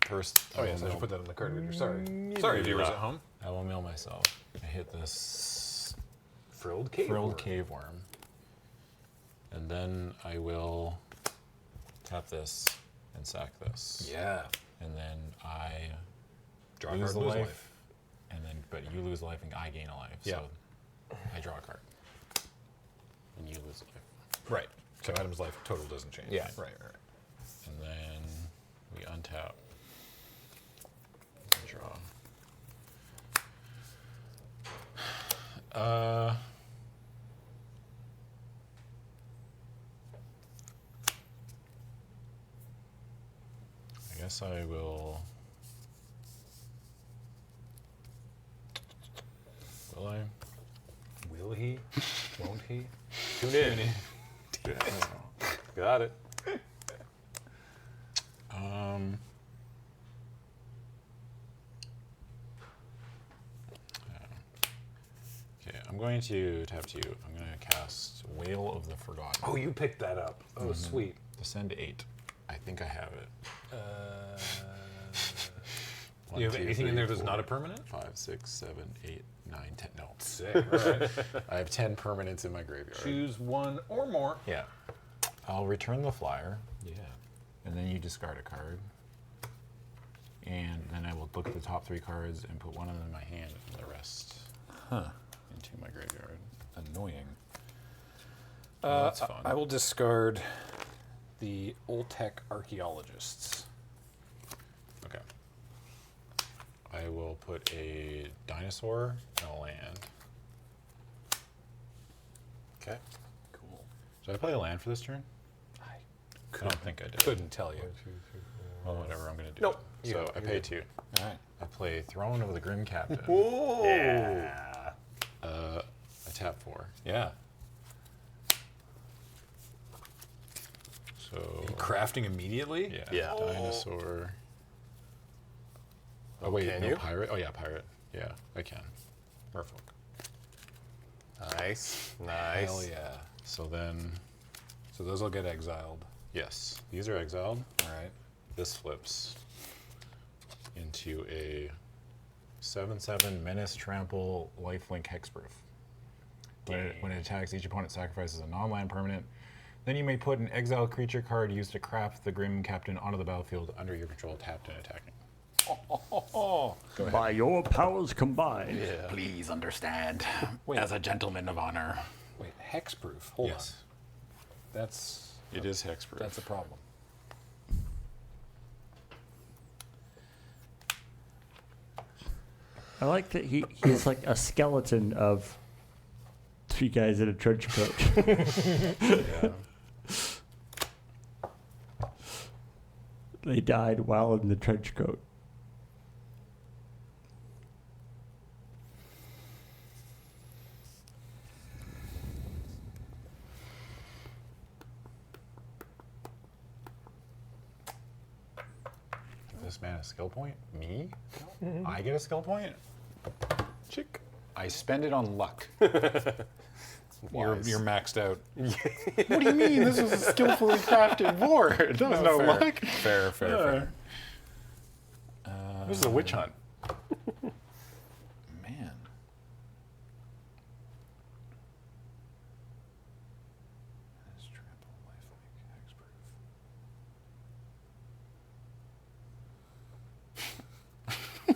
First. Oh yes, I should put that in the card reader. Sorry, viewers at home. I will mill myself. I hit this Frilled cave. frilled cave worm, and then I will tap this and sack this. Yeah. And then I Draw a lose card, the lose life, life. and then but you lose life and I gain a life. Yeah. So I draw a card, and you lose life. Right. So Adam's life total doesn't change. Yeah. Right. And then we untap. Draw. I guess I will. Will I? Will he? Won't he? Tune in. Got it. Okay, I'm going to tap to you. I'm going to cast Wail of the Forgotten. Oh, you picked that up. Oh, sweet. Descend to 8. I think I have it. You have 1, 2, anything 3, in there that's 4, not a permanent? 5, 6, 7, 8, 9, 10. No. Sick. All right. I have 10 permanents in my graveyard. Choose one or more. Yeah. I'll return the flyer, Yeah. and then you discard a card. And then I will look at the top 3 cards and put one of them in my hand and the rest into my graveyard. Annoying. That's fun. I will discard the Oltec Archaeologists. Okay. I will put a dinosaur and a land. Okay. Cool. Should I play a land for this turn? I don't think I did. Couldn't tell you. Well, whatever, I'm going to do Nope. it. So I pay 2. All right. I play Throne of the Grim Captain. Yeah. I tap 4. Yeah. So, Crafting immediately? yeah, Yeah. dinosaur. Oh, wait, Can no, you? pirate? Oh, yeah, pirate. Yeah, I can. Merfolk. Nice. Nice. Hell yeah. So then, So those will get exiled. yes, these are exiled. All right. This flips into a 7/7 Menace Trample Lifelink Hexproof. When it attacks, each opponent sacrifices a non-land permanent. Then you may put an exiled creature card used to craft the Grim Captain onto the battlefield under your control, tapped and attacking. By your powers combined. Yeah. Please understand, Wait. as a gentleman of honor. Wait, hexproof. Hold Yes. on. That's It is hexproof. a problem. I like that he's like a skeleton of 3 guys in a trench coat. Yeah. They died while in the trench coat. This man a skill point? Me? I get a skill point? Chick. I spend it on luck. You're Wise. you're maxed out. What do you mean? This was a skillfully crafted board. That was no fair. luck. Fair, fair. This is a witch hunt. Man. Menace Trample, Lifelink, Hexproof.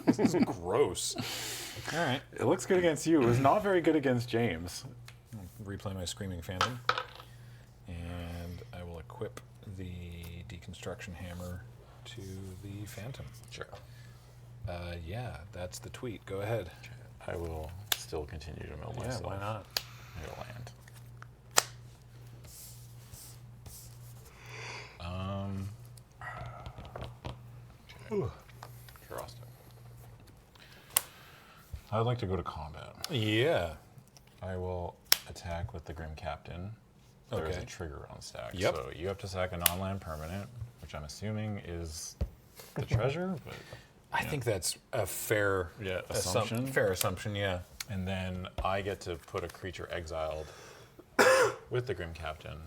This is gross. All right. It looks good against you. It was not very good against James. Replay my Screaming Phantom. And I equip the deconstruction hammer to the Phantom. Sure. Yeah, that's the tweet. Go ahead. I will still continue to mill Yeah, myself. why not? It'll land. Curiosity. I would like to go to combat. Yeah. I will attack with the Grim Captain. There is Okay. a trigger on stack. Yep. So you have to sack a non-land permanent, which I'm assuming is the treasure, but I think that's a fair assumption. Fair assumption, yeah. And then I get to put a creature exiled with the Grim Captain.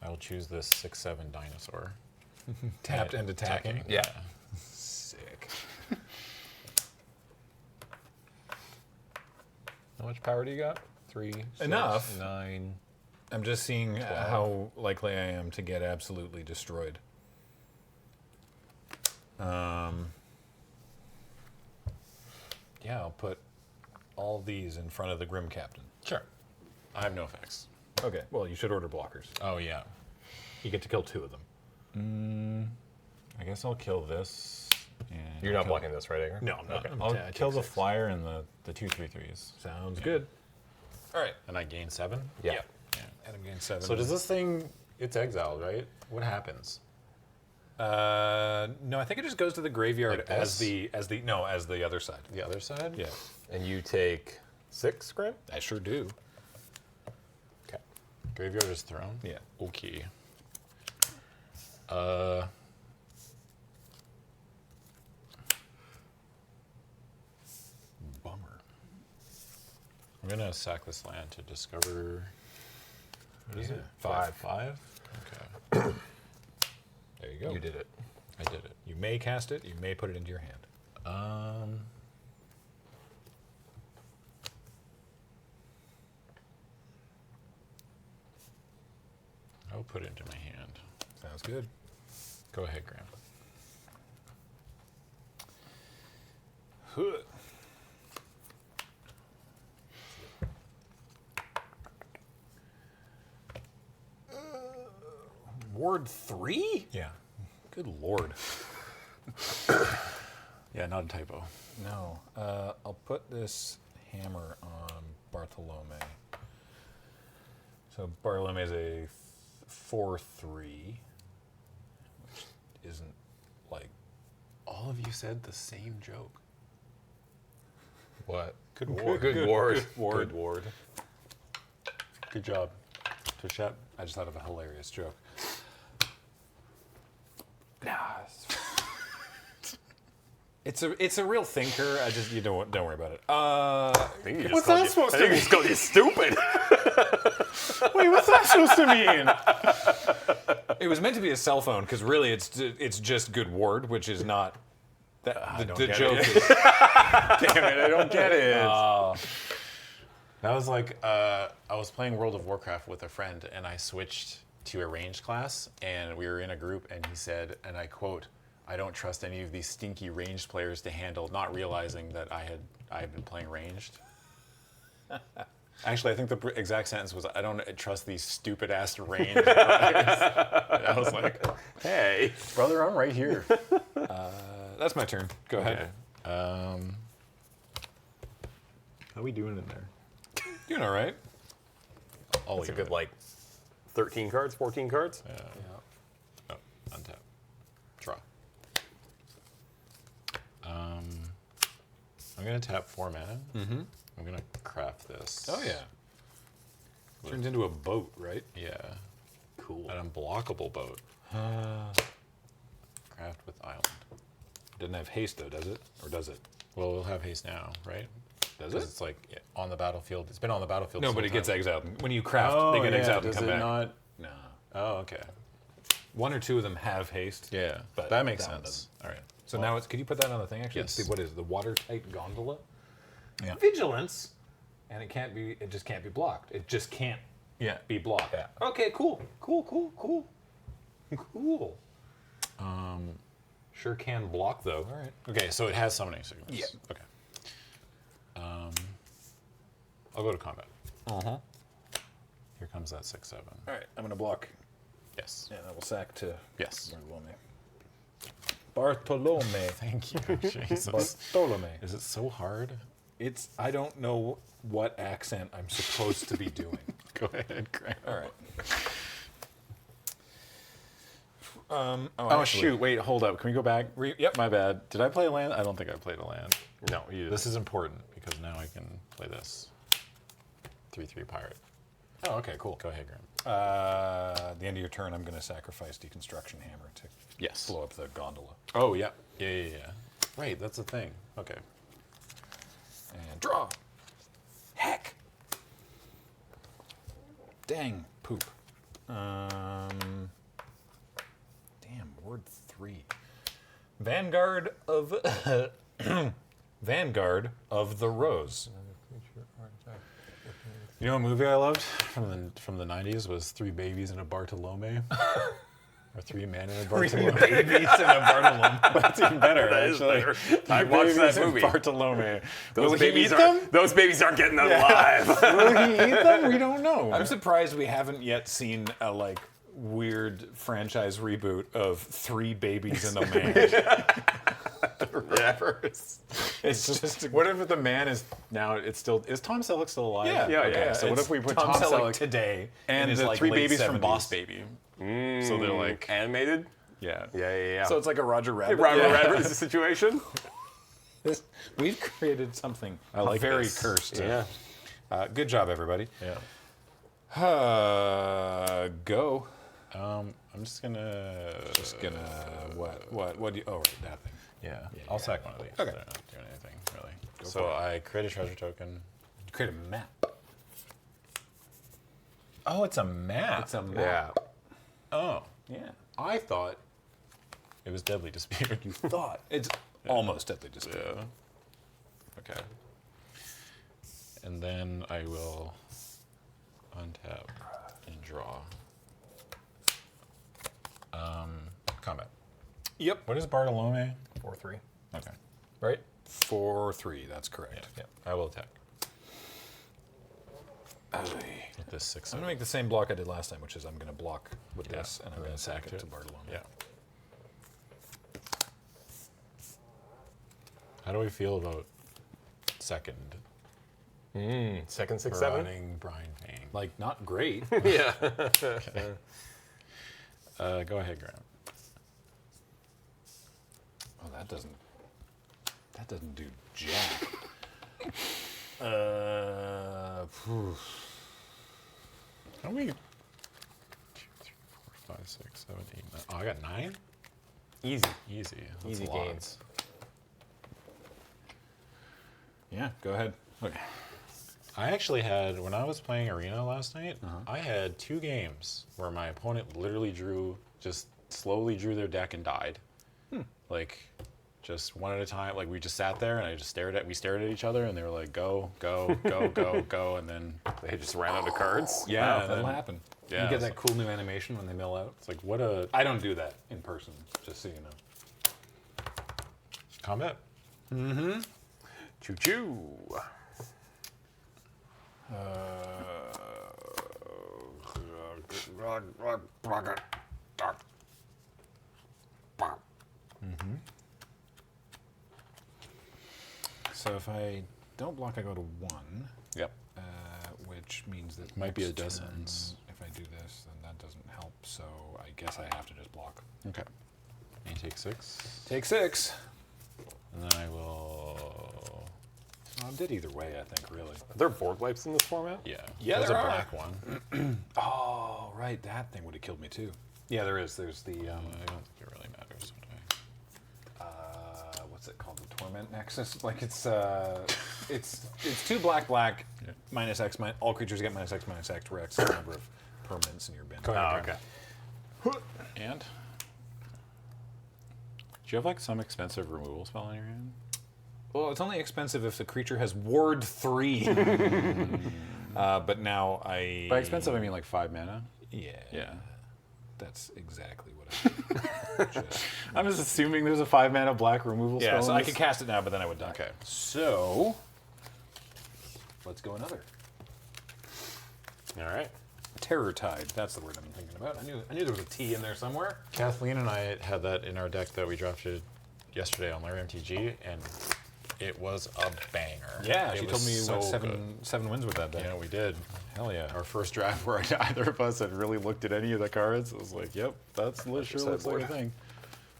I will choose this 6/7 dinosaur. Tapped and attacking. Yeah. Sick. How much power do you got? 3, 6, Enough. 9. I'm just seeing how likely I am to get absolutely destroyed. Yeah, I'll put all these in front of the Grim Captain. Sure. I have no effects. Okay, well, you should order blockers. Oh, yeah. You get to kill 2 of them. I guess I'll kill this. And You're not blocking this, right, Anger? No, I'm not. Okay. I'm I'll ta- I kill take the 6. flyer and the 2/3/3s. Sounds good. All right. And I gain 7? Yeah. Yeah. Adam gains 7. So does this thing, it's exiled, right? What happens? No, I think it just goes to the graveyard Like as this? as the other side. The other side? Yeah, And you take 6, Graham? I sure do. Okay. Graveyard is thrown? Yeah. Okay. Bummer. I'm gonna sack this land to discover. What is Yeah. it? 5. 5? Okay. There you go. You did it. I did it. You may cast it. You may put it into your hand. I'll put it into my hand. Sounds good. Go ahead, Graham. Huh. Ward 3? Yeah. Good lord. Yeah, not a typo. No. I'll put this hammer on Bartolome. So Bartolome is a 4/3, which isn't like All of you said the same joke. What? good ward. Good ward. Good ward. Good ward. Good job. Touchette. I just thought of a hilarious joke. It's a real thinker. I just you don't worry about it. What's that supposed to mean? He's called you stupid. Wait, what's that supposed to mean? It was meant to be a cell phone because really it's just good ward, which is not that the joke. Is, Damn it, I don't get it. That was like, I was playing World of Warcraft with a friend, and I switched to a ranged class, and we were in a group, and he said, and I quote, "I don't trust any of these stinky ranged players to handle," not realizing that I had been playing ranged. Actually, I think the exact sentence was, "I don't trust these stupid ass ranged players." And I was like, "Hey, brother, I'm right here." that's my turn. Go ahead. How we doing in there? Doing all right. That's a good, like, 13 cards, 14 cards? Oh, untap. Draw. I'm gonna tap 4 mana. Mm-hmm. I'm gonna craft this. Oh yeah. Turns into a boat, right? Yeah. Cool. An unblockable boat. Craft with island. Doesn't have haste though, does it? Or does it? Well, we'll have haste now, right? Does 'Cause it? it's like on the battlefield. It's been on the battlefield. No, this but it whole gets time. exiled. When you craft, Oh, they get yeah. exiled and Does come it back. not? No. Oh, okay. 1 or 2 of them have haste. Yeah, But that makes that one sense. All right. So now it's. Could you put that on the thing? Actually, Yes. Let's see, what is it? The watertight gondola? Yeah. Vigilance, and it can't be. It just can't be blocked. It just can't Yeah. be blocked. Yeah. Okay. Cool. Cool. Sure can block though. All right. Okay, so it has summoning signals. Yeah. Okay. I'll go to combat. Uh huh. Here comes that 6/7. All right. I'm gonna block Yes. And I will sack to Yes. Bartolome. Thank you. Jesus. Bartolome. Is it so hard? I don't know what accent I'm supposed to be doing. Go ahead, Graham. All right. Oh, shoot. Wait, hold up. Can we go back? Yep. My bad. Did I play a land? I don't think I played a land. No, you. This is important because now I can play this. 3/3 pirate. Oh, okay, cool. Go ahead, Graham. At the end of your turn, I'm going to sacrifice Deconstruction Hammer to Yes. blow up the gondola. Oh, yeah. Yeah. Right, that's a thing. Okay. And draw. Heck. Dang poop. Damn, word 3. Vanguard of Vanguard of the Rose. You know what movie I loved from the 90s was Three Babies and a Bartolome? Or Three Men and a Bartolome? Babies and a Bartolome. That's even better, actually. I watched that movie. Bartolome. Those Will he babies eat them? Those babies aren't getting alive. Will he eat them? We don't know. I'm surprised we haven't yet seen a weird franchise reboot of Three Babies and a Man. It's just What if the man is now? It's still is Tom Selleck still alive? Yeah. Okay. So what It's if we put Tom Tom Selleck Selleck today and in his, the three late babies from 70s. Boss Baby? So they're like, Animated? yeah. Yeah. So it's like a Roger Rabbit. Robert Rabbit is the situation? We've created something I like very this. cursed. Yeah. Good job, everybody. Yeah. Go. I'm just gonna. What do you? Oh, right, that thing. Yeah. I'll sack one of these. Okay. They're not doing anything really. Go So for it. I create a treasure token. Create a map. Oh, it's a map. It's a Yeah. Oh, Yeah. I thought it was Deadly Dispute. You thought it's almost Deadly Dispute. Yeah. Okay. And then I will untap and draw. Combat. Yep. What is Bartolome? 4/3. Okay. Right. 4/3. That's correct. Yeah. I will attack. I'm With this 6. gonna make the same block I did last time, which is I'm gonna block with Yeah, this, and I'm and gonna then sack sack it it. to Bartolome. Yeah. How do we feel about second? Second, 6, 7? Running Brian Payne. Like not great. Yeah. Go ahead, Graham. Oh, that doesn't do jack. How many? 2, 3, 4, 5, 6, 7, 8, 9. Oh, I got 9? Easy. Easy. That's Easy a lot. gains. Yeah. Go ahead. Okay. I actually had, when I was playing Arena last night, I had 2 games where my opponent literally just slowly drew their deck and died. Like, just one at a time. Like, we just sat there and we stared at each other and they were like, go, go, go, go, go. And then They just ran out of cards. Yeah, and that'll then- happen. Yeah, You get it's that cool new animation when they mill out. it's like, what a I don't do that in person, just so you know. combat. Choo choo. So if I don't block, I go to 1, Yep. which means that Might be a next distance. turn, if I do this, then that doesn't help. So I guess I have to just block. Okay. And you take 6. Take 6. And then I will. I did either way, I think, really. Are there board wipes in this format? Yeah. Yeah, There's there a are. black one. Oh, right, that thing would have killed me too. Yeah, there is. There's the I don't think it really matters. what's it called? The Torment Nexus. Like it's 2 black, Yeah. minus X. All creatures get minus X for X number of permanents in your bin. Oh, okay. And? Do you have like some expensive removal spell in your hand? Well, it's only expensive if the creature has Ward 3. But now I. By expensive, I mean like 5 mana. Yeah. Yeah. That's exactly what I just. I'm just assuming there's a 5 mana black removal spell. Yeah, so in I this. could cast it now, but then I would die. Okay. So, let's go another. All right. Terror Tide. That's the word I'm thinking about. I knew there was a T in there somewhere. Kathleen and I had that in our deck that we drafted yesterday on LRRMTG, and it was a banger. Yeah, It she was told me so what good. seven wins with that deck. Yeah, we did. Hell yeah. Our first draft where either of us had really looked at any of the cards, it was like, yep, that's sure looks like a sideboard. thing.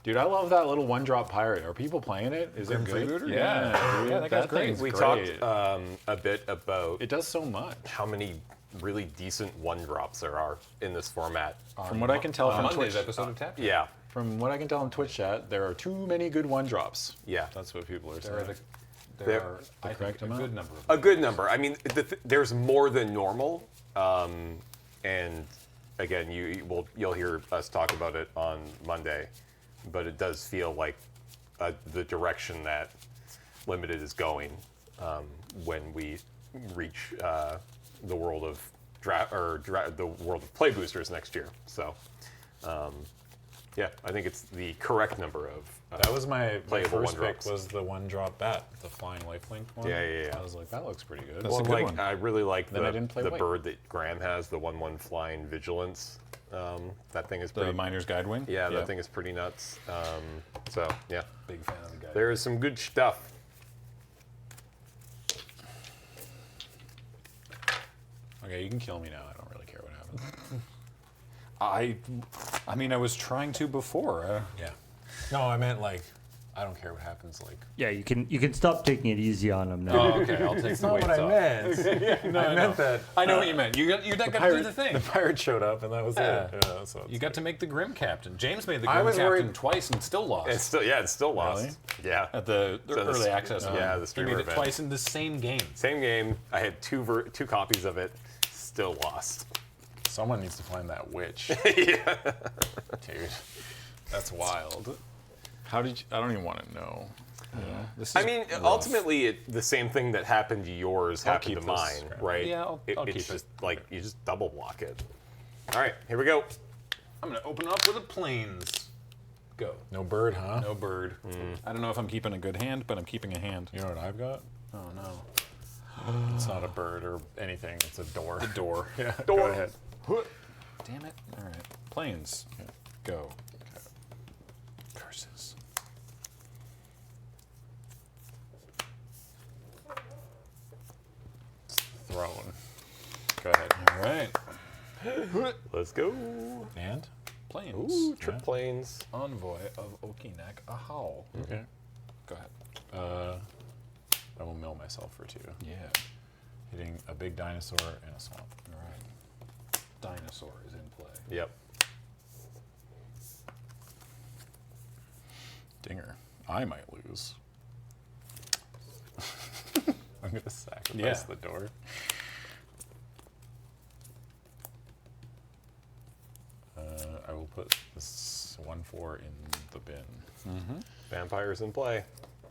Dude, I love that little one-drop pirate. Are people playing it? Is it Grim good? Freebooter? Yeah, dude, Yeah, that guy's great. thing's We great. talked a bit about It does so much. how many really decent one drops there are in this format. From what I can tell from Monday's Twitch, episode of Tap. Yeah, from what I can tell in Twitch chat, there are too many good one-drops. yeah. That's what people are There are, saying. There- are I think, correct a amount? good number of A good number. I mean, there's more than normal, and again, you'll hear us talk about it on Monday, but it does feel like the direction that Limited is going when we reach the world of the world of play boosters next year. So, yeah, I think it's the correct number of. That was my Playable first pick one-drops. was the one-drop bat, the flying lifelink one. Yeah. I was like, that looks pretty good. That's Well, a good like one. I really like Then I didn't play the white. bird that Graham has, the 1/1 flying vigilance. That thing is The pretty. Miner's Guide Wing. Yeah, that thing is pretty nuts. So yeah, Big fan of the guy. there is some good stuff. Okay, you can kill me now. I don't really care what happens. I mean, I was trying to before. Yeah. No, I meant like, I don't care what happens. Like, Yeah, you can stop taking it easy on him now. Oh, okay. I'll take the weights off. meant. I meant that. I know what you meant. You got to do the thing. The pirate showed up, and that was Yeah. it. Yeah, so You got to make the Grim Captain. James made the I Grim was Captain worried- twice and still lost. It's still lost. Really? Yeah, At the So the early s- access. yeah, one. the He streamer made it event. twice in the same game. same game. I had two copies of it. Still lost. Someone needs to find that witch. Yeah. Dude, that's wild. How did you? I don't even want to know. This I is mean, rough. ultimately, the same thing that happened to yours happened keep to this, mine, Graham. right? Yeah, I'll it's keep just it. like you just double block it. All right, here we go. I'm going to open up with a plains. Go. No bird, huh? No bird. I don't know if I'm keeping a good hand, but I'm keeping a hand. You know what I've got? Oh no. It's not a bird or anything. It's a door. The door. Yeah. Door. Go ahead. Damn it. All right. Plains. Go. Curses. Throne. Go ahead. All right. Let's go. And Plains. Ooh, trip Yeah. planes. Envoy of Okinek Ahau. okay. Go ahead. I will mill myself for 2. Yeah. Hitting a big dinosaur and a swamp. All right. Dinosaur is in play. Yep. Dinger. I might lose. I'm gonna sacrifice Yeah. the door. I will put this 1/4 in the bin. Vampires in play.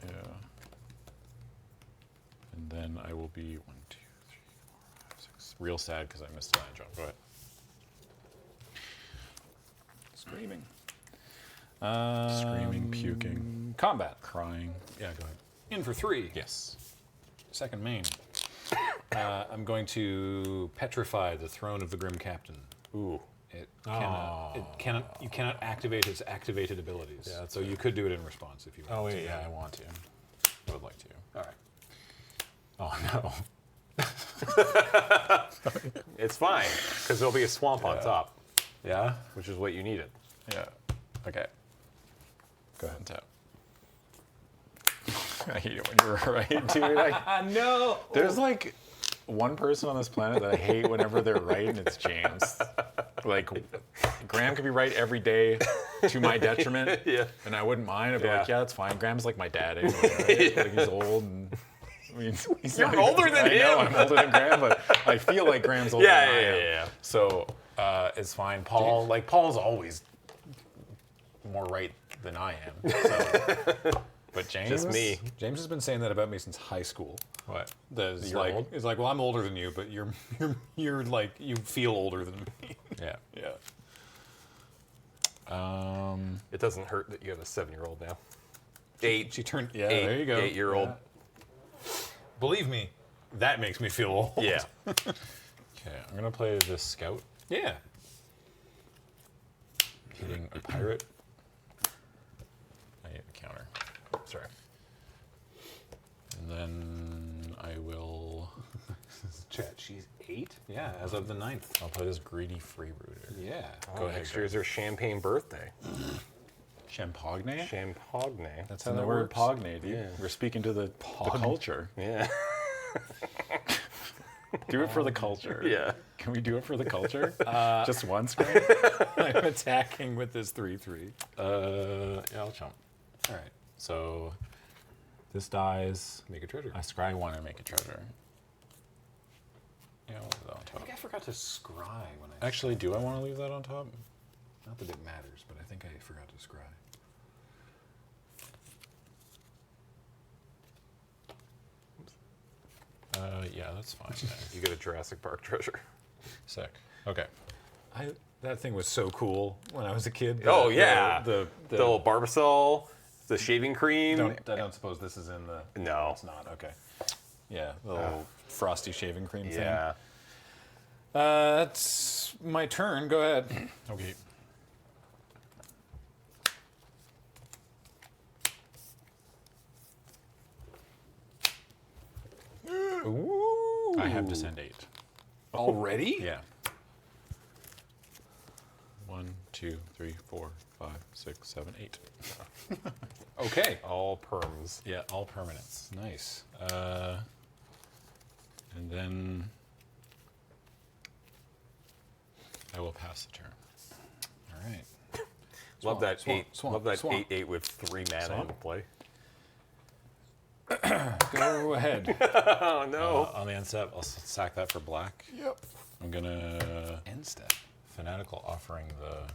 Yeah. And then I will be 1, 2, 3, 4, 5, 6. Real sad because I missed a line jump. Go ahead. Screaming. Screaming, puking, Combat. crying. Yeah, go ahead. In for 3. Yes. Second main. I'm going to petrify the throne of the Grim Captain. Ooh. It cannot. You cannot activate his activated abilities. Yeah, that's so you could do it in response if you want. Oh wait, yeah, I want to. I would like to. All right. Oh no. It's fine because there'll be a swamp on top, Yeah. which is what you needed. Yeah. Okay. Go ahead and tap. I hate it when you're right, dude. No. There's like one person on this planet that I hate whenever they're right, and it's James. Like, Graham could be right every day to my detriment, Yeah. and I wouldn't mind. I'd be Yeah. like, yeah, that's fine. Graham's like my dad anyway, right? Like, he's old, and I mean, he's You're not older than I know, him. I'm older than Graham, but I feel like Graham's older Yeah, than I yeah, am. yeah, yeah. So it's fine. Paul's always more right than I am. So. But James, Just me. James has been saying that about me since high school. What? That's You're like, old? it's like, well, I'm older than you, but you're like, you feel older than me. Yeah. Yeah. It doesn't hurt that you have a 7-year-old now. 8. She turned. Yeah. Eight, There you go. 8-year-old. Believe me, that makes me feel old. Yeah. Okay, I'm gonna play this scout Yeah. Hitting a pirate. I need a counter. Sorry. And then I will. Chat, she's 8? Yeah, as of the 9th. I'll play this greedy freebooter. Yeah. Go ahead. Next year's her champagne birthday. Champagne? Champagne. That's In how the that word works. pogne, dude. Yeah. We're speaking to the culture. Yeah. Do it for the culture. Yeah. Can we do it for the culture? Just once, Graham? I'm attacking with this 3/3. Yeah, I'll jump. All right. So this dies. Make a treasure. I scry one and make a treasure. Yeah, I'll leave that on I top. think I forgot to scry when I. Actually, do I want to leave that on top? Not that it matters, but I think I forgot to scry. Yeah, that's fine. You get a Jurassic Park treasure. Sick. Okay. That thing was so cool when I was a kid. Oh, yeah. The The little Barbasol, the shaving cream. I don't suppose this is in the. No. It's not. Okay. Yeah, the little frosty shaving cream Yeah. thing. It's my turn. Go ahead. Okay. Ooh. I have descend 8. Already? Yeah. 1, 2, 3, 4, 5, 6, 7, 8. Okay. All perms. Yeah, all permanents. Nice. And then I will pass the turn. All right. Love that swamp, 8. swamp, Love that swamp. 8/8 with 3 mana Swamp? in play. Go ahead. Oh no. On the end step, I'll sack that for black. Yep. I'm gonna End step. Fanatical Offering the.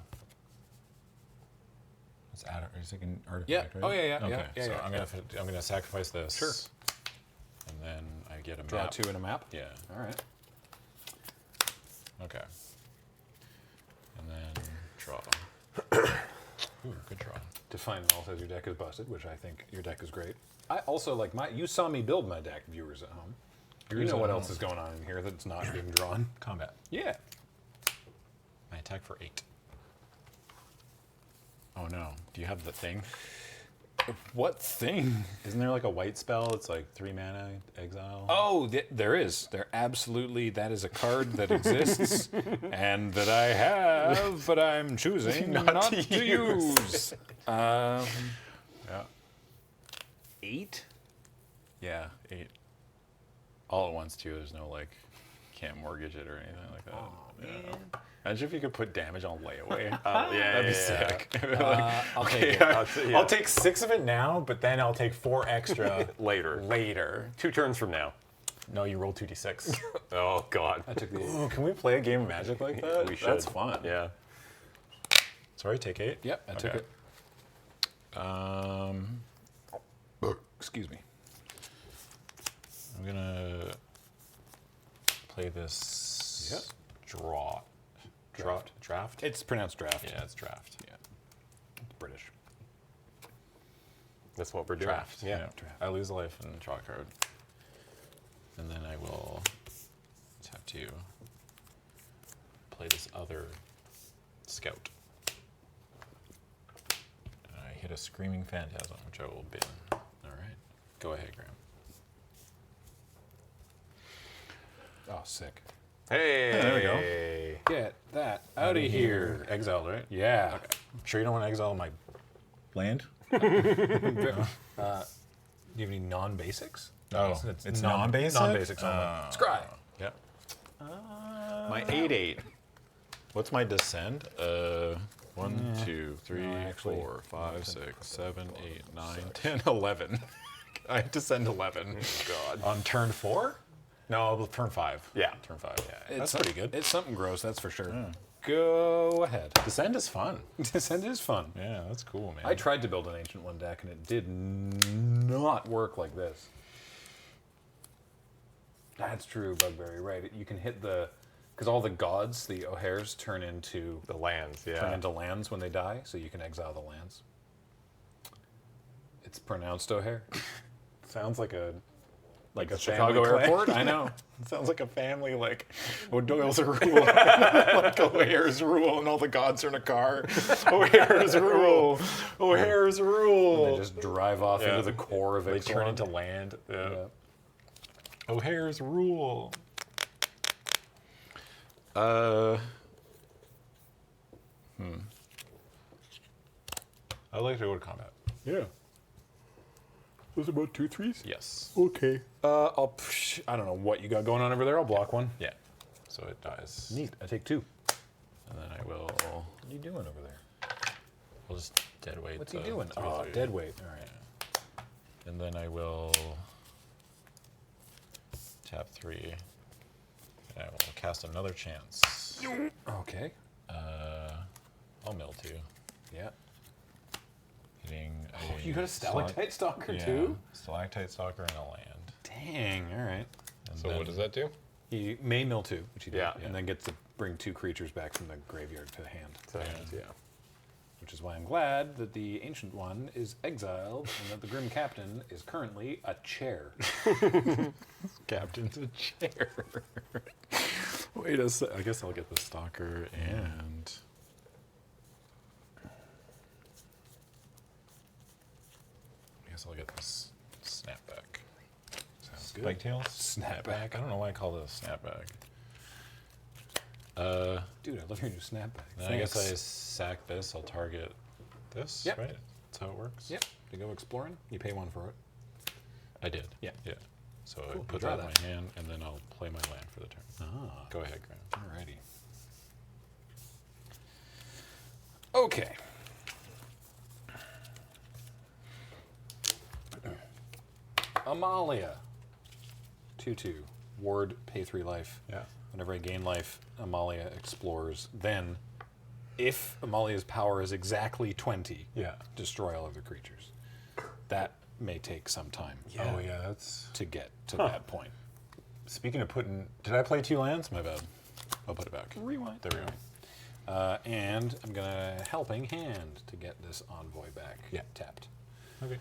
It's is it an artifact, Yeah. right? Oh, yeah, yeah, Okay, yeah, yeah, so yeah, I'm gonna sacrifice this. Sure. And then I get a Draw map. 2 in a map. Yeah. All right. Okay. And then draw. Ooh, good draw. Define null says your deck is busted, which I think your deck is great. I also like my. You saw me build my deck, viewers at home. You Viewers know at what home. else is going on in here that's not being drawn. Combat. Yeah. I attack for 8. Oh no. Do you have the thing? What thing? Isn't there like a white spell? It's like 3 mana exile. Oh, there is. There absolutely. That is a card that exists and that I have, but I'm choosing not to use. Yeah. 8. Yeah, 8. All at once too. There's no like, can't mortgage it or anything like that. Yeah. Imagine if you could put damage on layaway. Yeah, That'd be sick. I'll take it. I'll take 6 of it now, but then I'll take 4 extra Later. later. 2 turns from now. No, you roll 2d6. Oh god. I took the 8. Ooh, can we play a game of Magic like that? We should. That's fun. Yeah. Sorry, take 8. Yep, I took Okay. it. Excuse me. I'm gonna play this. Yep. Draft. It's pronounced draft. Yeah, it's draft. Yeah. It's British. That's what we're doing. Draft. Yeah. Draft. I lose a life and draw a card, and then I will have to play this other scout. And I hit a Screaming Phantasm, which I will bin. All right, go ahead, Graham. Oh, sick. Hey. there we go. Get that out of here. Exiled, right? Yeah. Sure you don't want to exile my land? Do you have any non-basics? Oh, it's non-basic? Non-basics only. Scry. Yep. My 8/8. What's my descend? 1, 2, 3, actually, 4, 5, 6, 7, 8, 9, 10, 11. I descend 11. God. On turn 4? No, turn 5. Yeah. Turn 5. Yeah. That's pretty good. It's something gross, that's for sure. Go ahead. Descend is fun. Descend is fun. Yeah, that's cool, man. I tried to build an Ancient One deck and it did not work like this. That's true, Bugberry, right. You can hit the... Because all the gods, the O'Hares, turn into The lands, yeah. turn into lands when they die, so you can exile the lands. It's pronounced O'Hare. Sounds like a like a Chicago family airport? I know. It sounds like a family, like O'Doyle's a rule, like O'Hare's rule, and all the gods are in a car. O'Hare's rule. O'Hare's rule. They just drive off Yeah. into the core of They Ixalan. turn into land. Yeah. O'Hare's rule. I'd like to go to combat. Yeah. Those about 2 3s? Yes. Okay. I don't know what you got going on over there. I'll block one. Yeah. So it dies. Neat. I take 2. And then I will. What are you doing over there? I'll just dead weight. What's he the doing? 3/3. Oh, dead weight. All right. And then I will tap 3. And I will cast another chance. Okay. I'll mill 2. Yeah. Hitting. You got a stalactite stalker yeah, too? Stalactite stalker and a land. Dang. All right. And So then what does that do? He may mill 2, which he did, Yeah. and then gets to bring 2 creatures back from the graveyard to hand. Yeah. Which is why I'm glad that the ancient one is exiled and that the grim captain is currently a chair. Captain's a chair. Wait a sec. I guess I'll get the stalker and. I guess I'll get this snapback. Sounds Spike tails? Snapback. I don't know why I call it a snapback. Dude, I love your new snapback. Then I guess I sack this. I'll target this, Yep. right? That's how it works? Yep. To go exploring, you pay 1 for it. I did. Yeah. Yeah. So I Cool, put draw that in that. my hand, and then I'll play my land for the turn. Ah. Go ahead, Graham. Alrighty. Okay. Amalia. 2/2. Ward, pay 3 life. Yeah. Whenever I gain life, Amalia explores. Then, if Amalia's power is exactly 20, Yeah. destroy all other creatures. That may take some time Oh, yeah, that's... to get to that point. Speaking of putting... Did I play 2 lands? My bad. I'll put it back. Rewind. There we go. And I'm going to Helping Hand to get this Envoy back Yeah. tapped. Okay.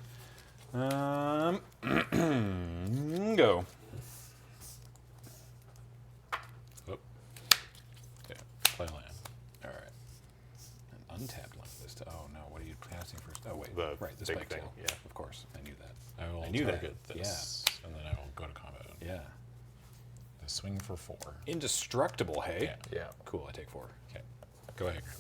Go. Oh. Yeah, play land. All right. An untapped land this time. Oh no, what are you casting first? Oh wait, The right, the big spike thing, tail. yeah. Of course, I knew that. I will I knew that. target this, and then I will go to combat. Yeah. The swing for 4. Indestructible, hey? Yeah. Yeah. Cool, I take 4. Okay. Go ahead, Graham.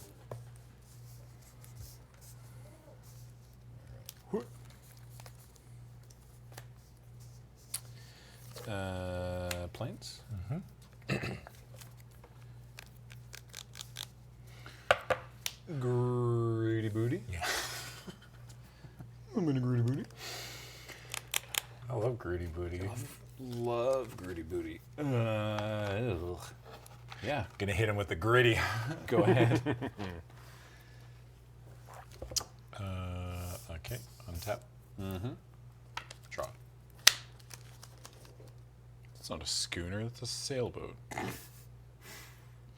Planes? Greedy booty. Yeah. I'm in a greedy booty. I love greedy booty. Love greedy booty. Ugh. Yeah, Gonna hit him with the gritty. go ahead. Okay. Untap. Draw. It's not a schooner. It's a sailboat.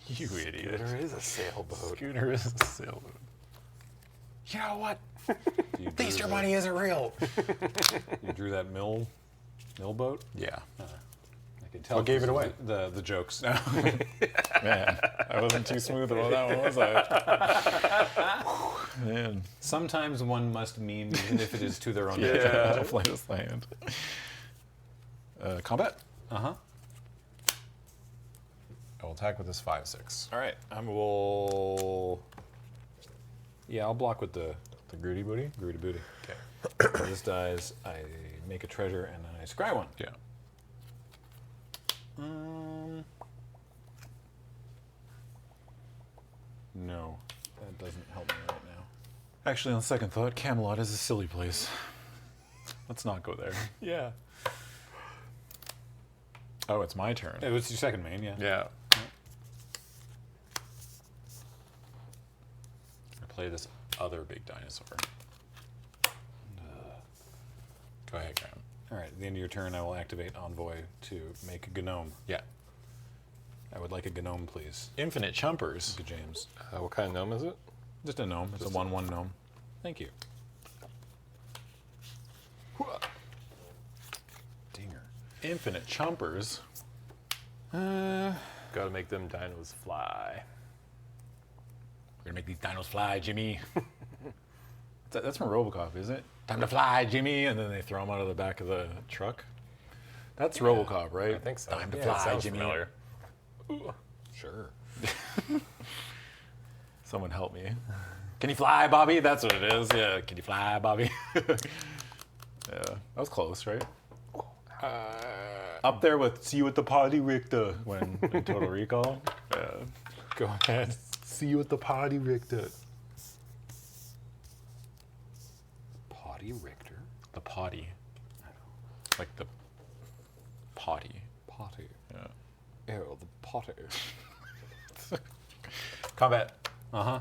You idiot. There is a sailboat. Schooner is a sailboat. You know what? You The Easter drew Bunny isn't real. You drew that mill boat. Yeah. I can tell. What gave it because away? of The jokes. Man, I wasn't too smooth about that one, was I? Man. Sometimes one must meme, even if it is to their own. Yeah. I'll play this land. Combat. Uh huh. I will attack with this 5/6. All right. I will. Yeah, I'll block with the The greedy booty. greedy booty. Okay. When this dies, I make a treasure and then I scry one. Yeah. No, that doesn't help me right now. Actually, on second thought, Camelot is a silly place. Let's not go there. Yeah. Oh, it's my turn. It was your second main, yeah. Yeah. I play this other big dinosaur. Go ahead, Graham. All right. At the end of your turn, I will activate Envoy to make a gnome. Yeah. I would like a gnome, please. Infinite Chumpers. Good James. What kind of gnome is it? Just a gnome. It's a 1/1 gnome. Thank you. Dinger. Infinite chumpers. Gotta make them dinos fly. We're gonna make these dinos fly, Jimmy. That's from RoboCop, isn't it? Time to fly, Jimmy, and then they throw him out of the back of the truck. That's RoboCop, right? I think so. Time to That fly, sounds Jimmy. familiar. Sure. Someone help me. Can you fly, Bobby? That's what it is. Yeah. Can you fly, Bobby? Yeah. That was close, right? Up there with "See you at the party, Richter" when in Total Recall. Yeah. Go ahead. See you at the party, Richter. Potty Richter. The potty. Like the potty. Potty. Yeah. Ew, the potty. Combat. Uh-huh.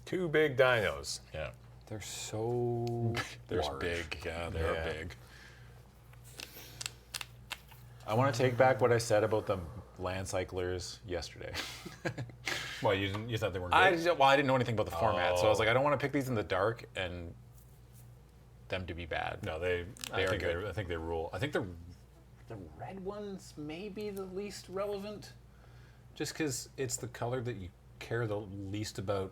2 big dinos. Yeah. They're so They're large. big. Yeah, they're Yeah. big. I want to take back what I said about the land cyclers yesterday. Well, you thought they weren't I good? didn't know anything about the format, so I was like, I don't want to pick these in the dark and them to be bad. No, they They are good. I think they rule. I think the red ones may be the least relevant, just because it's the color that you care the least about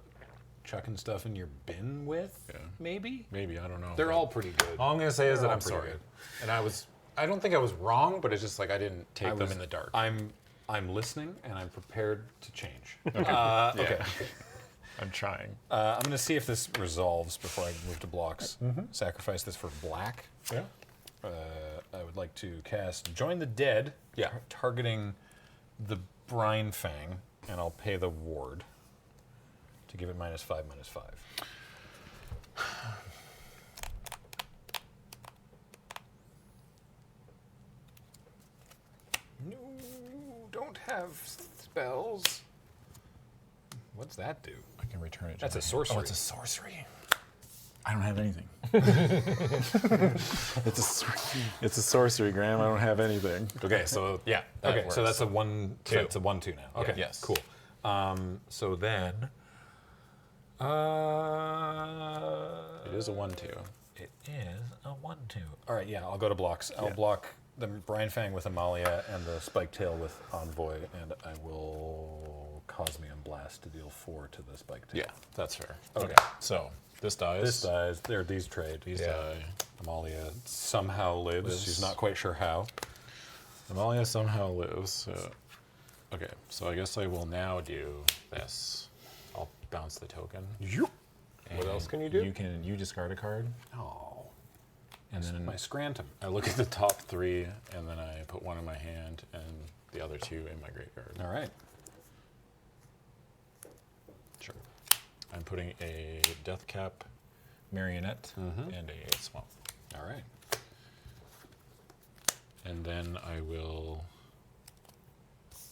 chucking stuff in your bin with. Yeah. Maybe Maybe, I don't know. they're all pretty good. All I'm gonna say is They're that all I'm pretty sorry, good. and I don't think I was wrong, but it's just like I didn't take I them was- in the dark. I'm listening and I'm prepared to change. Yeah. Okay. I'm trying. I'm going to see if this resolves before I move to blocks. Sacrifice this for black. Yeah. I would like to cast Join the Dead, targeting the Brine Fang, and I'll pay the ward to give it -5/-5. No, don't have spells. What's that do? I can return it. To That's my a hand. sorcery. Oh, it's a sorcery. I don't have anything. It's a sorcery, Graham. I don't have anything. Okay, so yeah. that Okay, so works. that's a 1-2. So that's a 1-2 now. Okay, Yes. cool. So then, It is a 1/2. it is a 1-2. All right, yeah, I'll go to blocks. I'll block the Brine Fang with Amalia and the Spike Tail with Envoy, and I will Cosmium Blast to deal 4 to the Spike Tail. Yeah, that's fair. Okay. So this dies. This dies. There, these trade. These die. Amalia somehow lives. Lives. She's not quite sure how. Amalia somehow lives. So. Okay, so I guess I will now do this. I'll bounce the token. What else can you do? You discard a card, Oh, and then my Scranton. I look at the top 3, and then I put 1 in my hand and the other 2 in my graveyard. All right. Sure. I'm putting a Death Cap Marionette and a Swamp. All right. And then I will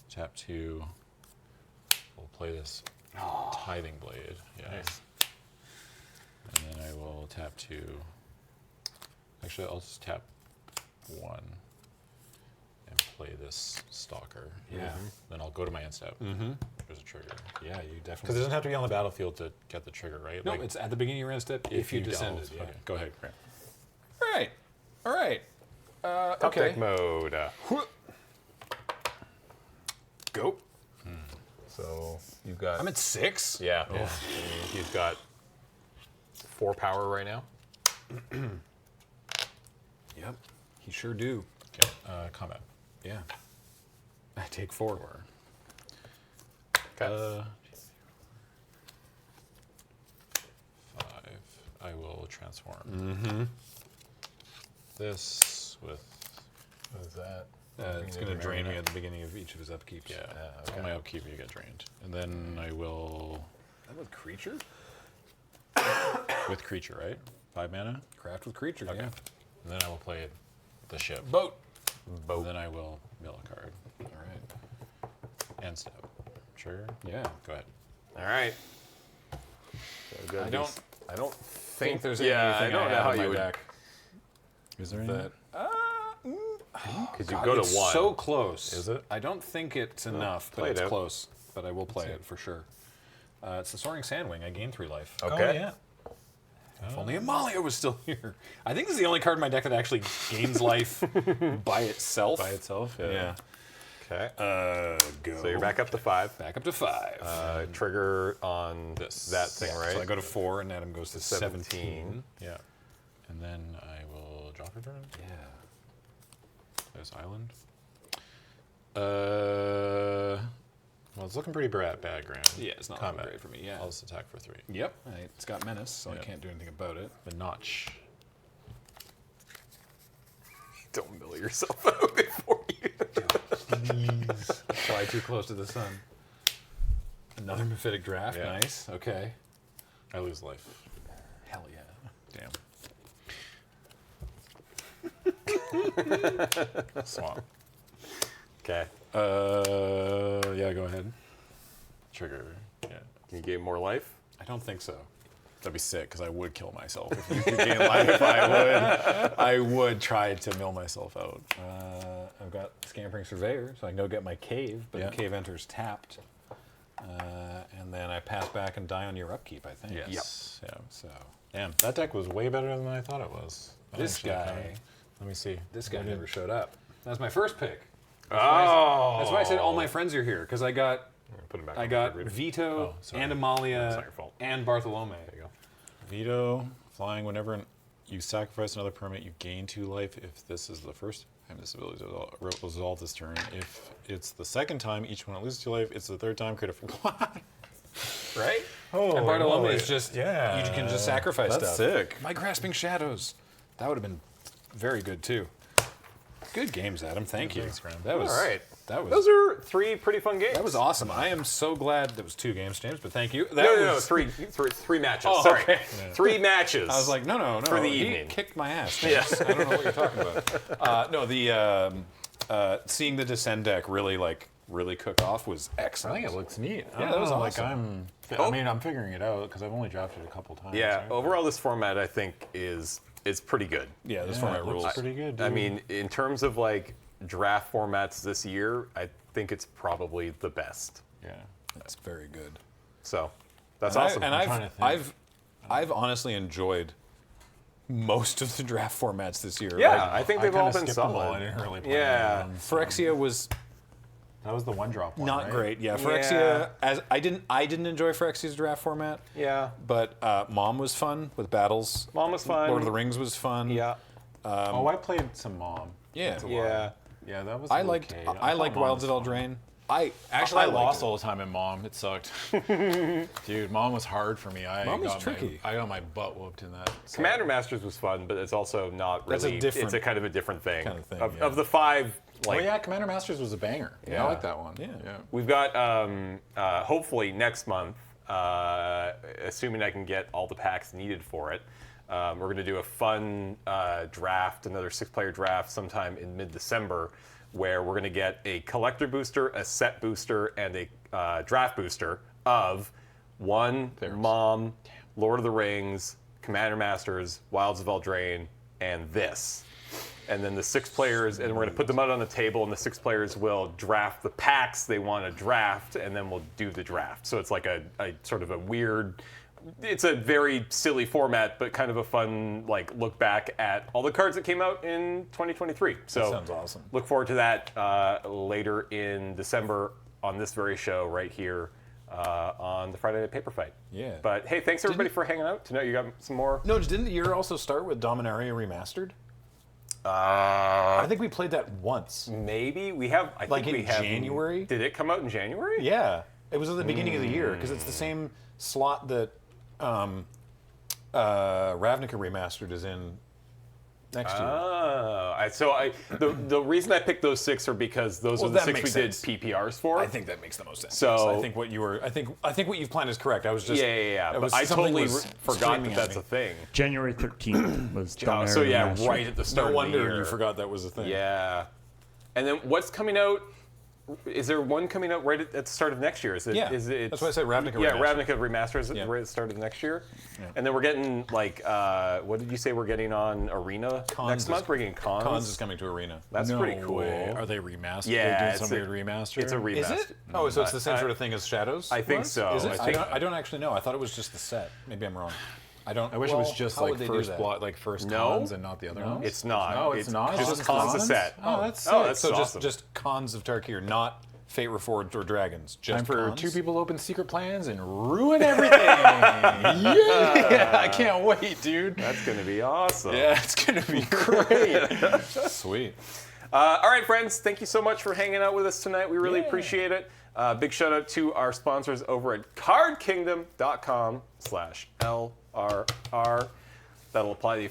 tap 2. We'll play this Tithing Blade. Yeah. Nice. And then I will tap 2. Actually, I'll just tap 1 and play this Stalker. Yeah. Then I'll go to my end step. There's a trigger. Yeah, you Because it definitely. doesn't have to be on the battlefield to get the trigger, right? No, it's at the beginning of your end step if you descended. delve. Yeah. Okay, go ahead, Grant. All right. All right. Top Okay. deck mode. Go. So you've got. I'm at 6. Yeah. He's got 4 power right now. Yep. He sure do. Okay, combat. Yeah. I take 4. Okay. 5. I will transform. This with. What is that? It's going to drain me at the beginning of each of his upkeeps. Yeah. okay. On my upkeep, you get drained. And then I will. That with creature? With creature, right? 5 mana? Craft with creature, Okay. yeah. And then I will play the ship. Boat. And then I will mill a card. All right. End step. Trigger? Yeah. Go ahead. All right. So good. I don't think there's yeah, anything I don't know have how in my you would. deck Is there any? that. Because you God, go to it's 1. so close. Is it? I don't think it's enough, but play it it's out. close. But I will play it for sure. It's the Soaring Sandwing. I gain 3 life. Okay. Oh, yeah. If only Amalia was still here. I think this is the only card in my deck that actually gains life by itself. By itself? Yeah. Okay. Go. So you're back up to 5. Back up to 5. Trigger on that thing, right? So I go to 4, and Adam goes to 17. Yeah. And then I will drop a turn. Yeah. There's Island. Well, it's looking pretty bad, Graham. Yeah, it's not Combat. great for me. Yeah. I'll just attack for 3. Yep. It's got menace, so I Yeah. can't do anything about it. The notch. Don't mill yourself out before you. Please. Fly too close to the sun. Another Mephitic Draft. Yeah. Nice. Okay. I lose life. Hell yeah. Damn. Swamp. Okay. Yeah, go ahead. Trigger. Yeah. Can you gain more life? I don't think so. That'd be sick, because I would kill myself. If you could gain life, I would try to mill myself out. I've got Scampering Surveyor, so I can go get my cave, but Yeah. the cave enters tapped. And then I pass back and die on your upkeep, I think. Yes. Yeah. So Damn, that deck was way better than I thought it was. this Actually, guy, let me see. this guy never showed up. That's my first pick. Oh. That's why I said all my friends are here, because I got Put him back. I got Vito Oh, sorry. and That's Amalia not your fault. and Bartolome. There you go. Veto, flying. Whenever you sacrifice another permanent, you gain 2 life. If this is the first time this ability to resolve this turn, if it's the second time each one loses 2 life, it's the third time critical. Right? Oh, And Bartolome is just, yeah. you can just sacrifice That's stuff. sick. My Grasping Shadows. That would have been very good too. Good games, Adam. Thank you. Thanks, Graham. That was All right. That was Those are 3 pretty fun games. that was awesome. I am so glad that was 2 games, James. But thank you. That No, was, three matches. Oh, Sorry. okay. 3 matches. I was like, no. For the he evening. kicked my ass. James. I don't know what you're talking about. No, the seeing the Descend deck really cook off was I excellent. think it looks neat. Yeah, that was like awesome. I mean, I'm figuring it out because I've only drafted a couple times. yeah, right? overall, this format, I think, is pretty good. Yeah, this Yeah, format it looks rules. pretty good. I dude. mean, in terms of like draft formats this year, I think it's probably the best. yeah. That's very good. So that's And awesome. I've trying to think. I've honestly enjoyed most of the draft formats this year. yeah, Like, I think I they've all kinda been skipped them all. solid. I didn't really play Yeah. them. Phyrexia was That was the one drop one. not right? great. Yeah, Yeah. Phyrexia as I didn't enjoy Phyrexia's draft format, Yeah. but Mom was fun with battles. Mom was fun. Lord of the Rings was fun. Yeah. Oh, I played some Mom. Yeah. That's a Yeah. lot. Yeah, that was. I liked okay. I liked thought Mom Wilds was at fun. Eldraine. I liked lost it. all the time in Mom. It sucked. Dude, Mom was hard for me. Mom was tricky. I got my butt whooped in that. So- Commander Masters was fun, but it's also not That's a really. different It's a kind of a different thing. kind of thing, Of, yeah. of the 5, like Oh yeah, Commander Masters was a banger. Yeah, I like that one. Yeah. we've got hopefully next month, assuming I can get all the packs needed for it. We're going to do a fun draft, another 6-player draft sometime in mid-December, where we're going to get a collector booster, a set booster, and a draft booster of Mom, Lord of the Rings, Commander Masters, Wilds of Eldraine, and this. And then the 6 players, and we're going to put them out on the table, and the 6 players will draft the packs they want to draft, and then we'll do the draft. So it's like a sort of a weird, it's a very silly format, but kind of a fun look back at all the cards that came out in 2023. So That sounds awesome. Look forward to that later in December on this very show right here on the Friday Night Paper Fight. Yeah. But hey, thanks everybody for hanging out. Tonight you got some more. No, didn't the year also start with Dominaria Remastered? I think we played that once. Maybe we have. I Like think we in have. January? Did it come out in January? Yeah, it was at the beginning of the year because it's the same slot that Ravnica Remastered is in next year. The reason I picked those 6 are because those Well, are the that 6 we makes did sense. PPRs for. I think that makes the most sense. So- Yes. I think what you were, I think what you've planned is correct. I was just yeah. it But was- I something totally was forgot screaming that at that's me. a thing. January 13th was Dominaria So yeah, Remastered. right at the start No of the wonder year. you forgot that was a thing. Yeah. And then what's coming out? Is there one coming out right at the start of next year? Is it? Yeah. Is it? That's why I said Ravnica Yeah, Remastered. Ravnica Remastered is Yeah. right at the start of next year. And then we're getting what did you say we're getting on Arena Cons next is- month? We're getting Cons. Cons is coming to Arena. That's No pretty cool. way. Are they remastered? Yeah, They're doing it's some a- weird remaster. It's a remaster. Is it? Oh, so it's the same sort of thing as Shadows? I think was? so. Is it? I think- I don't actually know. I thought it was just the set. Maybe I'm wrong. I don't. I wish it was just how like would they do first that? blood, like first No. cons and not the other ones. It's not. No, it's not. Just Just cons a cons? set. Oh, that's Oh, sick. that's So awesome. just cons of Tarkir, not Fate Reforged or Dragons. Just Time for cons? 2 people to open secret plans and ruin everything. Yeah, I can't wait, dude. That's going to be awesome. Yeah, it's gonna be great. Sweet. All right, friends, thank you so much for hanging out with us tonight. We really appreciate it. Big shout out to our sponsors over at cardkingdom.com/LRR. That'll apply the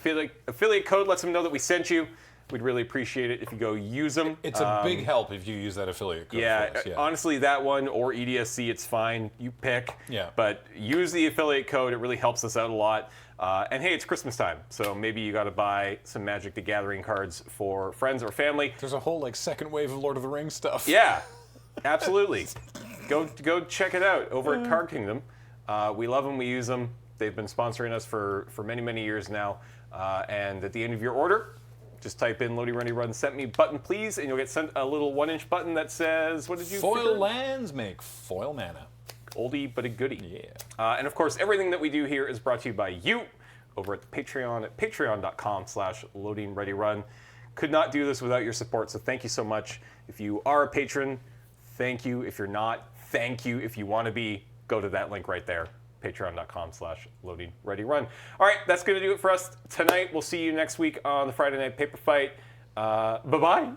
affiliate code, lets them know that we sent you. We'd really appreciate it if you go use them. It's a big help if you use that affiliate code. Yeah, for us. honestly, that one or EDSC, it's fine. You pick. Yeah. But use the affiliate code. It really helps us out a lot. And hey, it's Christmas time, so maybe you got to buy some Magic the Gathering cards for friends or family. There's a whole second wave of Lord of the Rings stuff. Yeah, absolutely. Go check it out over at Card Kingdom. We love them. We use them. They've been sponsoring us for many, many years now. And at the end of your order, just type in Loading Ready Run sent me button please, and you'll get sent a little 1-inch button that says, what did you Foil figure? lands make foil mana. Oldie but a goodie. Yeah. And of course, everything that we do here is brought to you by you over at the Patreon at patreon.com/loadingreadyrun. Could not do this without your support, so thank you so much. If you are a patron, thank you. If you're not, thank you. If you want to be, go to that link right there, patreon.com/loadingreadyrun. All right, that's going to do it for us tonight. We'll see you next week on the Friday Night Paper Fight. Bye-bye.